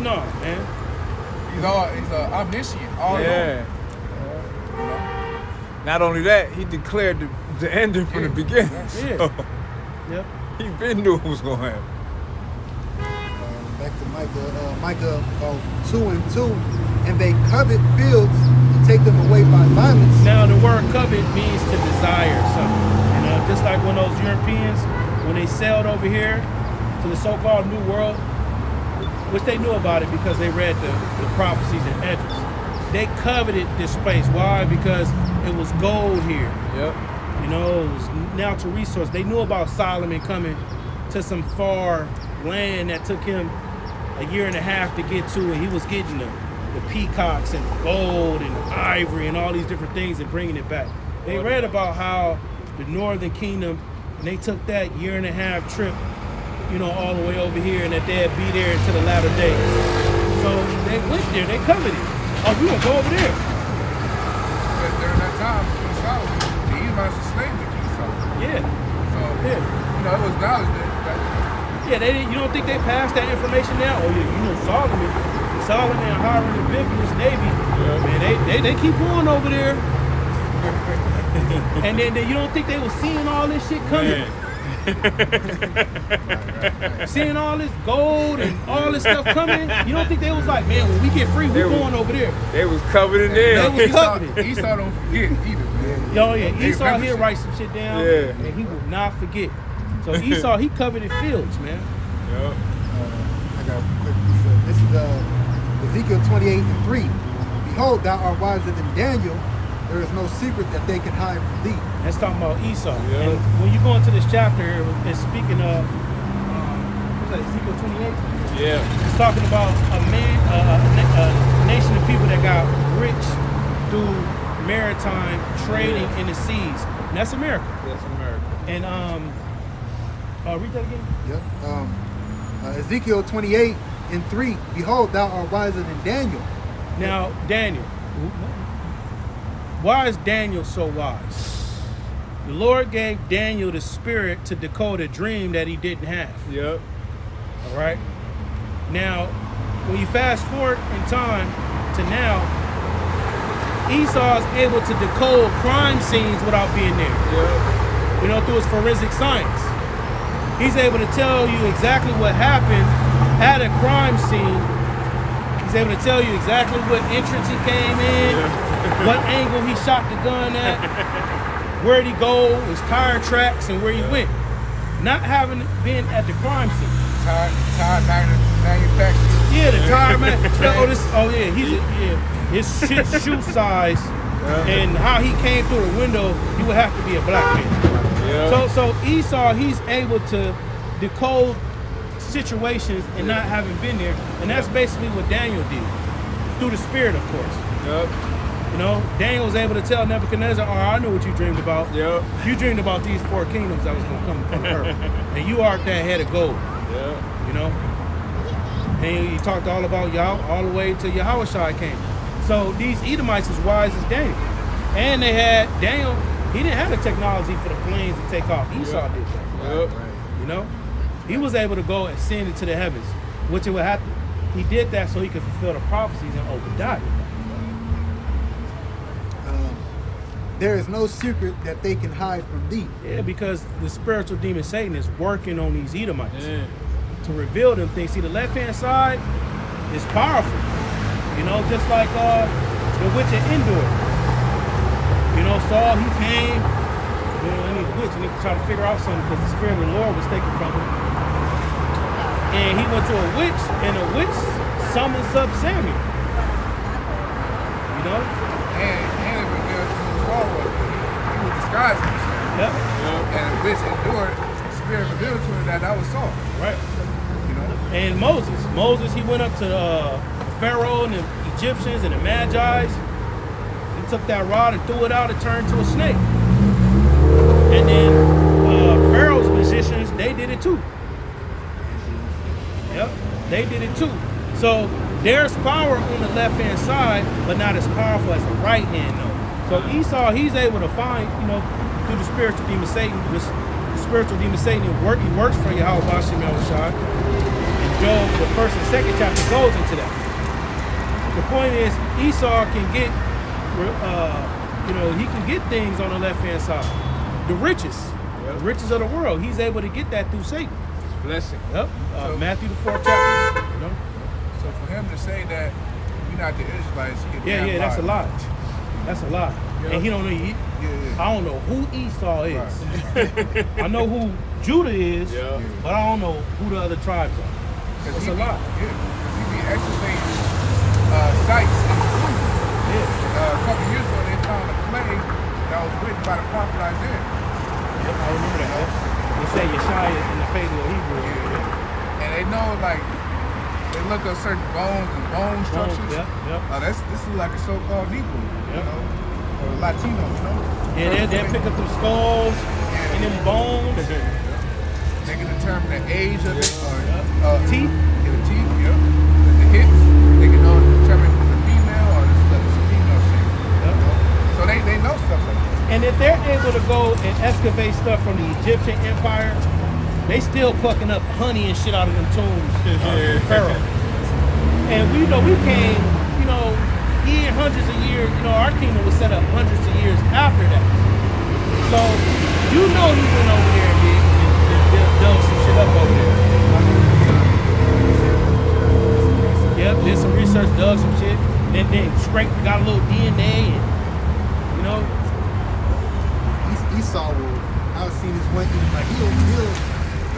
No, man. He's omniscient. All alone. Not only that, he declared the ending from the beginning. So he been knew what was going to happen. Back to Micah 2:2, and they covet fields to take them away by violence. Now the word covet means to desire something. Just like when those Europeans, when they sailed over here to the so-called New World, which they knew about it because they read the prophecies and Esdras. They coveted this place. Why? Because it was gold here. You know, it was natural resource. They knew about Solomon coming to some far land that took him a year and a half to get to, and he was getting the peacocks and gold and ivory and all these different things and bringing it back. They read about how the Northern Kingdom, and they took that year and a half trip, you know, all the way over here, and that they'd be there until the latter days. So they went there, they covered it. Oh, we gonna go over there. But during that time, King Solomon, the Edomites were slaves to King Solomon. So, you know, it was knowledge that they didn't, you don't think they passed that information down? Oh, yeah, you know, Solomon and Hiram and Biff and his Navy, man, they keep going over there. And then you don't think they were seeing all this shit coming? Seeing all this gold and all this stuff coming? You don't think they was like, man, when we get free, we're going over there? They was covered in there. They was covered. Esau don't forget either, man. Esau, he'll write some shit down, and he will not forget. So Esau, he covered in fields, man. I got a quick piece. This is Ezekiel 28:3. Behold, thou art wiser than Daniel. There is no secret that they can hide from thee. That's talking about Esau. And when you go into this chapter, it's speaking of what's that, Ezekiel 28? It's talking about a nation of people that got rich through maritime trading in the seas. And that's America. That's America. And read that again. Ezekiel 28:3. Behold, thou art wiser than Daniel. Now, Daniel. Why is Daniel so wise? The Lord gave Daniel the spirit to decode a dream that he didn't have. All right. Now, when you fast forward in time to now, Esau is able to decode crime scenes without being there. You know, through his forensic science. He's able to tell you exactly what happened at a crime scene. He's able to tell you exactly what entrance he came in, what angle he shot the gun at, where'd he go, his tire tracks, and where he went. Not having been at the crime scene. Tire manufacturer. Yeah, the tire man. His shoe size and how he came through the window, he would have to be a black man. So Esau, he's able to decode situations and not having been there, and that's basically what Daniel did through the spirit, of course. You know, Daniel was able to tell Nebuchadnezzar, I know what you dreamed about. You dreamed about these 4 kingdoms that was going to come from the earth, and you are that head of gold. You know, and he talked all about Yah all the way till Yahushua came. So these Edomites as wise as Daniel, and they had Daniel. He didn't have the technology for the planes to take off. Esau did that. You know, he was able to go and send it to the heavens, which it would have to. He did that so he could fulfill the prophecies in Obadiah. There is no secret that they can hide from thee. Yeah, because the spiritual demon Satan is working on these Edomites to reveal them things. See, the left-hand side is powerful. You know, just like the witch at Endor. You know, Saul, he came. You know, and he's a witch, and he tried to figure out something because the spirit of the Lord was taken from him. and he went to a witch, and a witch summons up Samuel. You know? And it revealed who Saul was. He was disguising himself. Yep. And the witch endured, the spirit revealed to her that was Saul. Right. You know? And Moses, he went up to Pharaoh and the Egyptians and the Magi's. He took that rod and threw it out and turned to a snake. And then Pharaoh's magicians, they did it too. Yep, they did it too. So there's power on the left-hand side, but not as powerful as the right hand, though. So Esau, he's able to find, through the spiritual demon Satan, the spiritual demon Satan, he works for Yahweh Bashim Yahushua. And Job, the first and second chapter goes into that. The point is, Esau can get, he can get things on the left-hand side. The riches of the world, he's able to get that through Satan. Blessing. Yep. Matthew the 4th chapter. So for him to say that we're not the Israelites, yeah, that's a lie. That's a lie. Yeah. And he don't know. I don't know who Esau is. Right. I know who Judah is, but I don't know who the other tribes are. It's a lie. Yeah, because he be exercising sites in Jerusalem. Yeah. A couple years ago, they found a clay that was written by the prophet Isaiah. Yep, I remember that. They say Yeshaya in the Paleo Hebrew. Yeah. And they know, like, they look at certain bones and bone structures. This is like a so-called Negro, or Latino, Yeah, they'll pick up them skulls and them bones. They can determine the age of it, or teeth. Yeah, the teeth, the hips. They can determine if it's a female or it's a female shape. So they know stuff like that. And if they're able to go and excavate stuff from the Egyptian Empire, they still plucking up honey and shit out of them tombs, Pharaoh. And we came, in hundreds of years, our kingdom was set up hundreds of years after that. So, he went over there and dug some shit up over there. Yep, did some research, dug some shit, then scraped, got a little DNA and, Esau will, I've seen his way, like he'll,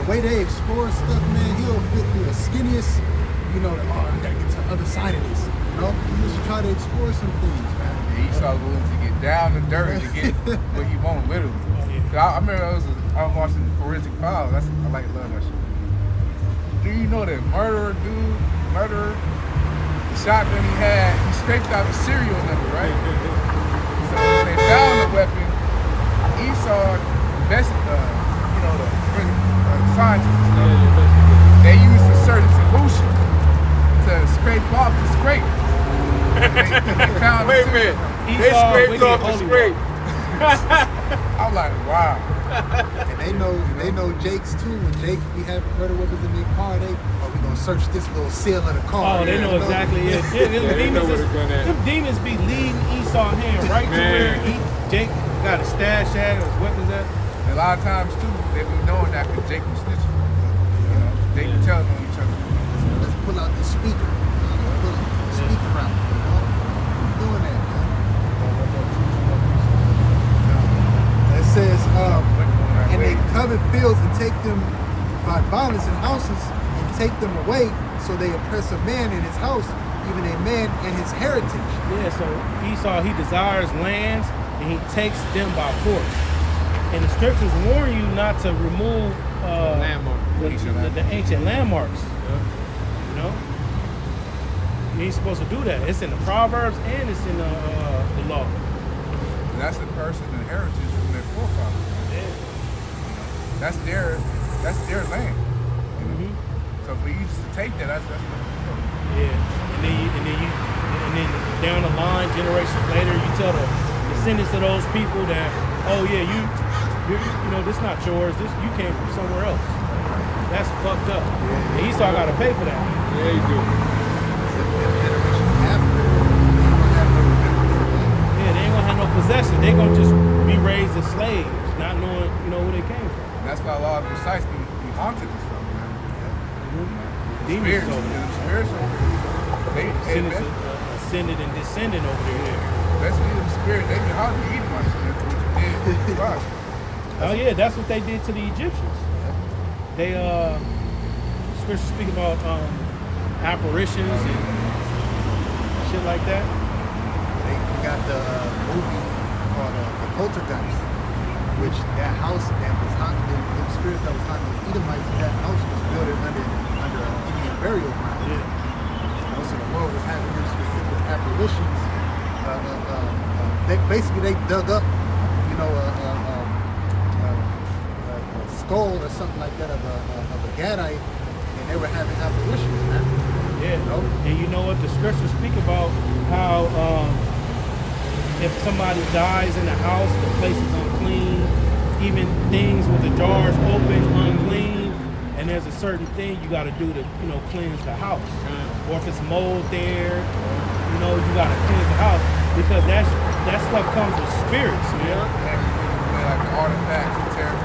the way they explore stuff, man, he'll fit through the skinniest, I gotta get to the other side of this, He just try to explore some things, man. And Esau's willing to get down and dirty to get what he wants, literally. I remember I was watching Forensic Files. I love that shit. Do you know that murderer, the shotgun he had, he scraped out the serial number, right? So when they found the weapon, Esau invested, the scientists, they used a certain solution to scrape off the scrape. They found Wait a minute. They scraped off the scrape. I'm like, wow. And they know Jake's too. When Jake be having murder weapons in their car, we gonna search this little seal of the car. Oh, they know exactly. Them demons be leading Esau hand right to where Jake got a stash at or his weapons at. And a lot of times too, they be knowing that because Jake was snitching. They be telling on each other. Let's pull out the speaker. Let's pull out the speaker out. Doing that, man. It says, and they covet fields and take them by violence in houses and take them away, so they oppress a man in his house, even a man and his heritage. Yeah, so Esau, he desires lands and he takes them by force. And the scriptures warn you not to remove the ancient landmarks. You ain't supposed to do that. It's in the Proverbs and it's in the law. And that's the person's inheritance from their forefathers. Yeah. That's their land. So for you just to take that, that's yeah. And then down the line, generations later, you tell the descendants of those people that, oh yeah, you're this not yours. You came from somewhere else. That's fucked up. And Esau got to pay for that. Yeah, you do. Yeah, they ain't gonna have no possession. They gonna just be raised as slaves, not knowing where they came from. And that's why a lot of them sites be haunted and stuff, man. Demons over there. Spiritual. They ascended and descended over there. Especially them spirit, they be hard to eat much. That's what you did. Oh yeah, that's what they did to the Egyptians. They scripture speak about apparitions and shit like that? They got the movie called The Poltergeist, which that house that was haunted, the spirits that was haunted the Edomites, that house was built under Indian burial ground. Yeah. Most of the world was having them specific apparitions. They dug up, you know, a skull or something like that of a Gadite, and they were having apparitions, man. Yeah. You know? And you know what the scriptures speak about how if somebody dies in the house, the place is unclean. Even things with the jars open, unclean. And there's a certain thing you got to do to, you know, cleanse the house. Or if it's mold there, you know, you got to cleanse the house because that stuff comes with spirits, man. Like the artifacts, the terrible.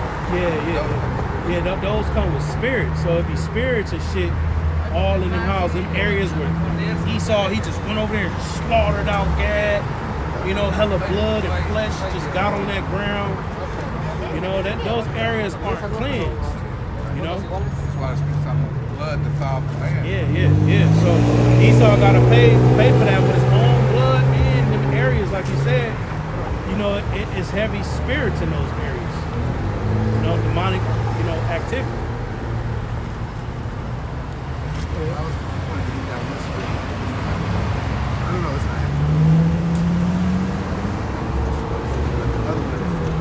Yeah, those come with spirits. So it be spirits and shit all in the house. In areas where Esau, he just went over there and slaughtered out Gad. You know, hella blood and flesh just got on that ground. You know, those areas aren't cleansed. You know? That's why it's some blood to solve the land. Yeah. So Esau got to pay for that with his own blood and them areas, like you said. You know, it's heavy spirits in those areas. You know, demonic, you know, activity. I was wanted to get that one straight. I don't know, it's not happening. But the other one is the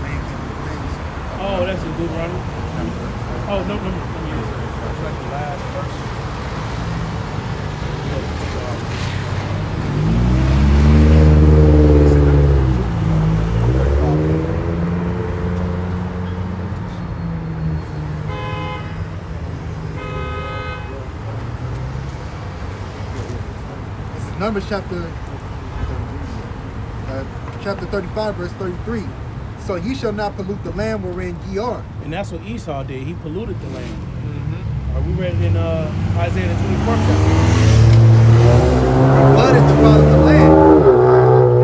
man keeping things. Oh, that's in Deuteronomy. Oh, no. It's like the last verse. This is Numbers chapter 35, verse 33. So ye shall not pollute the land wherein ye are. And that's what Esau did. He polluted the land. Are we read it in Isaiah the 24th chapter? Blood is defiled the land.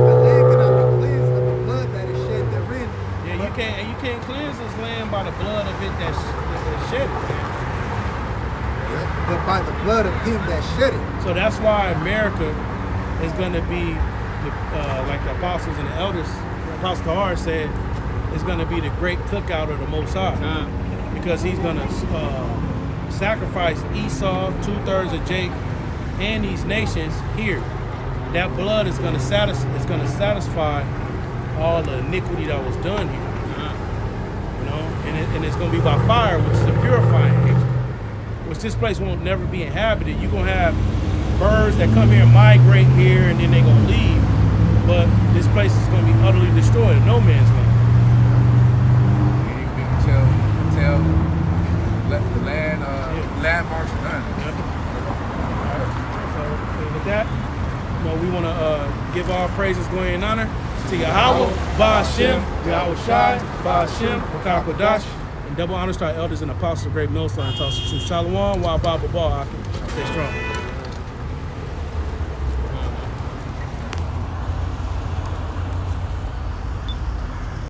The land cannot be cleansed of the blood that is shed therein. Yeah, you can't cleanse this land by the blood of it that shed it, man. But by the blood of him that shed it. So that's why America is going to be, like the apostles and the elders, Apostle Tahar said, is going to be the great cookout of the Most High. Because he's going to sacrifice Esau, 2/3 of Jake, and these nations here. That blood is going to satisfy all the iniquity that was done here. You know, and it's going to be by fire, which is a purifying agent. Which this place won't never be inhabited. You're going to have birds that come here, migrate here, and then they're going to leave. But this place is going to be utterly destroyed, no man's land. Tell let the land landmarks are done. So with that, you know, we want to give all praises, glory, and honor to Yahweh, Ba'ashem, Yahweh Shai, Ba'ashem, Wakar Kodash, and double honors to our elders and apostles of Great Millstone and Tulsa. Shalom, Wa Ba Ba Ba. Stay strong.